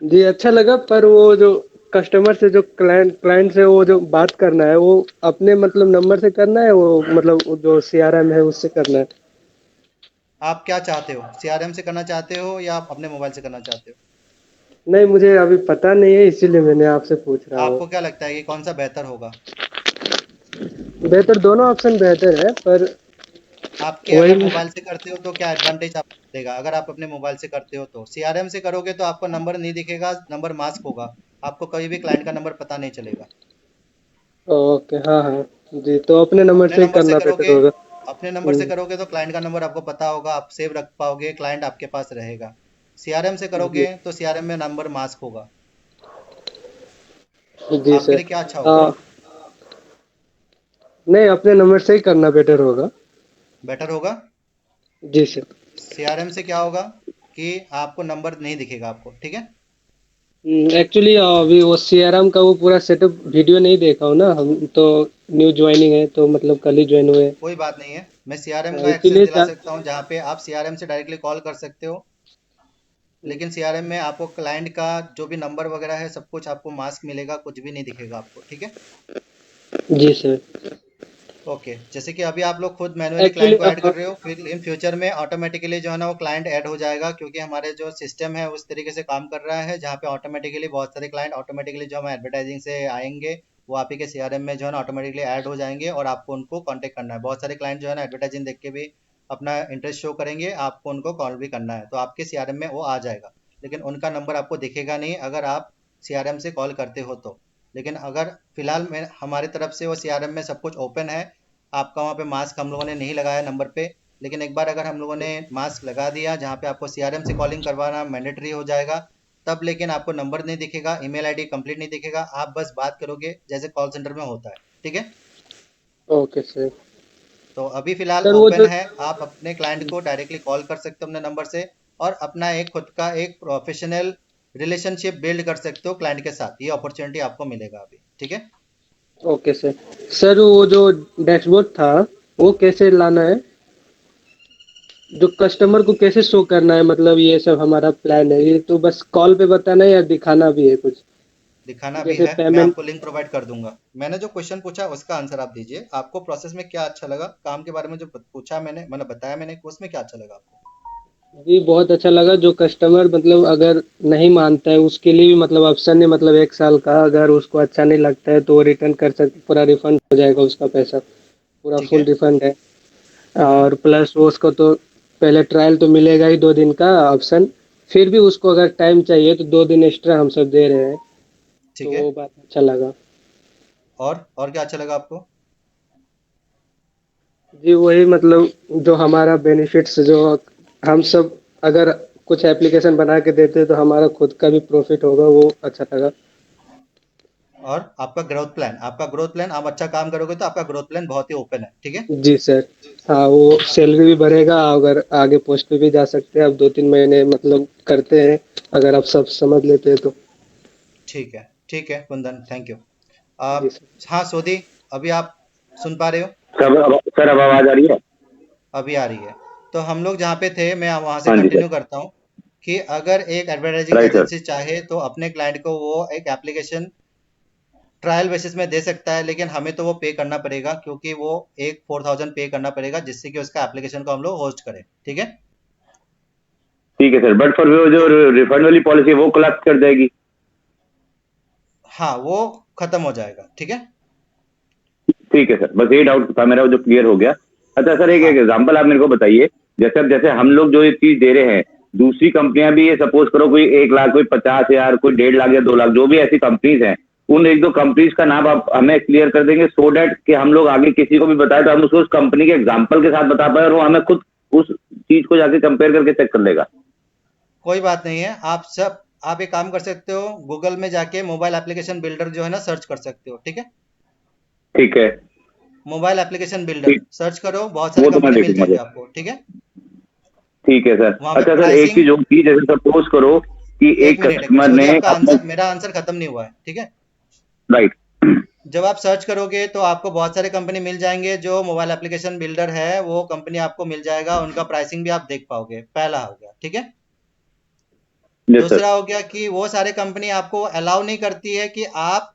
Speaker 7: जी अच्छा लगा, पर वो जो कस्टमर से, जो क्लाइंट से वो जो बात करना है, वो अपने मतलब नंबर से करना है, वो मतलब वो जो सीआरएम है उससे करना है।
Speaker 1: आप क्या चाहते हो, सीआरएम से करना चाहते हो या आप अपने मोबाइल से करना चाहते हो?
Speaker 7: नहीं, मुझे अभी पता नहीं है, इसीलिए मैंने आपसे पूछ रहा हूँ।
Speaker 1: आपको क्या लगता है कि कौन सा बेहतर होगा?
Speaker 7: बेहतर, दोनों ऑप्शन बेहतर है, पर
Speaker 1: आपके अगर
Speaker 7: वही।
Speaker 1: मोबाइल से करते हो तो क्या एडवांटेज आपको मिलेगा? अगर आप अपने मोबाइल से करते हो तो सीआरएम से करोगे तो आपको नंबर नहीं दिखेगा, नंबर मास्क होगा, आपको कभी भी क्लाइंट का नंबर पता नहीं चलेगा।
Speaker 7: ओके, हाँ हाँ। जी, तो अपने नंबर
Speaker 1: अपने
Speaker 7: से ही
Speaker 1: नंबर से
Speaker 7: करना बेटर
Speaker 1: करोगे,
Speaker 7: होगा।
Speaker 1: अपने नंबर से करोगे तो क्लाइंट का नंबर आपको पता होगा, आप सेव रख पाओगे, क्लाइंट आपके पास रहेगा। सीआरएम से
Speaker 7: जी
Speaker 1: करोगे तो सीआरएम में नंबर मास्क होगा।
Speaker 7: जी
Speaker 1: आपके
Speaker 7: सर।
Speaker 1: लिए क्या अच्छा होगा?
Speaker 7: हाँ, नहीं, अपने नंबर से ही करना बेटर होगा।
Speaker 1: बेटर होगा।
Speaker 7: जी सर।
Speaker 1: सीआरएम से क्या होगा कि आपको नंबर नहीं दिखेगा आपको, ठीक है।
Speaker 7: एक्चुअली अभी वो सीआरएम का वो पूरा सेटअप वीडियो नहीं देखा हूँ ना, हम तो न्यू ज्वाइनिंग है, तो मतलब कल ही ज्वाइन हुए हैं।
Speaker 1: कोई बात नहीं है, मैं सीआरएम
Speaker 7: हाँ,
Speaker 1: का एक्सेस
Speaker 7: इसीलिए
Speaker 1: दिला सकता हूँ, जहाँ पे आप सीआरएम से डायरेक्टली कॉल कर सकते हो, लेकिन सीआरएम में आपको क्लाइंट का जो भी नंबर वगैरह है सब कुछ आपको मास्क मिलेगा, कुछ भी नहीं दिखेगा आपको, ठीक है।
Speaker 7: जी सर।
Speaker 1: ओके, जैसे कि अभी आप लोग खुद मैन्युअली
Speaker 7: एक्चुअली
Speaker 1: क्लाइंट को ऐड कर रहे हो, फिर इन फ्यूचर में ऑटोमेटिकली जो है ना वो क्लाइंट ऐड हो जाएगा, क्योंकि हमारे जो सिस्टम है उस तरीके से काम कर रहा है, जहाँ पे ऑटोमेटिकली बहुत सारे क्लाइंट ऑटोमेटिकली जो हम एडवर्टाइजिंग से आएंगे, वो आप ही के सीआरएम में जो है ना ऑटोमेटिकली ऐड हो जाएंगे, और आपको उनको कांटेक्ट करना है। बहुत सारे क्लाइंट जो है ना एडवर्टाइजिंग देख के भी अपना इंटरेस्ट शो करेंगे, आपको उनको कॉल भी करना है, तो आपके सीआरएम में वो आ जाएगा, लेकिन उनका नंबर आपको दिखेगा नहीं अगर आप सीआरएम से कॉल करते हो तो। लेकिन अगर फिलहाल में हमारी तरफ से वो सीआरएम में सब कुछ ओपन है, आपका वहाँ पे मास्क हम लोगों ने नहीं लगाया नंबर पे, लेकिन एक बार अगर हम लोगों ने मास्क लगा दिया जहाँ पे आपको सीआरएम से कॉलिंग करवाना मैंडेटरी हो जाएगा, तब लेकिन आपको नंबर नहीं दिखेगा, ईमेल आईडी कंप्लीट नहीं दिखेगा, आप बस बात करोगे जैसे कॉल सेंटर में होता है, ठीक है।
Speaker 7: Okay sir.
Speaker 1: तो अभी फिलहाल
Speaker 7: सर वो
Speaker 1: ओपन
Speaker 7: जो
Speaker 1: है, आप अपने क्लाइंट को डायरेक्टली कॉल कर सकते हो अपने नंबर से, और अपना एक खुद का एक प्रोफेशनल रिलेशनशिप बिल्ड कर सकते हो क्लाइंट के साथ, ये अपॉर्चुनिटी आपको मिलेगा अभी, ठीक है।
Speaker 7: Okay sir. सर वो जो डैशबोर्ड था, वो कैसे लाना है, जो कस्टमर को कैसे शो करना है, मतलब ये सब हमारा प्लान है, ये तो बस कॉल पे बताना है या दिखाना भी है कुछ?
Speaker 1: दिखाना भी
Speaker 7: जैसे
Speaker 1: है, मैं
Speaker 7: पेमेंट
Speaker 1: आपको लिंक प्रोवाइड कर दूंगा। मैंने जो क्वेश्चन पूछा उसका आंसर आप दीजिए, आपको प्रोसेस में क्या अच्छा लगा, काम के बारे में जो पूछा मैंने मतलब बताया मैंने, उसमें क्या अच्छा लगा आपको?
Speaker 7: जी बहुत अच्छा लगा। जो कस्टमर मतलब अगर नहीं मानता है उसके लिए भी मतलब ऑप्शन है, मतलब 1 साल का, अगर उसको अच्छा नहीं लगता है तो वो रिटर्न कर सकते, पूरा रिफंड हो जाएगा उसका पैसा, पूरा
Speaker 1: ठीक
Speaker 7: फुल
Speaker 1: है।
Speaker 7: रिफंड है।
Speaker 1: हम्म।
Speaker 7: और प्लस वो उसको तो पहले ट्रायल तो मिलेगा ही 2 दिन का ऑप्शन, फिर भी उसको अगर टाइम चाहिए तो 2 दिन एक्स्ट्रा हम सब दे रहे हैं, तो
Speaker 1: ठीक है।
Speaker 7: वो बात अच्छा लगा।
Speaker 1: और क्या अच्छा लगा आपको?
Speaker 7: जी वही मतलब जो हमारा बेनिफिट्स जो हम सब अगर कुछ एप्लीकेशन बना के देते तो हमारा खुद का भी प्रॉफिट होगा, वो अच्छा लगा।
Speaker 1: और आपका ग्रोथ प्लान, आप अच्छा काम करोगे तो आपका ग्रोथ प्लान बहुत ही ओपन है, ठीक है।
Speaker 7: जी सर। हाँ वो सैलरी भी बढ़ेगा, अगर आगे पोस्ट पे भी जा सकते हैं। अब 2-3 महीने मतलब करते हैं, अगर आप सब समझ लेते हैं तो।
Speaker 1: ठीक है कुंदन, थैंक यू।
Speaker 7: जी
Speaker 1: आप,
Speaker 7: सर।
Speaker 1: हाँ सोदी, अभी आप सुन पा रहे हो?
Speaker 5: सर अब आवाज आ रही है?
Speaker 1: अभी आ रही है। तो हम लोग जहाँ पे थे, मैं वहाँ से
Speaker 5: हाँ जी सर।
Speaker 1: कंटिन्यू करता हूँ कि अगर एक एडवर्टाइजिंग
Speaker 5: राइट सर।
Speaker 1: एजेंसी चाहे तो अपने क्लाइंट को वो एक एप्लीकेशन ट्रायल बेसिस में दे सकता है, लेकिन हमें तो वो पे करना पड़ेगा, क्योंकि वो एक 4000 पे करना पड़ेगा जिससे कि उसका एप्लीकेशन को हम लोग होस्ट करें, ठीक है।
Speaker 5: ठीक है सर, बट फॉर वो जो
Speaker 1: तो
Speaker 5: रिफंड वाली पॉलिसी है वो कोलैप्स कर जाएगी?
Speaker 1: हाँ, वो खत्म हो जाएगा, ठीक है।
Speaker 5: ठीक है सर, बस ये डाउट था मेरा जो क्लियर हो गया। अच्छा सर, एक
Speaker 1: हाँ।
Speaker 5: एग्जांपल आप मेरे को बताइए। जैसे अब जैसे हम लोग जो ये चीज दे रहे हैं, दूसरी कंपनियां भी ये सपोज करो कोई 1 लाख, कोई 50,000, कोई 1.5 लाख या 2 लाख, जो भी ऐसी कंपनीज हैं, उन एक दो कंपनीज का नाम आप हमें क्लियर कर देंगे, सो डैट कि हम लोग आगे किसी को भी बताए तो हम उसको उस कंपनी के एग्जाम्पल के साथ बता पाए और वो हमें खुद उस चीज को जाके कंपेयर करके चेक कर लेगा।
Speaker 1: कोई बात नहीं है, आप एक काम कर सकते हो, गूगल में जाके मोबाइल एप्लीकेशन बिल्डर जो है ना सर्च कर सकते हो, ठीक है।
Speaker 5: ठीक है।
Speaker 1: मोबाइल एप्लीकेशन बिल्डर
Speaker 5: ठीक,
Speaker 1: सर्च करो, बहुत सारे
Speaker 5: वो तो मैं
Speaker 1: कंपनी मिल
Speaker 5: देखूंगा
Speaker 1: जाएंगे
Speaker 5: सर।
Speaker 1: आपको, ठीक है।
Speaker 5: ठीक है सर।
Speaker 1: वहाँ पे
Speaker 5: अच्छा सर, एक
Speaker 1: प्राइसिंग,
Speaker 5: चीज और थी, जैसे सपोज करो कि
Speaker 1: एक
Speaker 5: एक
Speaker 1: मिनट एक मिनट
Speaker 5: कस्टमर
Speaker 1: सोदी,
Speaker 5: ने
Speaker 1: आपका
Speaker 5: अपने।
Speaker 1: आंसर, मेरा आंसर खत्म नहीं हुआ है, ठीक है।
Speaker 5: राइट।
Speaker 1: जब आप सर्च करोगे तो आपको बहुत सारे कंपनी मिल जाएंगे, जो मोबाइल एप्लीकेशन बिल्डर है वो कंपनी आपको मिल जाएगा, उनका प्राइसिंग भी आप देख पाओगे, पहला हो गया, ठीक है।
Speaker 5: Yes sir.
Speaker 1: दूसरा हो गया कि वो सारे कंपनी आपको अलाउ नहीं करती है कि आप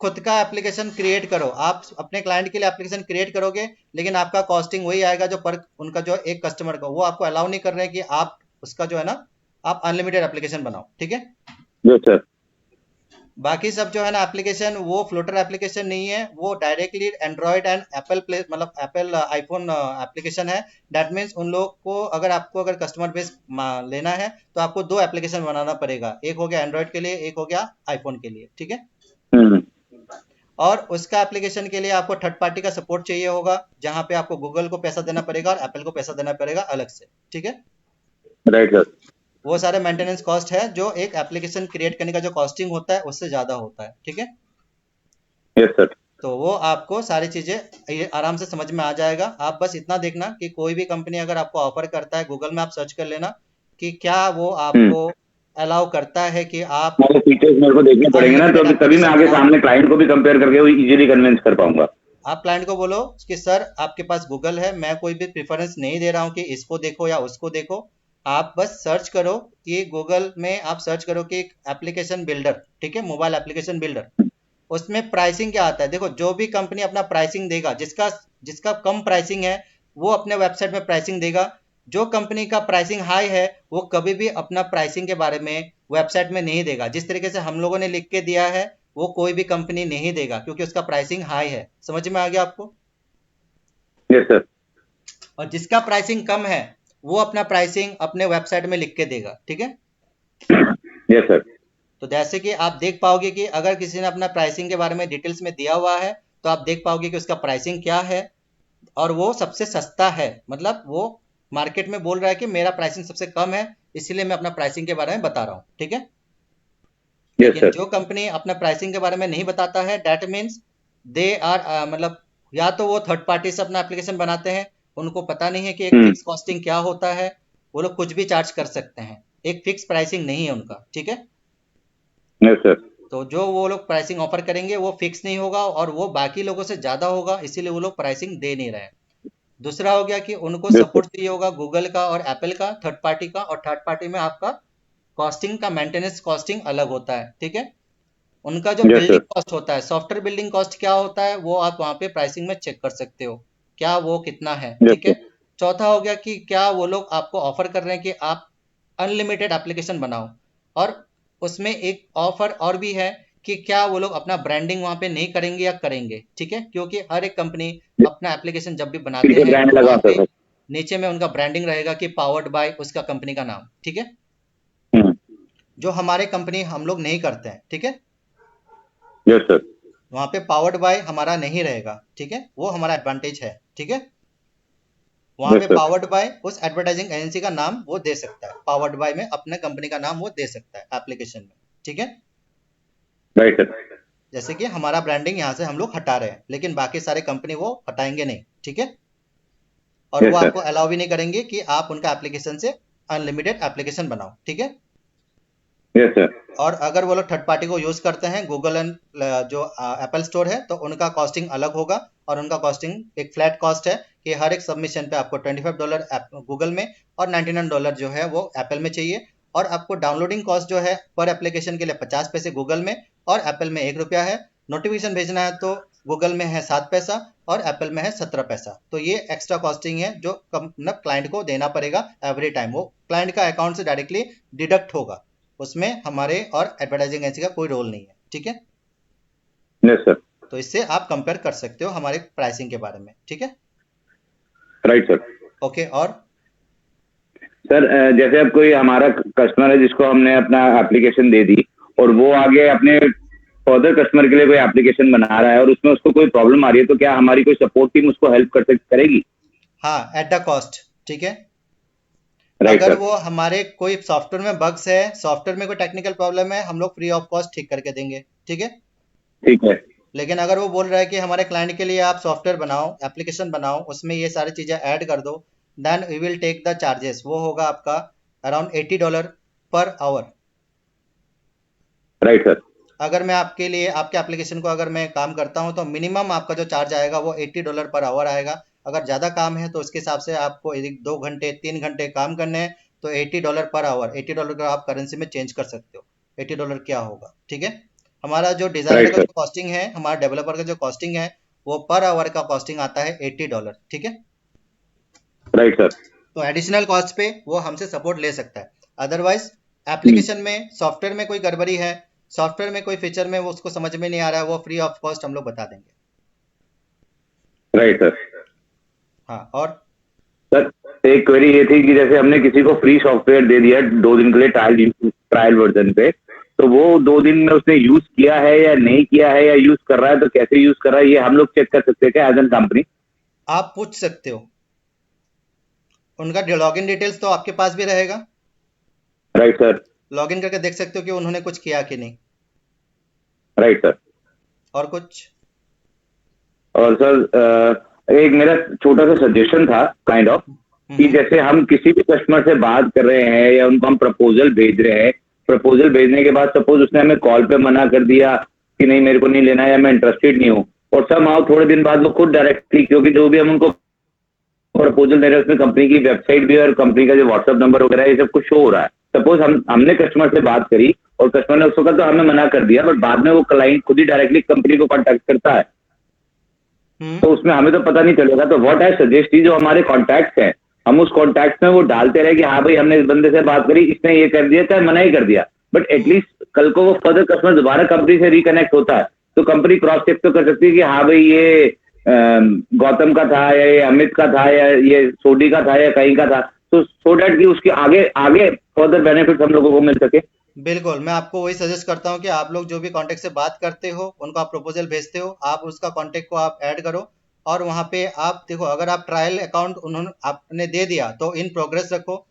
Speaker 1: खुद का एप्लीकेशन क्रिएट करो, आप अपने क्लाइंट के लिए एप्लीकेशन क्रिएट करोगे, लेकिन आपका कॉस्टिंग वही आएगा जो पर उनका जो एक कस्टमर का, वो आपको अलाउ नहीं कर रहे हैं कि आप उसका जो है ना, आप अनलिमिटेड एप्लीकेशन बनाओ, ठीक है।
Speaker 5: Yes sir.
Speaker 1: बाकी सब जो है ना एप्लीकेशन, वो फ्लोटर एप्लीकेशन नहीं है, वो directly Android and Apple play मतलब एप्पल आईफोन एप्लीकेशन है। दैट मीन्स उन लोग को, अगर कस्टमर बेस लेना है तो आपको दो एप्लीकेशन बनाना पड़ेगा, एक हो गया एंड्रॉयड के लिए, एक हो गया आईफोन के लिए, ठीक है।
Speaker 5: हम्म।
Speaker 1: और उसका एप्लीकेशन के लिए आपको थर्ड पार्टी का सपोर्ट चाहिए होगा, जहां पे आपको गूगल को पैसा देना पड़ेगा और एप्पल को पैसा देना पड़ेगा अलग से, ठीक है।
Speaker 5: Right sir.
Speaker 1: वो सारे मेंटेनेंस कॉस्ट है जो एक एप्लीकेशन क्रिएट करने का जो कॉस्टिंग होता है उससे ज्यादा होता है, ठीक है।
Speaker 5: Yes sir.
Speaker 1: तो वो आपको सारी चीजें ये आराम से समझ में आ जाएगा। आप बस इतना देखना कि कोई भी कंपनी अगर आपको ऑफर करता है, गूगल में आप सर्च कर लेना कि क्या वो
Speaker 5: हम्म।
Speaker 1: आपको अलाउ करता है कि आप
Speaker 5: वो फीचर्स मेरे को देखने पड़ेंगे ना, तो
Speaker 1: अनलिमिटेड
Speaker 5: तभी मैं
Speaker 1: एप्लीकेशन
Speaker 5: आगे
Speaker 1: बनाओ।
Speaker 5: सामने क्लाइंट को भी कंपेयर करके वो इजीली कन्विंस कर पाऊंगा।
Speaker 1: आप क्लाइंट को बोलो कि सर आपके पास गूगल है, मैं कोई भी प्रेफरेंस नहीं दे रहा हूँ कि इसको देखो या उसको देखो, आप बस सर्च करो कि गूगल में आप सर्च करो कि एप्लीकेशन बिल्डर, ठीक है, मोबाइल एप्लीकेशन बिल्डर। उसमें प्राइसिंग क्या आता है, देखो जो भी कंपनी अपना प्राइसिंग देगा, जिसका जिसका कम प्राइसिंग है वो अपने वेबसाइट में प्राइसिंग देगा। जो कंपनी का प्राइसिंग हाई है वो कभी भी अपना प्राइसिंग के बारे में वेबसाइट में नहीं देगा, जिस तरीके से हम लोगों ने लिख के दिया है वो कोई भी कंपनी नहीं देगा, क्योंकि उसका प्राइसिंग हाई है। समझ में आ गया आपको?
Speaker 5: Yes sir.
Speaker 1: और जिसका प्राइसिंग कम है वो अपना प्राइसिंग अपने वेबसाइट में लिख के देगा, ठीक है।
Speaker 5: Yes sir.
Speaker 1: तो जैसे कि आप देख पाओगे कि अगर किसी ने अपना प्राइसिंग के बारे में डिटेल्स में दिया हुआ है, तो आप देख पाओगे कि उसका प्राइसिंग क्या है, और वो सबसे सस्ता है, मतलब वो मार्केट में बोल रहा है कि मेरा प्राइसिंग सबसे कम है, इसलिए मैं अपना प्राइसिंग के बारे में बता रहा हूँ, ठीक है।
Speaker 5: यस
Speaker 1: लेकिन
Speaker 5: सर।
Speaker 1: जो कंपनी अपना प्राइसिंग के बारे में नहीं बताता है, दैट मीन्स दे आर मतलब या तो वो थर्ड पार्टी से अपना एप्लीकेशन बनाते हैं, उनको पता नहीं है कि एक
Speaker 5: हम्म।
Speaker 1: फिक्स कॉस्टिंग क्या होता है, वो लोग कुछ भी चार्ज कर सकते हैं, एक फिक्स प्राइसिंग नहीं है उनका, ठीक है।
Speaker 5: Yes sir.
Speaker 1: तो जो वो लोग प्राइसिंग ऑफर करेंगे वो फिक्स नहीं होगा और वो बाकी लोगों से ज़्यादा होगा, इसीलिए वो लोग प्राइसिंग दे नहीं रहे हैं। दूसरा हो गया कि उनको
Speaker 5: यस सर।
Speaker 1: सपोर्ट चाहिए होगा गूगल का और एप्पल का, थर्ड पार्टी का, और थर्ड पार्टी में आपका कॉस्टिंग का मेंटेनेंस कॉस्टिंग अलग होता है, ठीक है। उनका जो
Speaker 5: Yes,
Speaker 1: बिल्डिंग
Speaker 5: sir.
Speaker 1: कॉस्ट होता है, सॉफ्टवेयर बिल्डिंग कॉस्ट क्या होता है, वो आप वहाँ पे प्राइसिंग में चेक कर सकते हो क्या वो कितना है,
Speaker 5: Yes,
Speaker 1: ठीक है।
Speaker 5: sir.
Speaker 1: चौथा हो गया कि क्या वो लोग आपको ऑफर कर रहे हैं कि आप अनलिमिटेड एप्लीकेशन बनाओ, और उसमें एक ऑफर और भी है कि क्या वो लोग अपना ब्रांडिंग वहाँ पे नहीं करेंगे या करेंगे, ठीक है, क्योंकि हर एक कंपनी अपना एप्लीकेशन जब भी बनाते
Speaker 5: ठीक है,
Speaker 1: हैं
Speaker 5: ब्रांड
Speaker 1: तो वहाँ
Speaker 5: लगाता
Speaker 1: पे
Speaker 5: है।
Speaker 1: नीचे में उनका ब्रांडिंग रहेगा कि पावर्ड बाय उसका कंपनी का नाम, ठीक है,
Speaker 5: हम्म,
Speaker 1: जो हमारे कंपनी हम लोग नहीं करते हैं, ठीक है।
Speaker 5: Yes sir.
Speaker 1: वहाँ पे पावर्ड बाय हमारा नहीं रहेगा, ठीक है, वो हमारा एडवांटेज है, ठीक है। वहाँ
Speaker 5: यस
Speaker 1: पे
Speaker 5: सर।
Speaker 1: पावर्ड बाय उस एडवर्टाइजिंग एजेंसी का नाम वो दे सकता है, पावर्ड बाय में अपने कंपनी का नाम वो दे सकता है एप्लीकेशन में, ठीक है।
Speaker 5: Right sir.
Speaker 1: जैसे कि हमारा ब्रांडिंग यहाँ से हम लोग हटा रहे हैं, लेकिन बाकी सारे कंपनी वो हटाएंगे नहीं, ठीक है। और वो
Speaker 5: यस सर।
Speaker 1: आपको अलाउ भी नहीं करेंगे कि आप उनका एप्लीकेशन से अनलिमिटेड एप्लीकेशन बनाओ, ठीक है।
Speaker 5: Yes sir.
Speaker 1: और अगर वो लोग थर्ड पार्टी को यूज करते हैं, गूगल एंड जो एप्पल स्टोर है, तो उनका कॉस्टिंग अलग होगा, और उनका कॉस्टिंग एक फ्लैट कॉस्ट है कि हर एक सबमिशन पे आपको $25 गूगल में और $99 जो है वो एप्पल में चाहिए। और आपको डाउनलोडिंग कॉस्ट जो है पर एप्लीकेशन के लिए 50 पैसे गूगल में और एप्पल में ₹1 है। नोटिफिकेशन भेजना है तो गूगल में है 7 पैसा और एप्पल में है 17 पैसा। तो ये एक्स्ट्रा कॉस्टिंग है जो मतलब क्लाइंट को देना पड़ेगा एवरी टाइम, वो क्लाइंट का अकाउंट से डायरेक्टली डिडक्ट होगा, उसमें हमारे और एडवर्टाइजिंग एजेंसी का कोई रोल नहीं है, ठीक है।
Speaker 5: Yes sir.
Speaker 1: तो इससे आप कंपेयर कर सकते हो हमारे प्राइसिंग के बारे में, ठीक है।
Speaker 5: Right sir.
Speaker 1: ओके, और
Speaker 5: सर जैसे अब कोई हमारा कस्टमर है जिसको हमने अपना एप्लीकेशन दे दी और वो आगे अपने फर्दर कस्टमर के लिए कोई एप्लीकेशन बना रहा है और उसमें उसको कोई प्रॉब्लम आ रही है, तो क्या हमारी कोई सपोर्ट टीम उसको हेल्प करेगी?
Speaker 1: हाँ, एट द कॉस्ट, ठीक है।
Speaker 5: राइट
Speaker 1: अगर
Speaker 5: सर।
Speaker 1: वो हमारे कोई सॉफ्टवेयर में बग्स है, सॉफ्टवेयर में कोई टेक्निकल प्रॉब्लम है, हम लोग फ्री ऑफ कॉस्ट ठीक करके देंगे, ठीक है।
Speaker 5: ठीक है।
Speaker 1: लेकिन अगर वो बोल रहा है कि हमारे क्लाइंट के लिए आप सॉफ्टवेयर बनाओ, एप्लीकेशन बनाओ, उसमें ये सारी चीज़ें ऐड कर दो, then we will take the charges, वो होगा आपका around $80 per hour.
Speaker 5: Right sir.
Speaker 1: अगर मैं आपके लिए आपके एप्लीकेशन को अगर मैं काम करता हूं तो मिनिमम आपका जो चार्ज आएगा वो $80 पर आवर आएगा। अगर ज़्यादा काम है तो उसके हिसाब से आपको यदि 2 घंटे 3 घंटे काम करने हैं तो $80 पर आवर, $80 का आप करेंसी में चेंज कर सकते हो। $80 क्या होगा, ठीक है। हमारा जो डिज़ाइनर
Speaker 5: राइट
Speaker 1: का
Speaker 5: सर।
Speaker 1: जो कॉस्टिंग है, हमारा डेवलपर का जो कॉस्टिंग है, वो पर आवर का कॉस्टिंग आता है $80, ठीक है।
Speaker 5: Right sir.
Speaker 1: तो एडिशनल कॉस्ट पे वो हमसे सपोर्ट ले सकता है। अदरवाइज एप्लीकेशन में सॉफ्टवेयर में कोई गड़बड़ी है, सॉफ्टवेयर में कोई फीचर में वो उसको समझ में नहीं आ रहा है, वो फ्री ऑफ कॉस्ट हम लोग बता देंगे।
Speaker 5: Right sir.
Speaker 1: हाँ, और
Speaker 5: सर एक क्वेरी ये थी कि जैसे हमने किसी को फ्री सॉफ्टवेयर दे दिया 2 दिन के लिए ट्रायल वर्जन पे, तो वो 2 दिन में उसने यूज किया है या नहीं किया है, या यूज कर रहा है तो कैसे यूज कर रहा है, ये हम लोग चेक कर सकते हैं क्या एज एन कंपनी?
Speaker 1: आप पूछ सकते हो, उनका लॉगिन डिटेल्स तो आपके पास भी रहेगा,
Speaker 5: राइट सर।
Speaker 1: लॉगिन करके देख सकते हो कि उन्होंने कुछ किया कि नहीं।
Speaker 5: Right sir.
Speaker 1: और कुछ
Speaker 5: और सर एक मेरा छोटा सा सजेशन था काइंड ऑफ, कि जैसे हम किसी भी कस्टमर से बात कर रहे हैं या उनको हम प्रपोजल भेज रहे हैं, प्रपोजल भेजने के बाद सपोज उसने हमें कॉल पे मना कर दिया कि नहीं मेरे को नहीं लेना या मैं इंटरेस्टेड नहीं हूँ, और सब आओ थोड़े दिन बाद वो खुद डायरेक्टली, क्योंकि जो भी हम उनको प्रपोजल दे रहे हैं उसमें कंपनी की वेबसाइट भी है और कंपनी का जो व्हाट्सएप नंबर वगैरह ये सब कुछ शो हो रहा है। सपोज हमने कस्टमर से बात करी और कस्टमर ने उस वक्त तो हमें मना कर दिया, बट बाद में वो क्लाइंट खुद ही डायरेक्टली कंपनी को कॉन्टेक्ट करता है, तो उसमें हमें तो पता नहीं चलेगा। तो व्हाट आई सजेस्ट, जो हमारे कॉन्टैक्ट्स हैं हम उस कॉन्टैक्ट में वो डालते रहे कि हाँ भाई हमने इस बंदे से बात करी, इसने ये कर दिया, चाहे मना ही कर दिया, बट एटलीस्ट कल को वो फर्दर कस्टमर दोबारा कंपनी से रिकनेक्ट होता है तो कंपनी क्रॉस चेक तो कर सकती है कि हाँ भाई ये गौतम का था या ये अमित का था या ये सोडी का था या कहीं का था, तो सो डैट कि उसके आगे आगे फर्दर बेनिफिट हम लोगों को मिल सके।
Speaker 1: बिल्कुल, मैं आपको वही सजेस्ट करता हूँ कि आप लोग जो भी कांटेक्ट से बात करते हो, उनको आप प्रपोजल भेजते हो, आप उसका कांटेक्ट को आप ऐड करो, और वहाँ पे आप देखो, अगर आप ट्रायल अकाउंट उन्होंने आपने दे दिया तो इन प्रोग्रेस रखो।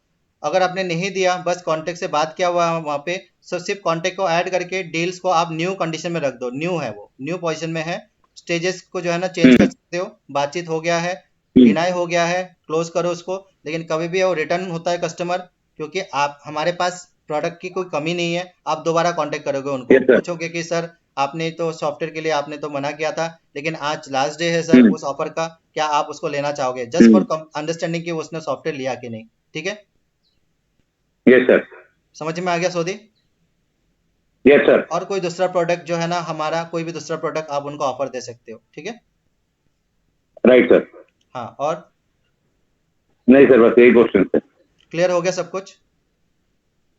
Speaker 1: अगर आपने नहीं दिया, बस कांटेक्ट से बात किया हुआ है वहाँ पे, सो सिर्फ कांटेक्ट को ऐड करके डील्स को आप न्यू कंडीशन में रख दो, न्यू है वो, न्यू पोजीशन में है। स्टेजेस को जो है ना चेंज कर सकते हो, बातचीत हो गया है, डिनाई हो गया है, क्लोज करो उसको। लेकिन कभी भी वो रिटर्न होता है कस्टमर, क्योंकि आप हमारे पास प्रोडक्ट की कोई कमी नहीं है, आप दोबारा कांटेक्ट करोगे उनको,
Speaker 5: Yes, sir.
Speaker 1: पूछोगे कि सर आपने तो सॉफ्टवेयर के लिए आपने तो मना किया था, लेकिन आज लास्ट डे है सर उस ऑफर का, क्या आप उसको लेना चाहोगे, जस्ट फॉर अंडरस्टैंडिंग कि उसने सॉफ्टवेयर लिया कि नहीं, ठीक है।
Speaker 5: Yes sir.
Speaker 1: समझ में आ गया सोदी?
Speaker 5: Yes sir.
Speaker 1: और कोई दूसरा प्रोडक्ट जो है ना हमारा, कोई भी दूसरा प्रोडक्ट आप उनको ऑफर दे सकते हो, ठीक है।
Speaker 5: Right sir.
Speaker 1: हाँ, और
Speaker 5: नहीं सर, बस यही क्वेश्चन थे।
Speaker 1: क्लियर हो गया सब कुछ?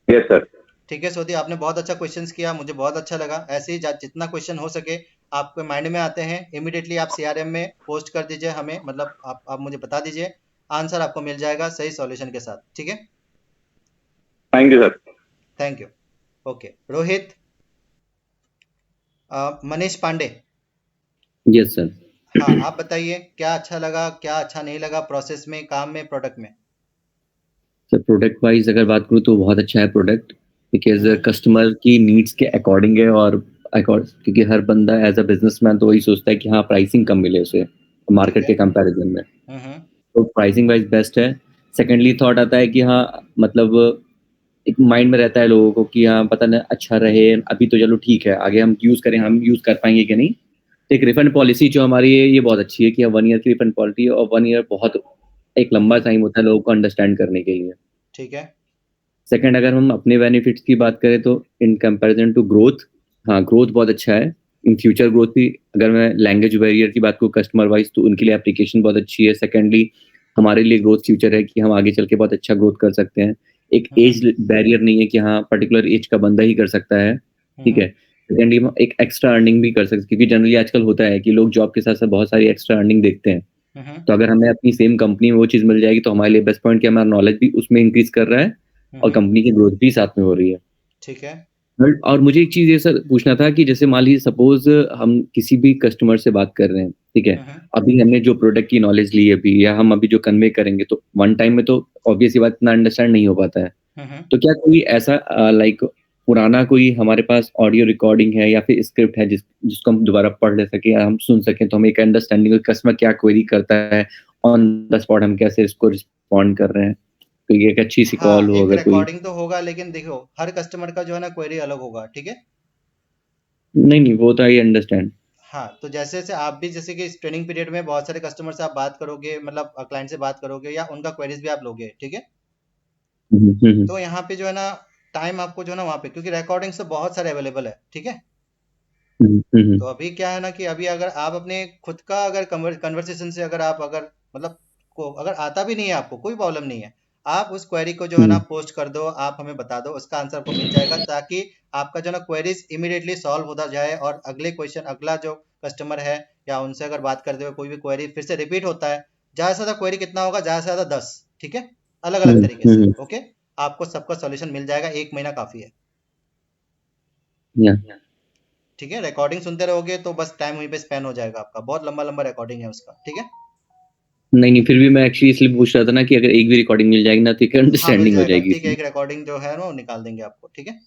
Speaker 5: Yes sir.
Speaker 1: ठीक है सोदी, आपने बहुत अच्छा क्वेश्चंस किया, मुझे बहुत अच्छा लगा। ऐसे ही जितना क्वेश्चन हो सके आपके माइंड में आते हैं, इमीडिएटली आप सीआरएम में पोस्ट कर दीजिए हमें, मतलब आप मुझे बता दीजिए, आंसर आपको मिल जाएगा सही सॉल्यूशन के साथ, ठीक है।
Speaker 5: Thank you sir.
Speaker 1: Thank you. Okay Rohit, Manish Pandey,
Speaker 8: yes sir.
Speaker 1: हाँ आप बताइए क्या अच्छा लगा, क्या अच्छा नहीं लगा प्रोसेस में, काम में, प्रोडक्ट में।
Speaker 8: सर प्रोडक्ट वाइज अगर बात करूँ तो बहुत अच्छा है प्रोडक्ट, बिकॉज
Speaker 1: हम्म,
Speaker 8: कस्टमर की नीड्स के अकॉर्डिंग है, और क्योंकि हर बंदा एज अ बिजनेसमैन तो वही सोचता है कि हाँ प्राइसिंग कम मिले उसे
Speaker 1: ठीक
Speaker 8: मार्केट
Speaker 1: है।
Speaker 8: के कंपैरिजन में,
Speaker 1: हम्म,
Speaker 8: तो प्राइसिंग वाइज बेस्ट है। सेकेंडली थॉट आता है कि हाँ मतलब एक माइंड में रहता है लोगों को कि हाँ पता नहीं अच्छा रहे अभी तो चलो ठीक है, आगे हम यूज़ करें, हम यूज़ कर पाएंगे कि नहीं। तो एक रिफंड पॉलिसी जो हमारी है ये बहुत अच्छी है कि 1 ईयर की रिफंड पॉलिसी है, और 1 ईयर बहुत एक लंबा टाइम होता है लोगों को अंडरस्टैंड करने के लिए।
Speaker 1: ठीक है।
Speaker 8: सेकंड, अगर हम अपने बेनिफिट्स की बात करें तो इन कंपैरिजन टू ग्रोथ, हाँ ग्रोथ बहुत अच्छा है। इन फ्यूचर ग्रोथ भी, अगर मैं लैंग्वेज बैरियर की बात करूँ कस्टमर वाइज, तो उनके लिए एप्लीकेशन बहुत अच्छी है। सेकेंडली हमारे लिए ग्रोथ फ्यूचर है कि हम आगे चल के बहुत अच्छा ग्रोथ कर सकते हैं। एक
Speaker 1: हम्म,
Speaker 8: एज बैरियर नहीं है कि हाँ पर्टिकुलर एज का बंदा ही कर सकता है, ठीक
Speaker 1: हम्म,
Speaker 8: है। सेकेंडली हम एक एक्स्ट्रा अर्निंग भी कर सकते हैं, क्योंकि जनरली आजकल होता है कि लोग जॉब के साथ साथ बहुत सारी एक्स्ट्रा अर्निंग देखते हैं।
Speaker 1: हम्म,
Speaker 8: तो अगर हमें अपनी सेम कंपनी में वो चीज़ मिल जाएगी तो हमारे लिए बेस्ट पॉइंट कि हमारा नॉलेज भी उसमें इंक्रीज कर रहा है और
Speaker 1: हम्म,
Speaker 8: कंपनी की ग्रोथ भी साथ में हो रही है।
Speaker 1: ठीक है।
Speaker 8: और मुझे एक चीज़ ये सर पूछना था कि जैसे मान लीजिए सपोज हम किसी भी कस्टमर से बात कर रहे हैं, ठीक है।
Speaker 1: हम्म,
Speaker 8: अभी हमने जो प्रोडक्ट की नॉलेज ली है अभी, या हम अभी जो कन्वे करेंगे, तो वन टाइम में तो ऑब्वियस ये बात इतना अंडरस्टैंड नहीं हो पाता है।
Speaker 1: हम्म,
Speaker 8: तो क्या कोई ऐसा लाइक पुराना कोई हमारे पास ऑडियो रिकॉर्डिंग है या फिर स्क्रिप्ट है जिसको हम दोबारा पढ़ ले सके या हम सुन सकें, तो हमें एक अंडरस्टैंडिंग कस्टमर क्या क्वेरी करता है, ऑन द स्पॉट हम कैसे इसको रिस्पॉन्ड कर रहे हैं, तो ये एक अच्छी सी
Speaker 1: हाँ
Speaker 8: कॉल हो
Speaker 1: एक
Speaker 8: अगर कोई।
Speaker 1: रिकॉर्डिंग तो होगा, लेकिन देखो हर कस्टमर का जो है ना क्वेरी अलग होगा, ठीक है।
Speaker 8: नहीं नहीं, वो तो आई अंडरस्टैंड।
Speaker 1: हाँ तो जैसे जैसे आप भी, जैसे कि इस ट्रेनिंग पीरियड में बहुत सारे कस्टमर से आप बात करोगे, मतलब क्लाइंट से बात करोगे या उनका क्वेरीज भी आप लोगे, ठीक है। तो यहाँ पे जो है ना टाइम आपको जो है ना वहाँ पे, क्योंकि रिकॉर्डिंग्स तो बहुत सारे अवेलेबल है, ठीक है। तो अभी क्या है ना कि अभी अगर आप अपने खुद का अगर कन्वर्सेशन से अगर आप अगर मतलब को अगर आता भी नहीं है आपको, कोई प्रॉब्लम नहीं है। आप उस क्वेरी को जो है ना पोस्ट कर दो, आप हमें बता दो, उसका आंसर आपको मिल जाएगा, ताकि आपका जो है ना क्वेरीज इमीडिएटली सॉल्व होता जाए, और अगले क्वेश्चन अगला जो कस्टमर है या उनसे अगर बात करते हुए कोई भी क्वेरी फिर से रिपीट होता है, ज़्यादा से ज़्यादा क्वेरी कितना होगा, ज़्यादा से ज़्यादा 10, ठीक है, अलग अलग तरीके से, ओके। आपको सबका सॉल्यूशन मिल जाएगा, 1 महीना काफ़ी है,
Speaker 8: या
Speaker 1: ठीक है। रिकॉर्डिंग सुनते रहोगे तो बस टाइम वहीं पे स्पेंड हो जाएगा आपका, बहुत लंबा लंबा रिकॉर्डिंग है उसका, ठीक है।
Speaker 8: नहीं नहीं, फिर भी मैं एक्चुअली इसलिए पूछ रहा था ना कि अगर एक भी रिकॉर्डिंग मिल जाएगी ना तो एक
Speaker 1: हाँ मिल
Speaker 8: अंडरस्टैंडिंग हो
Speaker 1: जाएगा,
Speaker 8: जाएगी
Speaker 1: ठीक है,
Speaker 8: इसमें।
Speaker 1: एक रिकॉर्डिंग जो है ना वो निकाल देंगे आपको, ठीक है।
Speaker 8: ठीक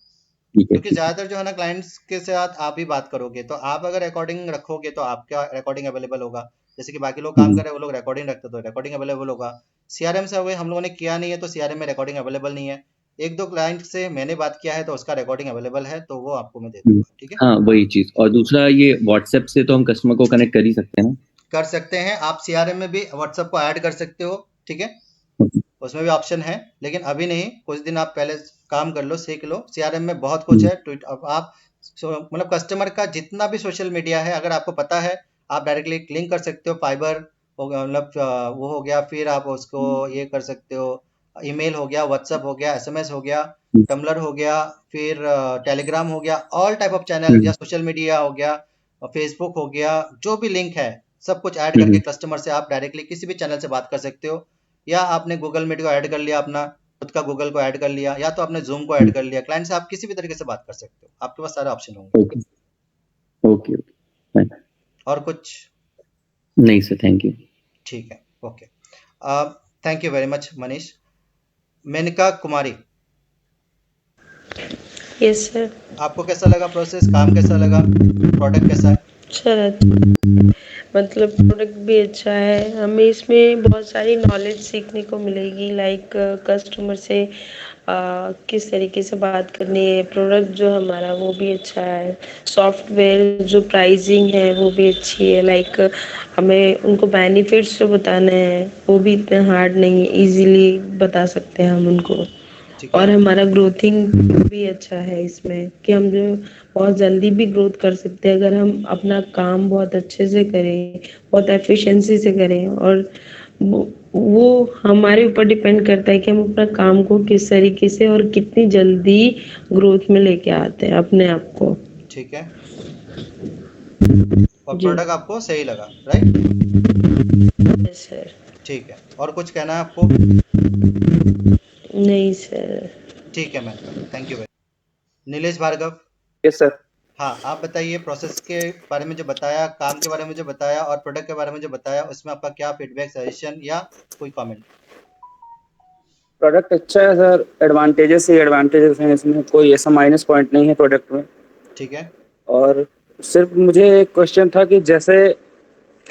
Speaker 8: है
Speaker 1: क्योंकि
Speaker 8: ठीक है।
Speaker 1: ज़्यादातर जो है ना क्लाइंट्स के साथ आप ही बात करोगे, तो आप अगर रिकॉर्डिंग रखोगे तो आपका रिकॉर्डिंग अवेलेबल होगा। जैसे कि बाकी लोग काम कर रहे हैं, वो लोग रिकॉर्डिंग रखते तो रिकॉर्डिंग अवेलेबल होगा। सीआरएम से हुए हम लोगों ने किया नहीं है, तो सीआरएम में रिकॉर्डिंग अवेलेबल नहीं है। एक दो क्लाइंट से मैंने बात किया है तो उसका रिकॉर्डिंग अवेलेबल है, तो वो आपको मैं दे दूंगा, ठीक है।
Speaker 8: हाँ वही चीज़, और दूसरा ये व्हाट्सएप से तो हम कस्टमर को कनेक्ट कर ही सकते हैं ना।
Speaker 1: कर सकते हैं, आप सीआरएम में भी व्हाट्सएप को ऐड कर सकते हो, ठीक है। उसमें भी ऑप्शन है, लेकिन अभी नहीं, कुछ दिन आप पहले काम कर लो, सीख लो। सीआरएम में बहुत कुछ है, ट्वीट अब आप मतलब कस्टमर का जितना भी सोशल मीडिया है अगर आपको पता है, आप डायरेक्टली लिंक कर सकते हो। फाइबर हो गया, मतलब वो हो गया, फिर आप उसको ये कर सकते हो, ईमेल हो गया, व्हाट्सएप हो गया, एसएमएस हो गया, टम्बलर हो गया, फिर टेलीग्राम हो गया, ऑल टाइप ऑफ चैनल या सोशल मीडिया हो गया, फेसबुक हो गया, जो भी लिंक है सब कुछ ऐड करके कस्टमर से आप डायरेक्टली किसी भी चैनल से बात कर सकते हो। या आपने गूगल मीट को ऐड कर लिया, अपना खुद का गूगल को ऐड कर लिया, या तो आपने जूम को ऐड कर लिया, क्लाइंट से आप किसी भी तरीके से बात कर सकते हो, आपके पास सारे ऑप्शन होंगे।
Speaker 8: Okay okay okay.
Speaker 1: और कुछ?
Speaker 8: नहीं सर, थैंक यू।
Speaker 1: ठीक है, okay. Thank you very much Manish. Menka Kumari,
Speaker 9: yes sir.
Speaker 1: आपको कैसा लगा प्रोसेस, काम कैसा लगा, प्रोडक्ट कैसा है?
Speaker 9: सर मतलब प्रोडक्ट भी अच्छा है, हमें इसमें बहुत सारी नॉलेज सीखने को मिलेगी, लाइक कस्टमर से किस तरीके से बात करनी है। प्रोडक्ट जो हमारा वो भी अच्छा है, सॉफ्टवेयर जो प्राइसिंग है वो भी अच्छी है, लाइक हमें उनको बेनिफिट्स जो बताने हैं वो भी इतने हार्ड नहीं है, इजीली बता सकते हैं हम उनको।
Speaker 1: ठीक है।
Speaker 9: और हमारा ग्रोथिंग भी अच्छा है इसमें कि हम जो बहुत जल्दी भी ग्रोथ कर सकते हैं अगर हम अपना काम बहुत अच्छे से करें, बहुत एफिशिएंसी से करें। और वो हमारे ऊपर डिपेंड करता है कि हम अपना काम को किस तरीके से और कितनी जल्दी ग्रोथ में लेके आते हैं अपने आप को।
Speaker 1: ठीक है। और
Speaker 9: जी
Speaker 1: प्रोडक्ट आपको सही लगा, राइट?
Speaker 9: Yes sir.
Speaker 1: ठीक है। और कुछ कहना है आपको?
Speaker 9: नहीं सर।
Speaker 1: ठीक है ma'am, thank you very. Nilesh Bhargava,
Speaker 7: yes sir.
Speaker 1: हाँ आप बताइए, प्रोसेस के बारे में जो बताया, काम के बारे में जो बताया और प्रोडक्ट के बारे में जो बताया, उसमें आपका क्या फीडबैक, सजेशन या कोई कमेंट?
Speaker 7: प्रोडक्ट अच्छा है सर, एडवांटेजेस ही एडवांटेजेस हैं, इसमें कोई ऐसा माइनस पॉइंट नहीं है प्रोडक्ट में।
Speaker 1: ठीक है।
Speaker 7: और सिर्फ मुझे एक क्वेश्चन था कि जैसे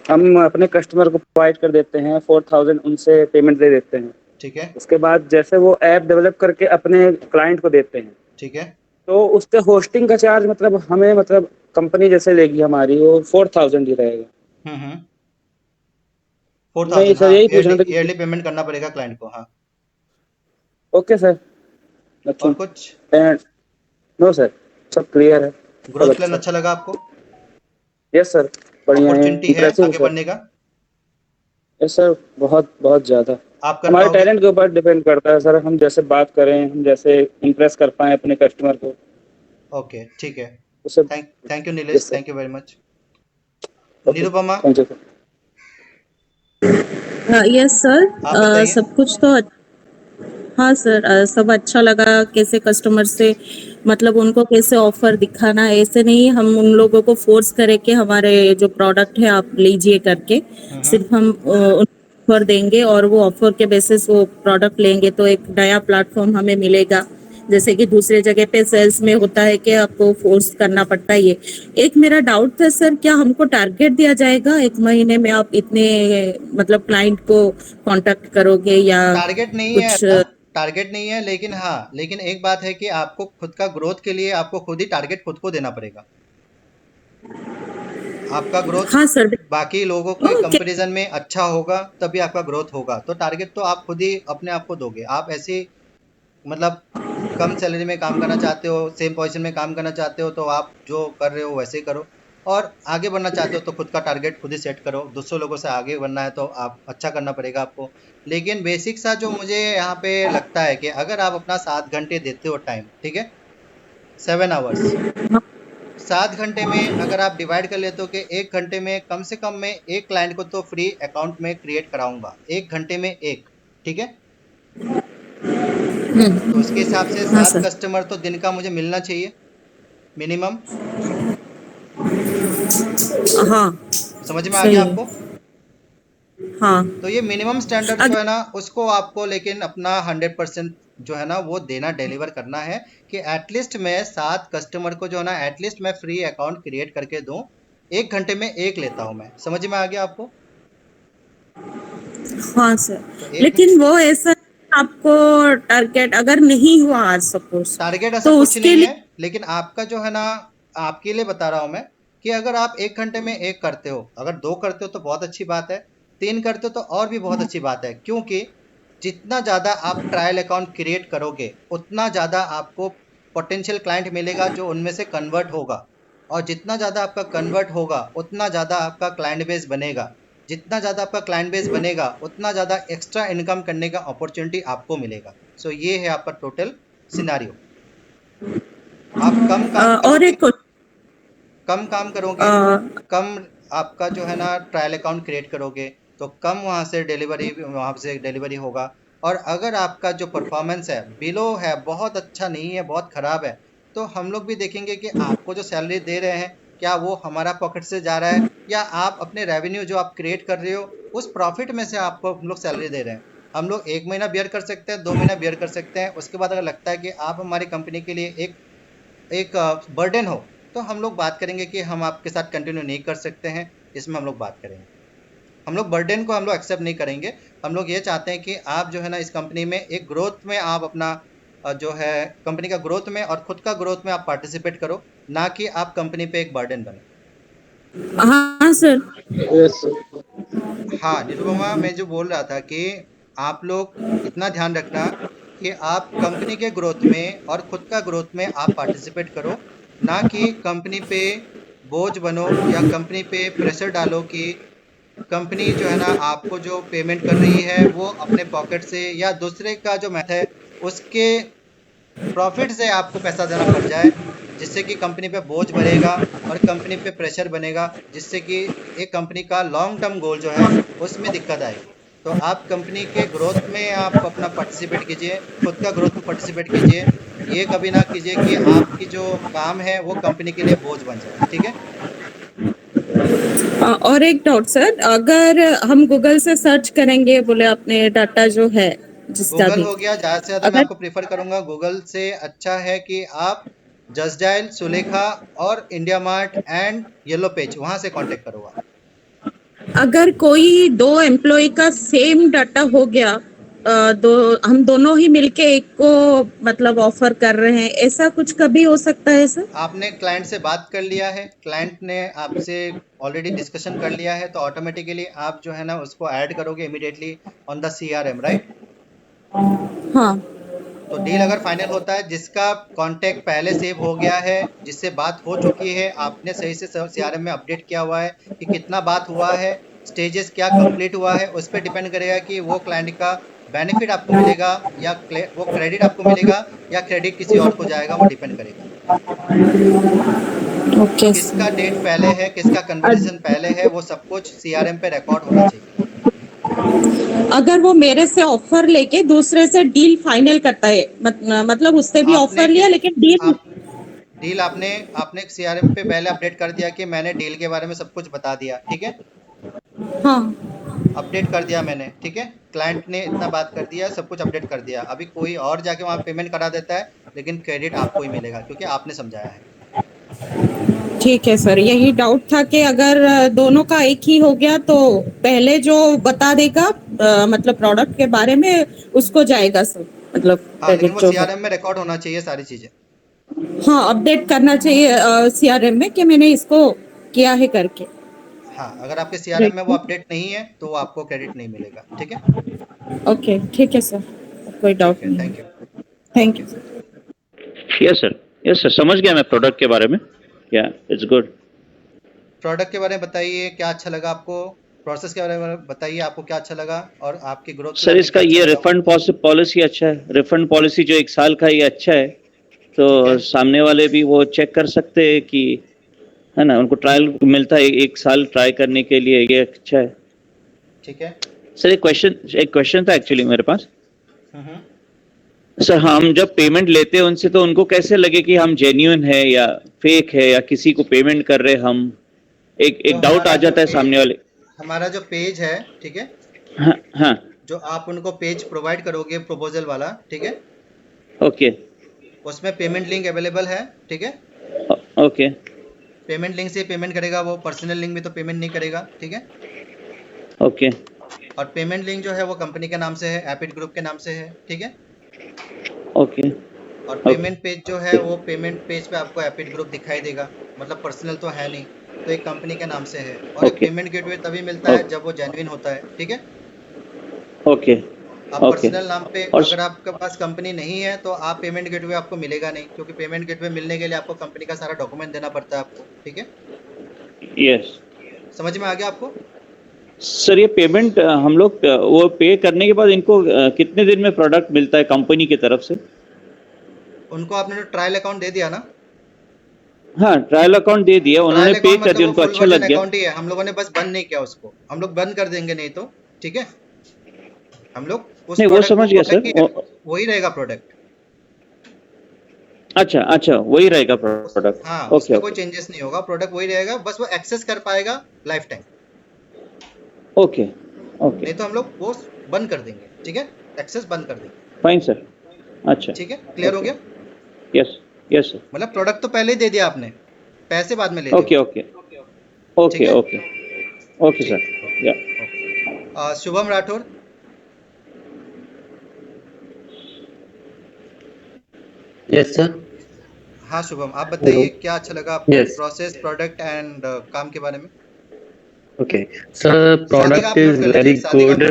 Speaker 7: हम अपने कस्टमर को प्रोवाइड कर देते हैं 4000, उनसे पेमेंट दे देते हैं,
Speaker 1: ठीक है।
Speaker 7: उसके बाद जैसे वो ऐप डेवलप करके अपने क्लाइंट को देते हैं,
Speaker 1: ठीक है।
Speaker 7: तो उसके होस्टिंग का चार्ज मतलब हमें मतलब कंपनी जैसे लेगी हमारी, वो 4000 ही रहेगा।
Speaker 1: हम्म।
Speaker 7: नहीं
Speaker 1: 4000,
Speaker 7: सर,
Speaker 1: हाँ,
Speaker 7: यही पूछना
Speaker 1: ईयरली
Speaker 7: था कि
Speaker 1: ईयरली पेमेंट करना पड़ेगा क्लाइंट को, हाँ।
Speaker 7: ओके सर,
Speaker 1: और
Speaker 7: नथिंग
Speaker 1: कुछ?
Speaker 7: एंड नो सर, सब क्लियर है, सब
Speaker 1: ग्रोथ प्लान
Speaker 7: अच्छा।
Speaker 1: अच्छा लगा आपको?
Speaker 7: यस सर, बढ़िया है,
Speaker 1: अपॉर्चुनिटी है
Speaker 7: इम्प्रेसिव
Speaker 1: आगे
Speaker 7: सर।
Speaker 1: बढ़ने का?
Speaker 7: यस सर, बहुत बहुत ज्यादा।
Speaker 1: आप कर
Speaker 7: हमारे
Speaker 1: पाओगे?
Speaker 7: टैलेंट के ऊपर डिपेंड करता है सर, हम जैसे बात करें, हम जैसे इम्प्रेस कर पाए अपने कस्टमर को,
Speaker 1: ओके, ठीक है।
Speaker 7: उससे।
Speaker 1: Thank you Nilesh,
Speaker 7: yes sir.
Speaker 1: Thank you very much.
Speaker 7: Okay,
Speaker 1: Nirupama,
Speaker 7: thank you sir.
Speaker 10: Yes sir.
Speaker 1: आप बताइए।
Speaker 10: सब कुछ तो हाँ सर, सब अच्छा लगा। कैसे कस्टमर से मतलब उनको कैसे ऑफर दिखाना है, ऐसे नहीं हम उन लोगों को फोर्स करें कि हमारे जो प्रोडक्ट है आप लीजिए करके। सिर्फ हम ऑफर देंगे और वो ऑफर के बेसिस वो प्रोडक्ट लेंगे तो एक नया प्लेटफॉर्म हमें मिलेगा। जैसे कि दूसरे जगह पे सेल्स में होता है कि आपको फोर्स करना पड़ता है। ये एक मेरा डाउट था सर, क्या हमको टारगेट दिया जाएगा 1 महीने में आप इतने मतलब क्लाइंट को कांटेक्ट करोगे या
Speaker 1: टारगेट नहीं है
Speaker 10: कुछ?
Speaker 1: ऐसा, टारगेट नहीं है, लेकिन हाँ, लेकिन एक बात है कि आपको खुद का ग्रोथ के लिए आपको खुद ही टारगेट खुद को देना पड़ेगा। आपका ग्रोथ
Speaker 10: हाँ सर।
Speaker 1: बाकी लोगों के
Speaker 10: ओके।
Speaker 1: कंपैरिजन में अच्छा होगा तभी आपका ग्रोथ होगा। तो टारगेट तो आप खुद ही अपने आप को दोगे। आप ऐसे मतलब कम सैलरी में काम करना चाहते हो, सेम पोजीशन में काम करना चाहते हो, तो आप जो कर रहे हो वैसे ही करो। और आगे बढ़ना चाहते हो तो खुद का टारगेट खुद ही सेट करो। दूसरों लोगों से आगे बढ़ना है तो आप अच्छा करना पड़ेगा आपको। लेकिन बेसिक सा जो मुझे यहाँ पे लगता है कि अगर आप अपना 7 घंटे देते हो टाइम, ठीक है, 7 आवर्स, 7 घंटे में अगर आप डिवाइड कर लेते हो कि 1 घंटे में कम से कम मैं एक क्लाइंट को तो फ्री अकाउंट में क्रिएट कराऊंगा, 1 घंटे में एक, ठीक है। तो उसके हिसाब से
Speaker 10: हाँ
Speaker 1: 7 कस्टमर तो दिन का मुझे मिलना चाहिए मिनिमम।
Speaker 10: सर। हाँ
Speaker 1: समझ में आ गया
Speaker 10: सही है।
Speaker 1: आपको?
Speaker 10: हाँ
Speaker 1: तो ये मिनिमम स्टैंडर्ड जो
Speaker 10: अगर
Speaker 1: है ना, उसको आपको लेकिन अपना 100% जो है ना वो देना, डिलीवर करना है कि एटलीस्ट मैं 7 कस्टमर को जो है ना एटलीस्ट मैं फ्री अकाउंट क्रिएट करके दूं। 1 घंटे में एक लेता हूं मैं। समझ में आ गया आपको?
Speaker 10: हाँ सर,
Speaker 1: तो एक
Speaker 10: लेकिन वो ऐसा आपको टारगेट अगर नहीं हुआ आज सपोज
Speaker 1: टारगेट ऐसा
Speaker 10: तो
Speaker 1: कुछ
Speaker 10: उसके
Speaker 1: नहीं है,
Speaker 10: लिए
Speaker 1: लेकिन आपका जो है ना, आपके लिए बता रहा हूं मैं कि अगर आप 1 घंटे में एक करते हो, अगर 2 करते हो तो बहुत अच्छी बात है, 3 करते हो तो और भी बहुत अच्छी बात है। क्योंकि जितना ज़्यादा आप ट्रायल अकाउंट क्रिएट करोगे उतना ज़्यादा आपको पोटेंशियल क्लाइंट मिलेगा जो उनमें से कन्वर्ट होगा। और जितना ज़्यादा आपका कन्वर्ट होगा उतना ज़्यादा आपका क्लाइंट बेस बनेगा। जितना ज़्यादा आपका क्लाइंट बेस बनेगा उतना ज़्यादा एक्स्ट्रा इनकम करने का अपॉर्चुनिटी आपको मिलेगा। सो ये है आपका टोटल सिनारियो। आप कम काम
Speaker 10: और
Speaker 1: करोगे,
Speaker 10: एक
Speaker 1: कम काम करोगे,
Speaker 10: अ,
Speaker 1: कम आपका जो है ना ट्रायल अकाउंट क्रिएट करोगे तो कम वहाँ से डिलीवरी होगा। और अगर आपका जो परफॉर्मेंस है बिलो है, बहुत अच्छा नहीं है, बहुत ख़राब है, तो हम लोग भी देखेंगे कि आपको जो सैलरी दे रहे हैं क्या वो हमारा पॉकेट से जा रहा है या आप अपने रेवेन्यू जो आप क्रिएट कर रहे हो उस प्रॉफिट में से आपको हम लोग सैलरी दे रहे हैं। हम लोग 1 महीना बियर कर सकते हैं, 2 महीना बियर कर सकते हैं, उसके बाद अगर लगता है कि आप हमारी कंपनी के लिए एक एक बर्डन हो तो हम लोग बात करेंगे कि हम आपके साथ कंटिन्यू नहीं कर सकते हैं। इसमें हम लोग बात करेंगे। हम लोग बर्डन को हम लोग एक्सेप्ट नहीं करेंगे। हम लोग ये चाहते हैं कि आप जो है ना इस कंपनी में एक ग्रोथ में आप अपना जो है कंपनी का ग्रोथ में और खुद का ग्रोथ में आप पार्टिसिपेट करो, ना कि आप कंपनी पे एक बर्डन बने।
Speaker 10: हाँ सर।
Speaker 7: Yes sir.
Speaker 1: हाँ निरुपमा, मैं जो बोल रहा था कि आप लोग इतना ध्यान रखना कि आप कंपनी के ग्रोथ में और खुद का ग्रोथ में आप पार्टिसिपेट करो, ना कि कंपनी पे बोझ बनो या कंपनी पे प्रेशर डालो कि कंपनी जो है ना आपको जो पेमेंट कर रही है वो अपने पॉकेट से या दूसरे का जो मेथड है उसके प्रॉफिट से आपको पैसा देना पड़ जाए, जिससे कि कंपनी पे बोझ बढ़ेगा और कंपनी पे प्रेशर बनेगा, जिससे कि एक कंपनी का लॉन्ग टर्म गोल जो है उसमें दिक्कत आएगी। तो आप कंपनी के ग्रोथ में आप अपना पार्टिसिपेट कीजिए, खुद का ग्रोथ में पार्टिसिपेट कीजिए। ये कभी ना कीजिए कि आपकी जो काम है वो कंपनी के लिए बोझ बन जाए। ठीक है।
Speaker 10: और एक डाउट सर, अगर हम गूगल से सर्च करेंगे बोले अपने डाटा जो है जिसका
Speaker 1: गूगल
Speaker 10: भी,
Speaker 1: हो गया, ज़्यादा से ज़्यादा मैं
Speaker 10: अगर
Speaker 1: आपको प्रेफर करूंगा गूगल से अच्छा है कि आप जस्ट डायल, सुलेखा और India mart and yellow page वहां से कांटेक्ट करो आप।
Speaker 10: अगर कोई दो एम्प्लॉय का सेम डाटा हो गया, दो हम दोनों ही मिलके एक को मतलब ऑफर कर रहे हैं, ऐसा कुछ कभी हो सकता है सर?
Speaker 1: आपने क्लाइंट से बात कर लिया है, क्लाइंट ने आपसे ऑलरेडी डिस्कशन कर लिया है, तो ऑटोमेटिकली आप जो है ना उसको ऐड करोगे immediately on the CRM, right.
Speaker 10: हाँ।
Speaker 1: तो डील अगर फाइनल होता है, जिसका कांटेक्ट पहले सेव हो गया है, जिससे बात हो चुकी है, आपने सही से CRM में अपडेट किया हुआ है कि कितना बात हुआ है, स्टेजेस क्या कंप्लीट हुआ है, उस पर डिपेंड करेगा कि वो क्लाइंट का बेनिफिट आपको मिलेगा या वो क्रेडिट आपको मिलेगा या क्रेडिट किसी और को जाएगा, वो डिपेंड करेगा।
Speaker 10: ओके।
Speaker 1: किसका डेट पहले है, किसका कन्वर्सेशन पहले है, वो सब कुछ CRM पे रिकॉर्ड होना चाहिए।
Speaker 10: अगर वो मेरे से ऑफर लेके दूसरे से डील फाइनल करता है, मतलब उससे भी
Speaker 1: आपने
Speaker 10: ऑफर लिया लेकिन डील,
Speaker 1: आप डील आपने CRM पे पहले अपडेट कर दिया कि मैंने डील के बारे में सब कुछ बता दिया, ठीक है,
Speaker 10: हाँ
Speaker 1: अपडेट कर दिया मैंने, ठीक है, क्लाइंट ने इतना बात कर दिया, सब कुछ अपडेट कर दिया। अभी कोई और जाके वहाँ पेमेंट करा देता है, लेकिन क्रेडिट आपको ही मिलेगा क्योंकि आपने समझाया है।
Speaker 10: ठीक है सर, यही डाउट था कि अगर दोनों का एक ही हो गया तो पहले जो बता देगा मतलब प्रोडक्ट के बारे में उसको जाएगा सर, मतलब
Speaker 1: हाँ, लेकिन
Speaker 10: क्रेडिट
Speaker 1: वो
Speaker 10: जो है।
Speaker 1: CRM में रिकॉर्ड होना चाहिए सारी चीज़ें।
Speaker 10: हाँ, अपडेट करना चाहिए CRM में कि मैंने इसको किया है करके।
Speaker 1: हाँ, अगर आपके CRM में वो अपडेट नहीं है तो आपको क्रेडिट नहीं मिलेगा, ठीक है।
Speaker 10: ओके, ठीक है सर, कोई डाउट
Speaker 1: ठीक है,
Speaker 10: नहीं
Speaker 1: थैंक
Speaker 10: है।
Speaker 1: You.
Speaker 10: Thank you sir.
Speaker 11: Yes sir समझ गया मैं प्रोडक्ट के बारे में। या इट्स गुड।
Speaker 1: प्रोडक्ट के बारे में बताइए, क्या अच्छा लगा आपको, प्रोसेस के बारे में बताइए आपको क्या अच्छा लगा और आपकी ग्रोथ
Speaker 11: सर इसका ये रिफंड पॉलिसी अच्छा है, रिफंड पॉलिसी जो 1 साल का ये अच्छा है, तो सामने वाले भी वो चेक कर सकते हैं कि है ना, उनको ट्रायल मिलता है 1 साल ट्राई करने के लिए, ये अच्छा है।
Speaker 1: ठीक है
Speaker 11: सर एक क्वेश्चन था एक्चुअली मेरे पास। सर हम जब पेमेंट लेते हैं उनसे, तो उनको कैसे लगे कि हम जेन्युइन है या फेक है या किसी को पेमेंट कर रहे हम, एक डाउट आ जाता है सामने वाले।
Speaker 1: हमारा जो पेज है, ठीक है,
Speaker 11: हाँ
Speaker 1: जो आप उनको पेज प्रोवाइड करोगे प्रपोजल वाला, ठीक है,
Speaker 11: ओके
Speaker 1: उसमें पेमेंट लिंक अवेलेबल है, ठीक है,
Speaker 11: ओके
Speaker 1: पेमेंट लिंक से पेमेंट करेगा वो, पर्सनल लिंक में तो पेमेंट नहीं करेगा, ठीक है,
Speaker 11: ओके
Speaker 1: और पेमेंट लिंक जो है वो कंपनी के नाम से है, एपिड ग्रुप के नाम से है, ठीक है,
Speaker 11: ओके
Speaker 1: और पेमेंट पेज जो है वो पेमेंट पेज पे आपको एपिड ग्रुप दिखाई देगा, मतलब पर्सनल तो है नहीं, तो एक कंपनी के नाम से है, और एक पेमेंट गेटवे तभी मिलता है जब वो जेन्युइन होता है, ठीक है।
Speaker 11: ओके
Speaker 1: आप पर्सनल नाम पे अगर आपके पास कंपनी नहीं है तो आप पेमेंट गेटवे आपको मिलेगा नहीं, क्योंकि पेमेंट गेटवे मिलने के लिए आपको कंपनी का सारा डॉक्यूमेंट देना पड़ता है आपको, ठीक है।
Speaker 11: यस
Speaker 1: समझ में आ गया आपको?
Speaker 11: सर ये पेमेंट हम लोग वो पे करने के बाद इनको कितने दिन में प्रोडक्ट मिलता है कंपनी की तरफ से?
Speaker 1: उनको आपने ट्रायल अकाउंट दे दिया ना?
Speaker 11: हाँ ट्रायल अकाउंट दे दिया उन्होंने, पे कर दिया, उनको अच्छा लग गया।
Speaker 1: अकाउंट ही है, हम लोगों ने बस बंद नहीं किया उसको, हम लोग बंद कर देंगे नहीं तो, ठीक है, हम लोग उस
Speaker 11: नहीं वो समझ गया सर,
Speaker 1: वही रहेगा प्रोडक्ट।
Speaker 11: अच्छा वही रहेगा प्रोडक्ट।
Speaker 1: हाँ,
Speaker 11: ओके
Speaker 1: उसमें कोई चेंजेस नहीं होगा, प्रोडक्ट वही रहेगा, बस वो एक्सेस कर पाएगा लाइफ टाइम।
Speaker 11: ओके ओके
Speaker 1: नहीं तो हम लोग वो बंद कर देंगे, ठीक है, एक्सेस बंद कर देंगे।
Speaker 11: फाइन सर, अच्छा
Speaker 1: ठीक है, क्लियर हो गया?
Speaker 11: Yes yes sir.
Speaker 1: मतलब प्रोडक्ट तो पहले ही दे दिया आपने, पैसे बाद में ले
Speaker 11: okay okay okay okay okay sir. या
Speaker 1: शुभम राठौर।
Speaker 12: Yes sir.
Speaker 1: हाँ शुभम, आप बताइए क्या अच्छा लगा आपको प्रोसेस, प्रोडक्ट एंड काम के बारे में?
Speaker 12: Okay sir, product is very good.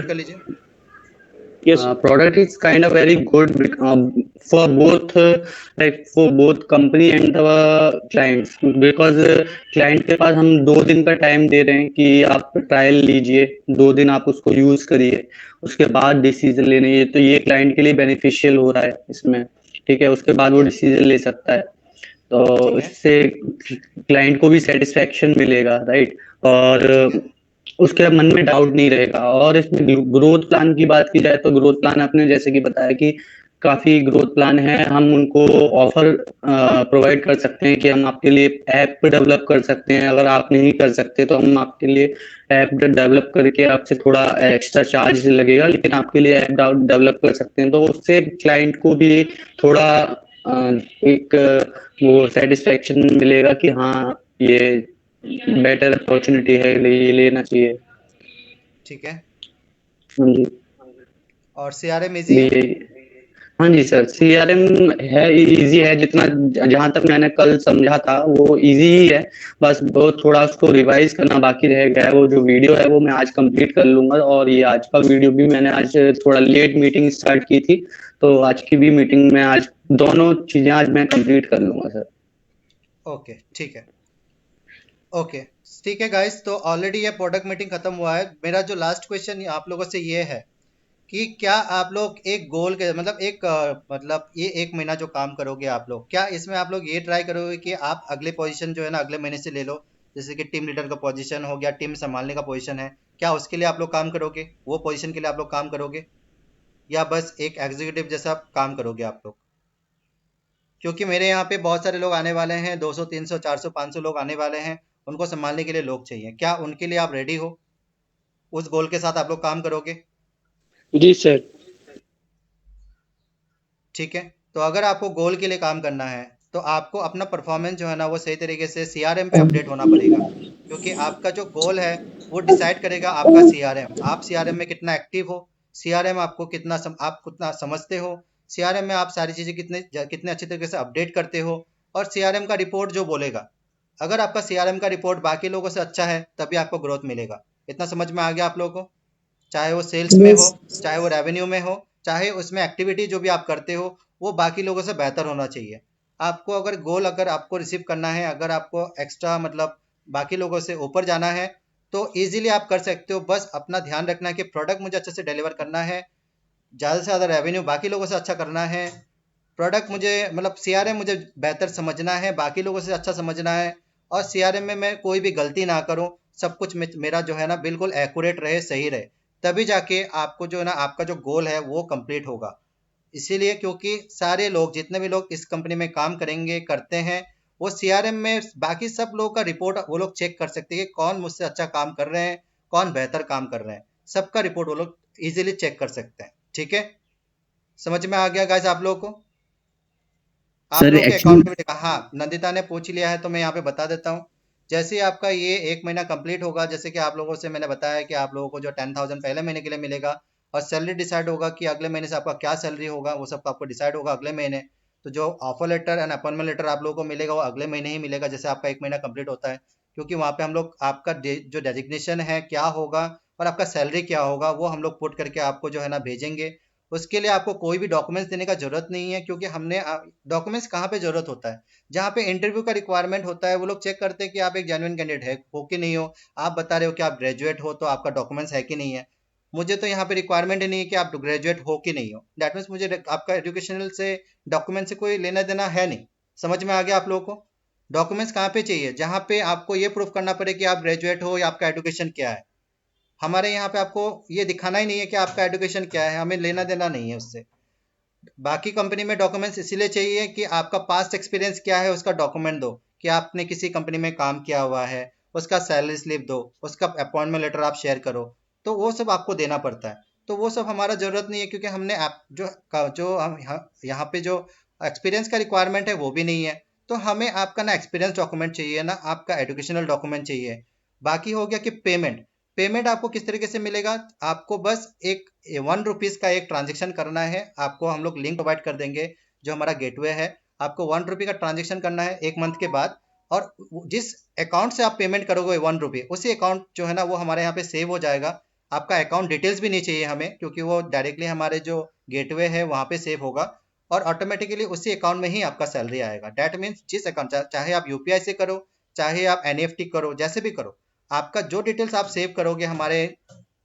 Speaker 7: Yes.
Speaker 12: Product is kind of very good for both for both company and the clients, because client के पास हम 2 दिन का टाइम दे रहे हैं कि आप ट्रायल लीजिए, 2 दिन आप उसको यूज करिए, उसके बाद डिसीजन लेने है, तो ये क्लाइंट के लिए बेनिफिशियल हो रहा है इसमें, ठीक है, उसके बाद वो डिसीजन ले सकता है, तो
Speaker 1: ठीक है
Speaker 12: इससे क्लाइंट को भी सेटिस्फेक्शन मिलेगा, राइट, और
Speaker 1: ठीक है
Speaker 12: उसके मन में डाउट नहीं रहेगा। और इसमें ग्रोथ प्लान की बात की जाए तो ग्रोथ प्लान आपने जैसे कि बताया कि काफी ग्रोथ प्लान है, हम उनको ऑफर प्रोवाइड कर सकते हैं कि हम आपके लिए ऐप डेवलप कर सकते हैं, अगर आप नहीं कर सकते तो हम आपके लिए ऐप डेवलप करके आपसे थोड़ा एक्स्ट्रा चार्ज लगेगा, लेकिन आपके लिए ऐप डेवलप कर सकते हैं, तो उससे क्लाइंट को भी थोड़ा एक वो सेटिस्फेक्शन मिलेगा कि हाँ ये बेटर अपॉर्चुनिटी है, ये लेना चाहिए।
Speaker 1: ठीक है
Speaker 12: हाँ जी,
Speaker 1: और CRM इजी
Speaker 12: भी
Speaker 1: है
Speaker 12: हाँ जी सर, सीआरएम है, इजी है, जितना जहां तक मैंने कल समझा था वो इजी ही है, बस वो थोड़ा उसको रिवाइज करना बाकी रह गया है। वो जो वीडियो है वो मैं आज कंप्लीट कर लूंगा, और ये आज का वीडियो भी मैंने आज थोड़ा लेट मीटिंग स्टार्ट की थी, तो आज की भी मीटिंग में आज दोनों चीजें आज मैं कंप्लीट कर लूंगा सर।
Speaker 1: ओके ठीक है ओके ठीक है गाइस, तो ऑलरेडी ये प्रोडक्ट मीटिंग खत्म हुआ है। मेरा जो लास्ट क्वेश्चन आप लोगों से ये है कि क्या आप लोग एक गोल के मतलब मतलब ये 1 महीना जो काम करोगे आप लोग, क्या इसमें आप लोग ये ट्राई करोगे कि आप अगले पोजीशन जो है ना अगले महीने से ले लो, जैसे कि टीम लीडर का पोजीशन हो गया, टीम संभालने का पोजीशन है, क्या उसके लिए आप लोग काम करोगे, वो पोजीशन के लिए आप लोग काम करोगे, या बस एक एग्जीक्यूटिव जैसा काम करोगे आप लोग? क्योंकि मेरे यहाँ पे बहुत सारे लोग आने वाले हैं, 200 300 400 500 लोग आने वाले हैं, उनको संभालने के लिए लोग चाहिए। क्या उनके लिए आप रेडी हो? उस गोल के साथ आप लोग काम करोगे?
Speaker 7: जी सर।
Speaker 1: ठीक है, तो अगर आपको गोल के लिए काम करना है तो आपको अपना परफॉर्मेंस जो है ना वो सही तरीके से CRM पे अपडेट होना पड़ेगा, क्योंकि आपका जो गोल है वो डिसाइड करेगा आपका CRM। आप CRM में कितना एक्टिव हो, CRM आपको आप कितना समझते हो, CRM में आप सारी चीज़ें कितने अच्छे तरीके से अपडेट करते हो, और CRM का रिपोर्ट जो बोलेगा, अगर आपका CRM का रिपोर्ट बाकी लोगों से अच्छा है तभी आपको ग्रोथ मिलेगा। इतना समझ में आ गया आप लोगों को? चाहे वो सेल्स में हो, चाहे वो रेवेन्यू में हो, चाहे उसमें एक्टिविटी जो भी आप करते हो वो बाकी लोगों से बेहतर होना चाहिए। आपको अगर गोल अगर आपको रिसीव करना है, अगर आपको एक्स्ट्रा मतलब बाकी लोगों से ऊपर जाना है तो इजीली आप कर सकते हो। बस अपना ध्यान रखना है कि प्रोडक्ट मुझे अच्छे से डिलीवर करना है, ज़्यादा से ज़्यादा रेवेन्यू बाकी लोगों से अच्छा करना है, प्रोडक्ट मुझे मतलब CRM मुझे बेहतर समझना है, बाकी लोगों से अच्छा समझना है, और CRM में मैं कोई भी गलती ना करूं, सब कुछ मेरा जो है ना बिल्कुल एक्यूरेट रहे, सही रहे, तभी जाके आपको जो है ना आपका जो गोल है वो कंप्लीट होगा। इसीलिए क्योंकि सारे लोग जितने भी लोग इस कंपनी में काम करेंगे करते हैं, वो CRM में बाकी सब लोगों का रिपोर्ट वो लोग चेक कर सकते हैं कि कौन मुझसे अच्छा काम कर रहे हैं, कौन बेहतर काम कर रहे हैं, सबका रिपोर्ट वो लोग इजीली चेक कर सकते हैं। ठीक है, समझ में आ गया गाइस आप लोगों को? आप
Speaker 8: सर
Speaker 1: लोग के
Speaker 8: एक्चुअली
Speaker 1: अकाउंट में हाँ नंदिता ने पूछ लिया है तो मैं यहाँ पे बता देता हूँ। जैसे ही आपका ये 1 महीना कंप्लीट होगा, जैसे कि आप लोगों से मैंने बताया कि आप लोगों को जो 10,000 पहले महीने के लिए मिलेगा, और सैलरी डिसाइड होगा कि अगले महीने से आपका क्या सैलरी होगा, वो सब आपको डिसाइड होगा अगले महीने। तो जो offer letter and appointment letter आप लोगों को मिलेगा वो अगले महीने ही मिलेगा, जैसे आपका 1 महीना कंप्लीट होता है, क्योंकि वहाँ पे हम लोग आपका जो डेजिग्नेशन है क्या होगा और आपका सैलरी क्या होगा वो हम लोग पुट करके आपको जो है ना भेजेंगे। उसके लिए आपको कोई भी डॉक्यूमेंट्स देने का जरूरत नहीं है, क्योंकि हमने डॉक्यूमेंट्स कहाँ पे जरूरत होता है, जहाँ पे इंटरव्यू का रिक्वायरमेंट होता है, वो लोग चेक करते हैं कि आप एक जेन्युइन कैंडिडेट है हो कि नहीं हो। आप बता रहे हो कि आप ग्रेजुएट हो तो आपका डॉक्यूमेंट्स है कि नहीं है। मुझे तो यहाँ पे रिक्वायरमेंट ही नहीं है कि आप ग्रेजुएट हो कि नहीं हो, दैट मीन्स मुझे आपका एजुकेशनल से डॉक्यूमेंट से कोई लेना देना है नहीं। समझ में आ गया आप लोगों को? डॉक्यूमेंट्स कहाँ पे चाहिए? जहाँ पे आपको ये प्रूफ करना पड़े कि आप ग्रेजुएट हो या आपका एजुकेशन क्या है। हमारे यहाँ पे आपको ये दिखाना ही नहीं है कि आपका एजुकेशन क्या है, हमें लेना देना नहीं है उससे। बाकी कंपनी में डॉक्यूमेंट्स इसीलिए चाहिए कि आपका पास्ट एक्सपीरियंस क्या है उसका डॉक्यूमेंट दो, कि आपने किसी कंपनी में काम किया हुआ है, उसका सैलरी स्लिप दो, उसका अपॉइंटमेंट लेटर आप शेयर करो, तो वो सब आपको देना पड़ता है। तो वो सब हमारा ज़रूरत नहीं है, क्योंकि हमने आप जो हम यहाँ पे जो एक्सपीरियंस का रिक्वायरमेंट है वो भी नहीं है। तो हमें आपका ना एक्सपीरियंस डॉक्यूमेंट चाहिए ना आपका एजुकेशनल डॉक्यूमेंट चाहिए। बाकी हो गया कि पेमेंट। पेमेंट आपको किस तरीके से मिलेगा? आपको बस एक ₹1 का एक ट्रांजेक्शन करना है, आपको हम लोग लिंक प्रोवाइड कर देंगे जो हमारा गेटवे है। आपको ₹1 का ट्रांजेक्शन करना है 1 मंथ के बाद, और जिस अकाउंट से आप पेमेंट करोगे ₹1, उसी अकाउंट जो है ना वो हमारे यहाँ पे सेव हो जाएगा। आपका अकाउंट डिटेल्स भी नहीं चाहिए हमें, क्योंकि वो डायरेक्टली हमारे जो गेटवे है वहाँ पे सेव होगा और ऑटोमेटिकली उसी अकाउंट में ही आपका सैलरी आएगा। डैट मीन्स जिस अकाउंट, चाहे आप यूपीआई से करो, चाहे आप एनईएफटी करो, जैसे भी करो, आपका जो डिटेल्स आप सेव करोगे हमारे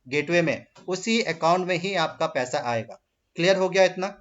Speaker 1: गेटवे में, उसी अकाउंट में ही आपका पैसा आएगा। क्लियर हो गया इतना?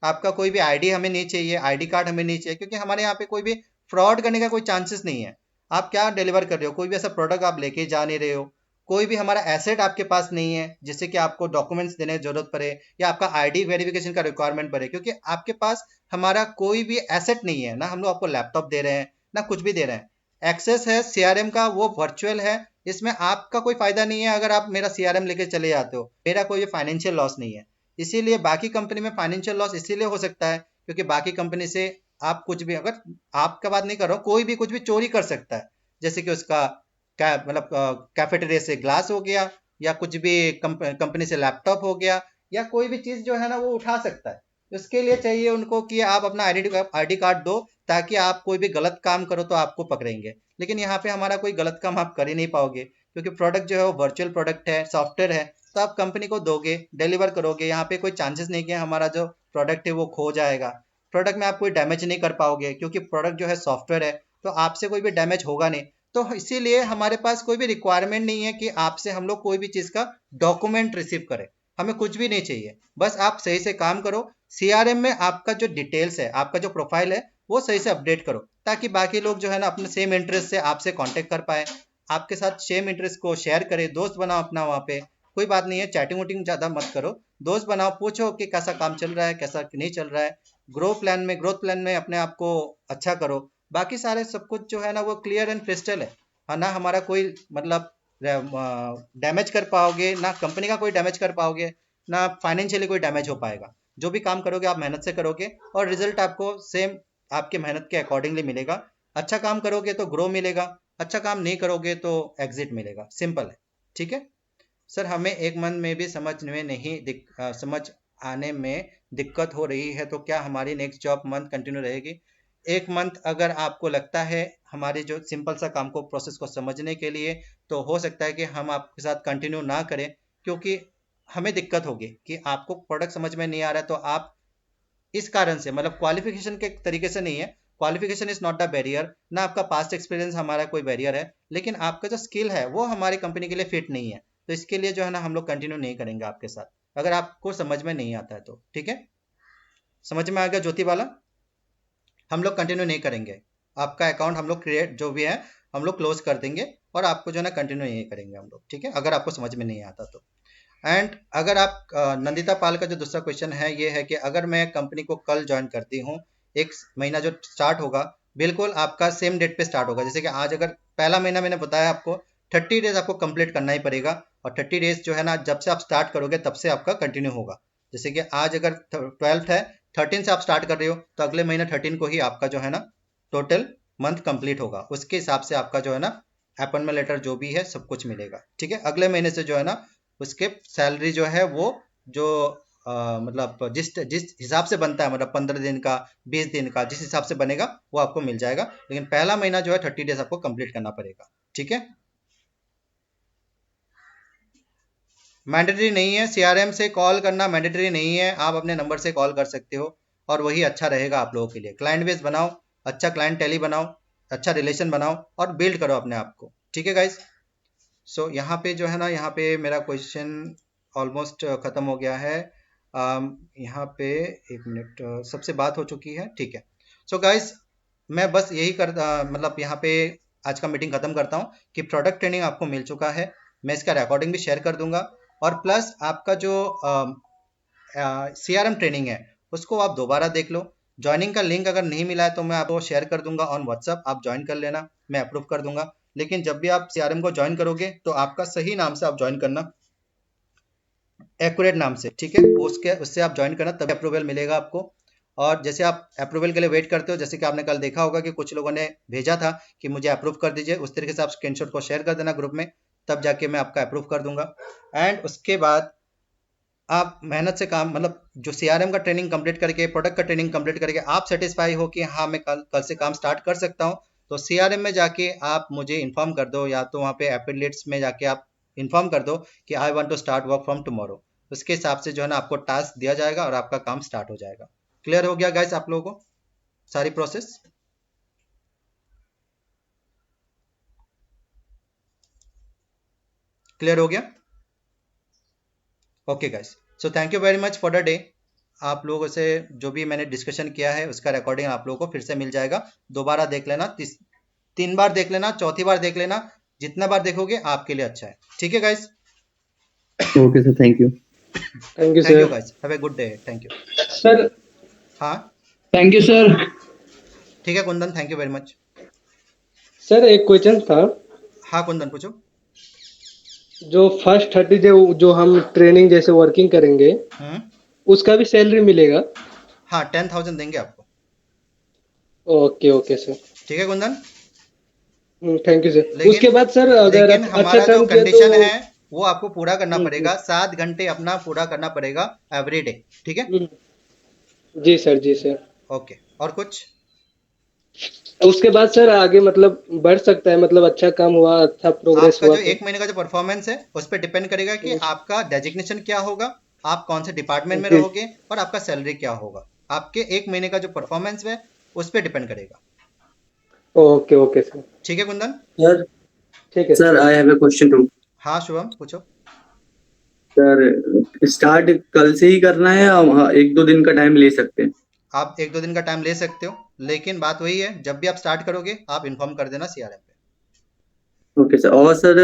Speaker 1: आपका कोई भी आईडी हमें नहीं चाहिए, आईडी कार्ड हमें नहीं चाहिए, क्योंकि हमारे यहाँ पे कोई भी फ्रॉड करने का कोई चांसेस नहीं है। आप क्या डिलीवर कर रहे हो, कोई भी ऐसा प्रोडक्ट आप लेके जा नहीं रहे हो, कोई भी हमारा एसेट आपके पास नहीं है जिससे कि आपको डॉक्यूमेंट्स देने की जरूरत पड़े या आपका आईडी वेरिफिकेशन का रिक्वायरमेंट पड़े, क्योंकि आपके पास हमारा कोई भी एसेट नहीं है ना। हम लोग आपको लैपटॉप दे रहे हैं ना कुछ भी दे रहे हैं। एक्सेस है सीआरएम का, वो वर्चुअल है, इसमें आपका कोई फायदा नहीं है अगर आप मेरा सीआरएम लेके चले जाते हो। मेरा कोई फाइनेंशियल लॉस नहीं है। इसीलिए बाकी कंपनी में फाइनेंशियल लॉस इसीलिए हो सकता है क्योंकि बाकी कंपनी से आप कुछ भी, अगर आपका बात नहीं कर रहा हूँ, कोई भी कुछ भी चोरी कर सकता है, जैसे कि उसका मतलब कैफेटेरिया से ग्लास हो गया या कुछ भी कंपनी से लैपटॉप हो गया या कोई भी चीज जो है ना वो उठा सकता है। उसके लिए चाहिए उनको कि आप अपना आईडी कार्ड दो, ताकि आप कोई भी गलत काम करो तो आपको पकड़ेंगे। लेकिन यहाँ पे हमारा कोई गलत काम आप कर ही नहीं पाओगे, क्योंकि प्रोडक्ट जो है वो वर्चुअल प्रोडक्ट है, सॉफ्टवेयर है, तो आप कंपनी को दोगे, डिलीवर करोगे। यहाँ पे कोई चांसेस नहीं कि हमारा जो प्रोडक्ट है वो खो जाएगा। प्रोडक्ट में आप कोई डैमेज नहीं कर पाओगे, क्योंकि प्रोडक्ट जो है सॉफ्टवेयर है, तो आपसे कोई भी डैमेज होगा नहीं। तो इसीलिए हमारे पास कोई भी रिक्वायरमेंट नहीं है कि आपसे हम लोग कोई भी चीज़ का डॉक्यूमेंट रिसीव करें। हमें कुछ भी नहीं चाहिए, बस आप सही से काम करो। सीआरएम में आपका जो डिटेल्स है, आपका जो प्रोफाइल है, वो सही से अपडेट करो, ताकि बाकी लोग जो है ना अपने सेम इंटरेस्ट से आपसे कांटेक्ट कर पाए, आपके साथ सेम इंटरेस्ट को शेयर करें, दोस्त बनाओ अपना वहाँ पे। कोई बात नहीं है, चैटिंग वोटिंग ज़्यादा मत करो, दोस्त बनाओ, पूछो कि कैसा काम चल रहा है, कैसा नहीं चल रहा है। ग्रोथ प्लान में अपने आप को अच्छा करो। बाकी सारे सब कुछ जो है ना वो क्लियर एंड क्रिस्टल है ना। हमारा कोई मतलब डैमेज कर पाओगे ना, कंपनी का कोई डैमेज कर पाओगे ना, फाइनेंशियली कोई डैमेज हो पाएगा। जो भी काम करोगे आप मेहनत से करोगे और रिजल्ट आपको सेम आपके मेहनत के अकॉर्डिंगली मिलेगा। अच्छा काम करोगे तो ग्रो मिलेगा, अच्छा काम नहीं करोगे तो एग्जिट मिलेगा। सिंपल है, ठीक है सर। हमें एक मंथ में भी समझ आने में दिक्कत हो रही है, तो क्या हमारी नेक्स्ट जॉब मंथ कंटिन्यू रहेगी? एक मंथ अगर आपको लगता है हमारे जो सिंपल सा काम को प्रोसेस को समझने के लिए, तो हो सकता है कि हम आपके साथ कंटिन्यू ना करें, क्योंकि हमें दिक्कत होगी कि आपको प्रोडक्ट समझ में नहीं आ रहा है। तो आप इस कारण से, मतलब क्वालिफिकेशन के तरीके से नहीं है, qualification is not the barrier, ना आपका पास्ट एक्सपीरियंस हमारा कोई बैरियर है, लेकिन आपका जो स्किल है वो हमारी कंपनी के लिए फिट नहीं है। तो इसके लिए जो है ना हम लोग कंटिन्यू नहीं करेंगे आपके साथ, अगर आपको समझ में नहीं आता है तो। ठीक है, समझ में आ गया ज्योति वाला? हम लोग कंटिन्यू नहीं करेंगे, आपका अकाउंट हम लोग क्रिएट जो भी है हम लोग क्लोज कर देंगे और आपको जो है ना कंटिन्यू नहीं करेंगे हम लोग। ठीक है, अगर आपको समझ में नहीं आता तो। एंड अगर आप नंदिता पाल का जो दूसरा क्वेश्चन है ये है कि अगर मैं कंपनी को कल ज्वाइन करती हूँ, एक महीना जो स्टार्ट होगा बिल्कुल आपका सेम डेट पे स्टार्ट होगा। जैसे कि आज अगर पहला महीना मैंने बताया आपको 30 डेज आपको कंप्लीट करना ही पड़ेगा, और 30 डेज जो है ना जब से आप स्टार्ट करोगे तब से आपका कंटिन्यू होगा। जैसे कि आज अगर 12th है, 13 से आप स्टार्ट कर रहे हो, तो अगले महीना 13 को ही आपका जो है ना टोटल मंथ कंप्लीट होगा। उसके हिसाब से आपका जो है ना अपॉइंटमेंट लेटर जो भी है सब कुछ मिलेगा। ठीक है, अगले महीने से जो है ना उसके सैलरी जो है वो जो मतलब जिस हिसाब से बनता है, मतलब 15 दिन का, 20 दिन का, जिस हिसाब से बनेगा वो आपको मिल जाएगा। लेकिन पहला महीना जो है 30 डेज आपको कंप्लीट करना पड़ेगा। ठीक है, मैंडेटरी नहीं है, सीआरएम से कॉल करना मैंडेटरी नहीं है, आप अपने नंबर से कॉल कर सकते हो और वही अच्छा रहेगा आप लोगों के लिए। क्लाइंट बेस बनाओ, अच्छा क्लाइंट टेली बनाओ, अच्छा रिलेशन बनाओ और बिल्ड करो अपने आप को। ठीक है गाइज, सो यहाँ पे जो है ना, यहाँ पे मेरा क्वेश्चन ऑलमोस्ट ख़त्म हो गया है। यहाँ पे एक मिनट, सबसे बात हो चुकी है। ठीक है, सो गाइज मैं बस यही मतलब यहाँ पे आज का मीटिंग ख़त्म करता हूँ कि प्रोडक्ट ट्रेनिंग आपको मिल चुका है, मैं इसका रिकॉर्डिंग भी शेयर कर दूंगा, और प्लस आपका जो सीआरएम ट्रेनिंग है उसको आप दोबारा देख लो। ज्वाइनिंग का लिंक अगर नहीं मिला है तो मैं आपको शेयर कर दूंगा ऑन व्हाट्सअप, आप ज्वाइन कर लेना, मैं अप्रूव कर दूंगा। लेकिन जब भी आप सीआरएम को ज्वाइन करोगे तो आपका सही नाम से आप ज्वाइन करना, एक्यूरेट नाम से। ठीक है, उससे आप ज्वाइन करना, तभी अप्रूवल मिलेगा आपको। और जैसे आप अप्रूवल के लिए वेट करते हो, जैसे कि आपने कल देखा होगा कि कुछ लोगों ने भेजा था कि मुझे अप्रूव कर दीजिए, उस तरीके से आप स्क्रीनशॉट को शेयर कर देना ग्रुप में, तब जाके मैं आपका अप्रूव कर दूंगा। एंड उसके बाद आप मेहनत से काम, मतलब जो सीआरएम का ट्रेनिंग कंप्लीट करके, प्रोडक्ट का ट्रेनिंग कंप्लीट करके आप सेटिस्फाई हो कि हाँ मैं कल से काम स्टार्ट कर सकता हूँ, तो सीआरएम में जाके आप मुझे इन्फॉर्म कर दो, या तो वहाँ पे एफिलिएट्स में जाके आप इन्फॉर्म कर दो कि I want to start work from tomorrow. उसके हिसाब से जो है ना आपको टास्क दिया जाएगा और आपका काम स्टार्ट हो जाएगा। क्लियर हो गया गाइस आप लोगों को सारी प्रोसेस? क्लियर हो गया? Okay guys, so thank you very much for the day. आप लोगों से जो भी मैंने डिस्कशन किया है उसका रिकॉर्डिंग आप लोगों को फिर से मिल जाएगा। दोबारा देख लेना, 3 बार देख लेना, चौथी बार देख लेना, जितना बार देखोगे आपके लिए अच्छा है। ठीक है guys?
Speaker 8: Okay sir, thank you.
Speaker 7: Thank you
Speaker 1: thank you
Speaker 7: sir.
Speaker 1: Guys, have a good day. Thank you.
Speaker 7: Sir
Speaker 1: हाँ
Speaker 2: थैंक यू सर।
Speaker 1: ठीक है Kundan, thank you very much.
Speaker 7: Sir एक क्वेश्चन था,
Speaker 1: हाँ कुंदन पूछो।
Speaker 7: जो फर्स्ट 30 डे जो हम ट्रेनिंग जैसे वर्किंग करेंगे उसका भी सैलरी मिलेगा?
Speaker 1: हाँ 10,000 देंगे आपको।
Speaker 7: ओके ओके सर,
Speaker 1: ठीक है कुंदन?
Speaker 7: Thank you sir.
Speaker 1: लेकिन
Speaker 7: उसके बाद सर अगर
Speaker 1: लेकिन
Speaker 7: अच्छा
Speaker 1: हमारा जो
Speaker 7: काम किया
Speaker 1: कंडीशन
Speaker 7: तो
Speaker 1: है वो आपको पूरा करना पड़ेगा। 7 घंटे अपना पूरा करना पड़ेगा एवरी डे। ठीक है?
Speaker 7: जी सर, जी सर।
Speaker 1: ओके, और कुछ?
Speaker 7: उसके बाद सर आगे मतलब बढ़ सकता है, मतलब अच्छा काम हुआ, अच्छा प्रोग्रेस
Speaker 1: आपका
Speaker 7: हुआ
Speaker 1: जो
Speaker 7: तो?
Speaker 1: 1 महीने का जो परफॉर्मेंस है उस पर डिपेंड करेगा कि आपका डेजिग्नेशन क्या होगा, आप कौन से डिपार्टमेंट में
Speaker 7: जी।
Speaker 1: रहोगे और आपका सैलरी क्या होगा। आपके 1 महीने का जो परफॉर्मेंस है उस पर डिपेंड करेगा।
Speaker 7: ओके ओके सर,
Speaker 1: ठीक है कुंदन?
Speaker 12: सर
Speaker 7: ठीक है
Speaker 12: sir, I have a question too.
Speaker 1: हाँ शुभम पूछो।
Speaker 12: सर स्टार्ट कल से ही करना है या 1-2 दिन का टाइम ले सकते हैं?
Speaker 1: आप 1-2 दिन का टाइम ले सकते हो, लेकिन बात वही है, जब भी आप स्टार्ट करोगे आप इन्फॉर्म कर देना CRM पे।
Speaker 12: Okay sir. और सर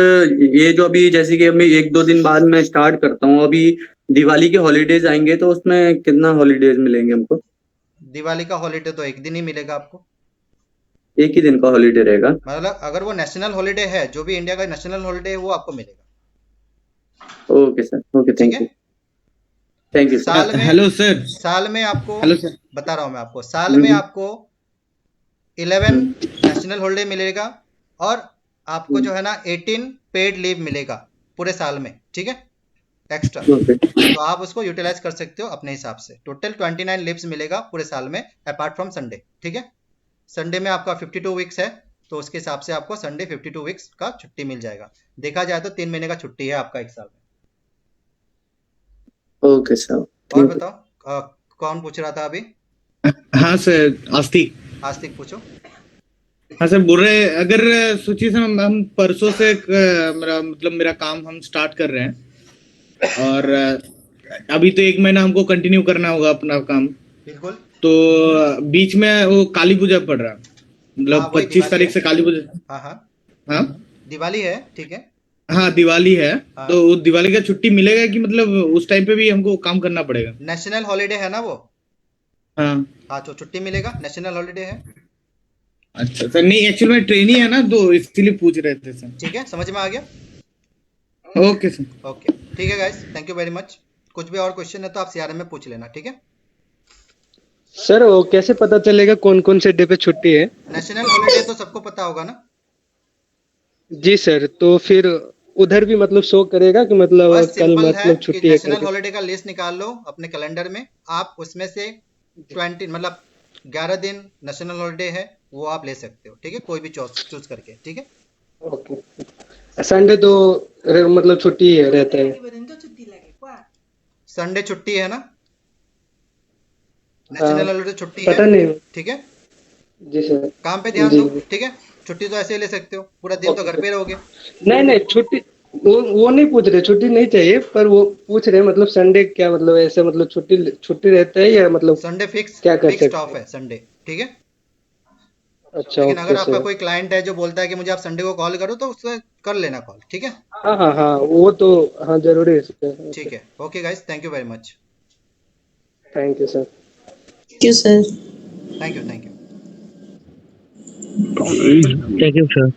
Speaker 12: ये जो अभी जैसे कि अभी 1-2 दिन बाद मैं स्टार्ट करता हूँ, अभी दिवाली के हॉलीडेज आएंगे तो उसमें कितना हॉलीडेज मिलेंगे हमको?
Speaker 1: दिवाली का हॉलीडे तो 1 दिन ही मिलेगा आपको।
Speaker 12: एक ही दिन का हॉलीडे रहेगा?
Speaker 1: मतलब अगर वो नेशनल हॉलीडे है, जो भी इंडिया का नेशनल हॉलीडे है वो आपको मिलेगा।
Speaker 12: ओके सर, ओके,
Speaker 1: ठीक
Speaker 12: थैंक
Speaker 1: है?
Speaker 12: यू। Thank you sir.
Speaker 1: साल में
Speaker 3: हेलो सर।
Speaker 1: साल में आपको
Speaker 3: हेलो सर।
Speaker 1: बता रहा हूँ मैं आपको, साल में आपको 11 नेशनल हॉलीडे मिलेगा और आपको जो है ना 18 पेड लीव मिलेगा पूरे साल में। ठीक है? एक्स्ट्रा,
Speaker 12: ओके
Speaker 1: तो आप उसको यूटिलाइज कर सकते हो अपने हिसाब से। टोटल 29 लीव्स मिलेगा पूरे साल में अपार्ट फ्रॉम संडे। ठीक है? संडे में आपका 52 वीक्स है, तो उसके हिसाब से आपको संडे 52 वीक्स का छुट्टी मिल जाएगा। देखा जाए तो 3 महीने का छुट्टी है आपका एक साल में।
Speaker 12: ओके सर,
Speaker 1: और
Speaker 12: थैंक यू।
Speaker 1: बताओ कौन पूछ रहा था अभी?
Speaker 3: हाँ सर, आस्तिक।
Speaker 1: आस्तिक पूछो।
Speaker 3: हाँ सर, बोल रहे अगर सोचिए सर, हम परसों से मेरा काम हम स्टार्ट कर रहे हैं और अभी तो 1 महीना हमको कंटिन्यू करना होगा अपना काम।
Speaker 1: बिल्कुल।
Speaker 3: तो बीच में वो काली पूजा पड़ रहा है, मतलब
Speaker 1: हाँ वही
Speaker 3: 25
Speaker 1: दिवाली
Speaker 3: तारीख
Speaker 1: है।
Speaker 3: से काली पूजा।
Speaker 1: हाँ हाँ
Speaker 3: हाँ
Speaker 1: दिवाली है। ठीक है?
Speaker 3: हाँ, दिवाली है।
Speaker 1: हाँ।
Speaker 3: तो उस दिवाली का छुट्टी मिलेगा कि मतलब उस टाइम पे भी हमको काम करना पड़ेगा?
Speaker 1: नेशनल हॉलीडे है ना वो।
Speaker 3: हाँ।
Speaker 1: हाँ तो छुट्टी मिलेगा, नेशनल हॉलीडे है।
Speaker 3: अच्छा सर, नहीं एक्चुअली में ट्रेनी है ना, तो इसीलिए पूछ रहे थे सर।
Speaker 1: ठीक है, समझ में आ गया।
Speaker 3: Okay sir.
Speaker 1: ओके ठीक है guys, thank you very much. कुछ भी और क्वेश्चन है तो आप CRM में पूछ लेना। ठीक है?
Speaker 7: सर वो कैसे पता चलेगा कौन कौन से डे पे छुट्टी है?
Speaker 1: नेशनल हॉलीडे तो सबको पता होगा ना।
Speaker 7: जी सर, तो फिर उधर भी मतलब शो करेगा कि मतलब
Speaker 1: बस
Speaker 7: कल
Speaker 1: सिंपल है
Speaker 7: मतलब
Speaker 1: कि
Speaker 7: छुट्टी है
Speaker 1: नेशनल
Speaker 7: करके?
Speaker 1: हॉलीडे का लिस्ट निकाल लो अपने कैलेंडर में, आप उसमें से 20 मतलब 11 दिन नेशनल हॉलीडे है वो आप ले सकते हो। ठीक है? कोई भी चूज करके। ठीक है?
Speaker 7: ओके। संडे तो मतलब छुट्टी है रहता है?
Speaker 1: संडे छुट्टी है ना, नेशनल हॉलीडे छुट्टी है।
Speaker 7: पता नहीं।
Speaker 1: ठीक है?
Speaker 7: जी सर।
Speaker 1: काम पे ध्यान
Speaker 7: जी।
Speaker 1: दो। ठीक है? छुट्टी तो ऐसे ही ले सकते हो, पूरा दिन तो घर पे रहोगे।
Speaker 7: नहीं नहीं, छुट्टी वो नहीं पूछ रहे, छुट्टी नहीं चाहिए, पर वो पूछ रहे मतलब संडे क्या मतलब ऐसे मतलब छुट्टी छुट्टी रहता है या मतलब
Speaker 1: संडे
Speaker 7: क्या कर
Speaker 1: फिक्स्ड
Speaker 7: सकते
Speaker 1: ऑफ है संडे। ठीक है?
Speaker 7: अच्छा
Speaker 1: लेकिन
Speaker 7: ओके
Speaker 1: अगर आपका
Speaker 7: सर।
Speaker 1: कोई क्लाइंट है जो बोलता है कि मुझे आप संडे को कॉल करो तो उससे कर लेना कॉल। ठीक है?
Speaker 7: हाँ हाँ हाँ, वो तो हाँ जरूरी है सर।
Speaker 1: ठीक है। Okay guys, thank you very much.
Speaker 7: Thank you sir.
Speaker 10: Thank you sir.
Speaker 1: Thank you.
Speaker 12: Thank you sir.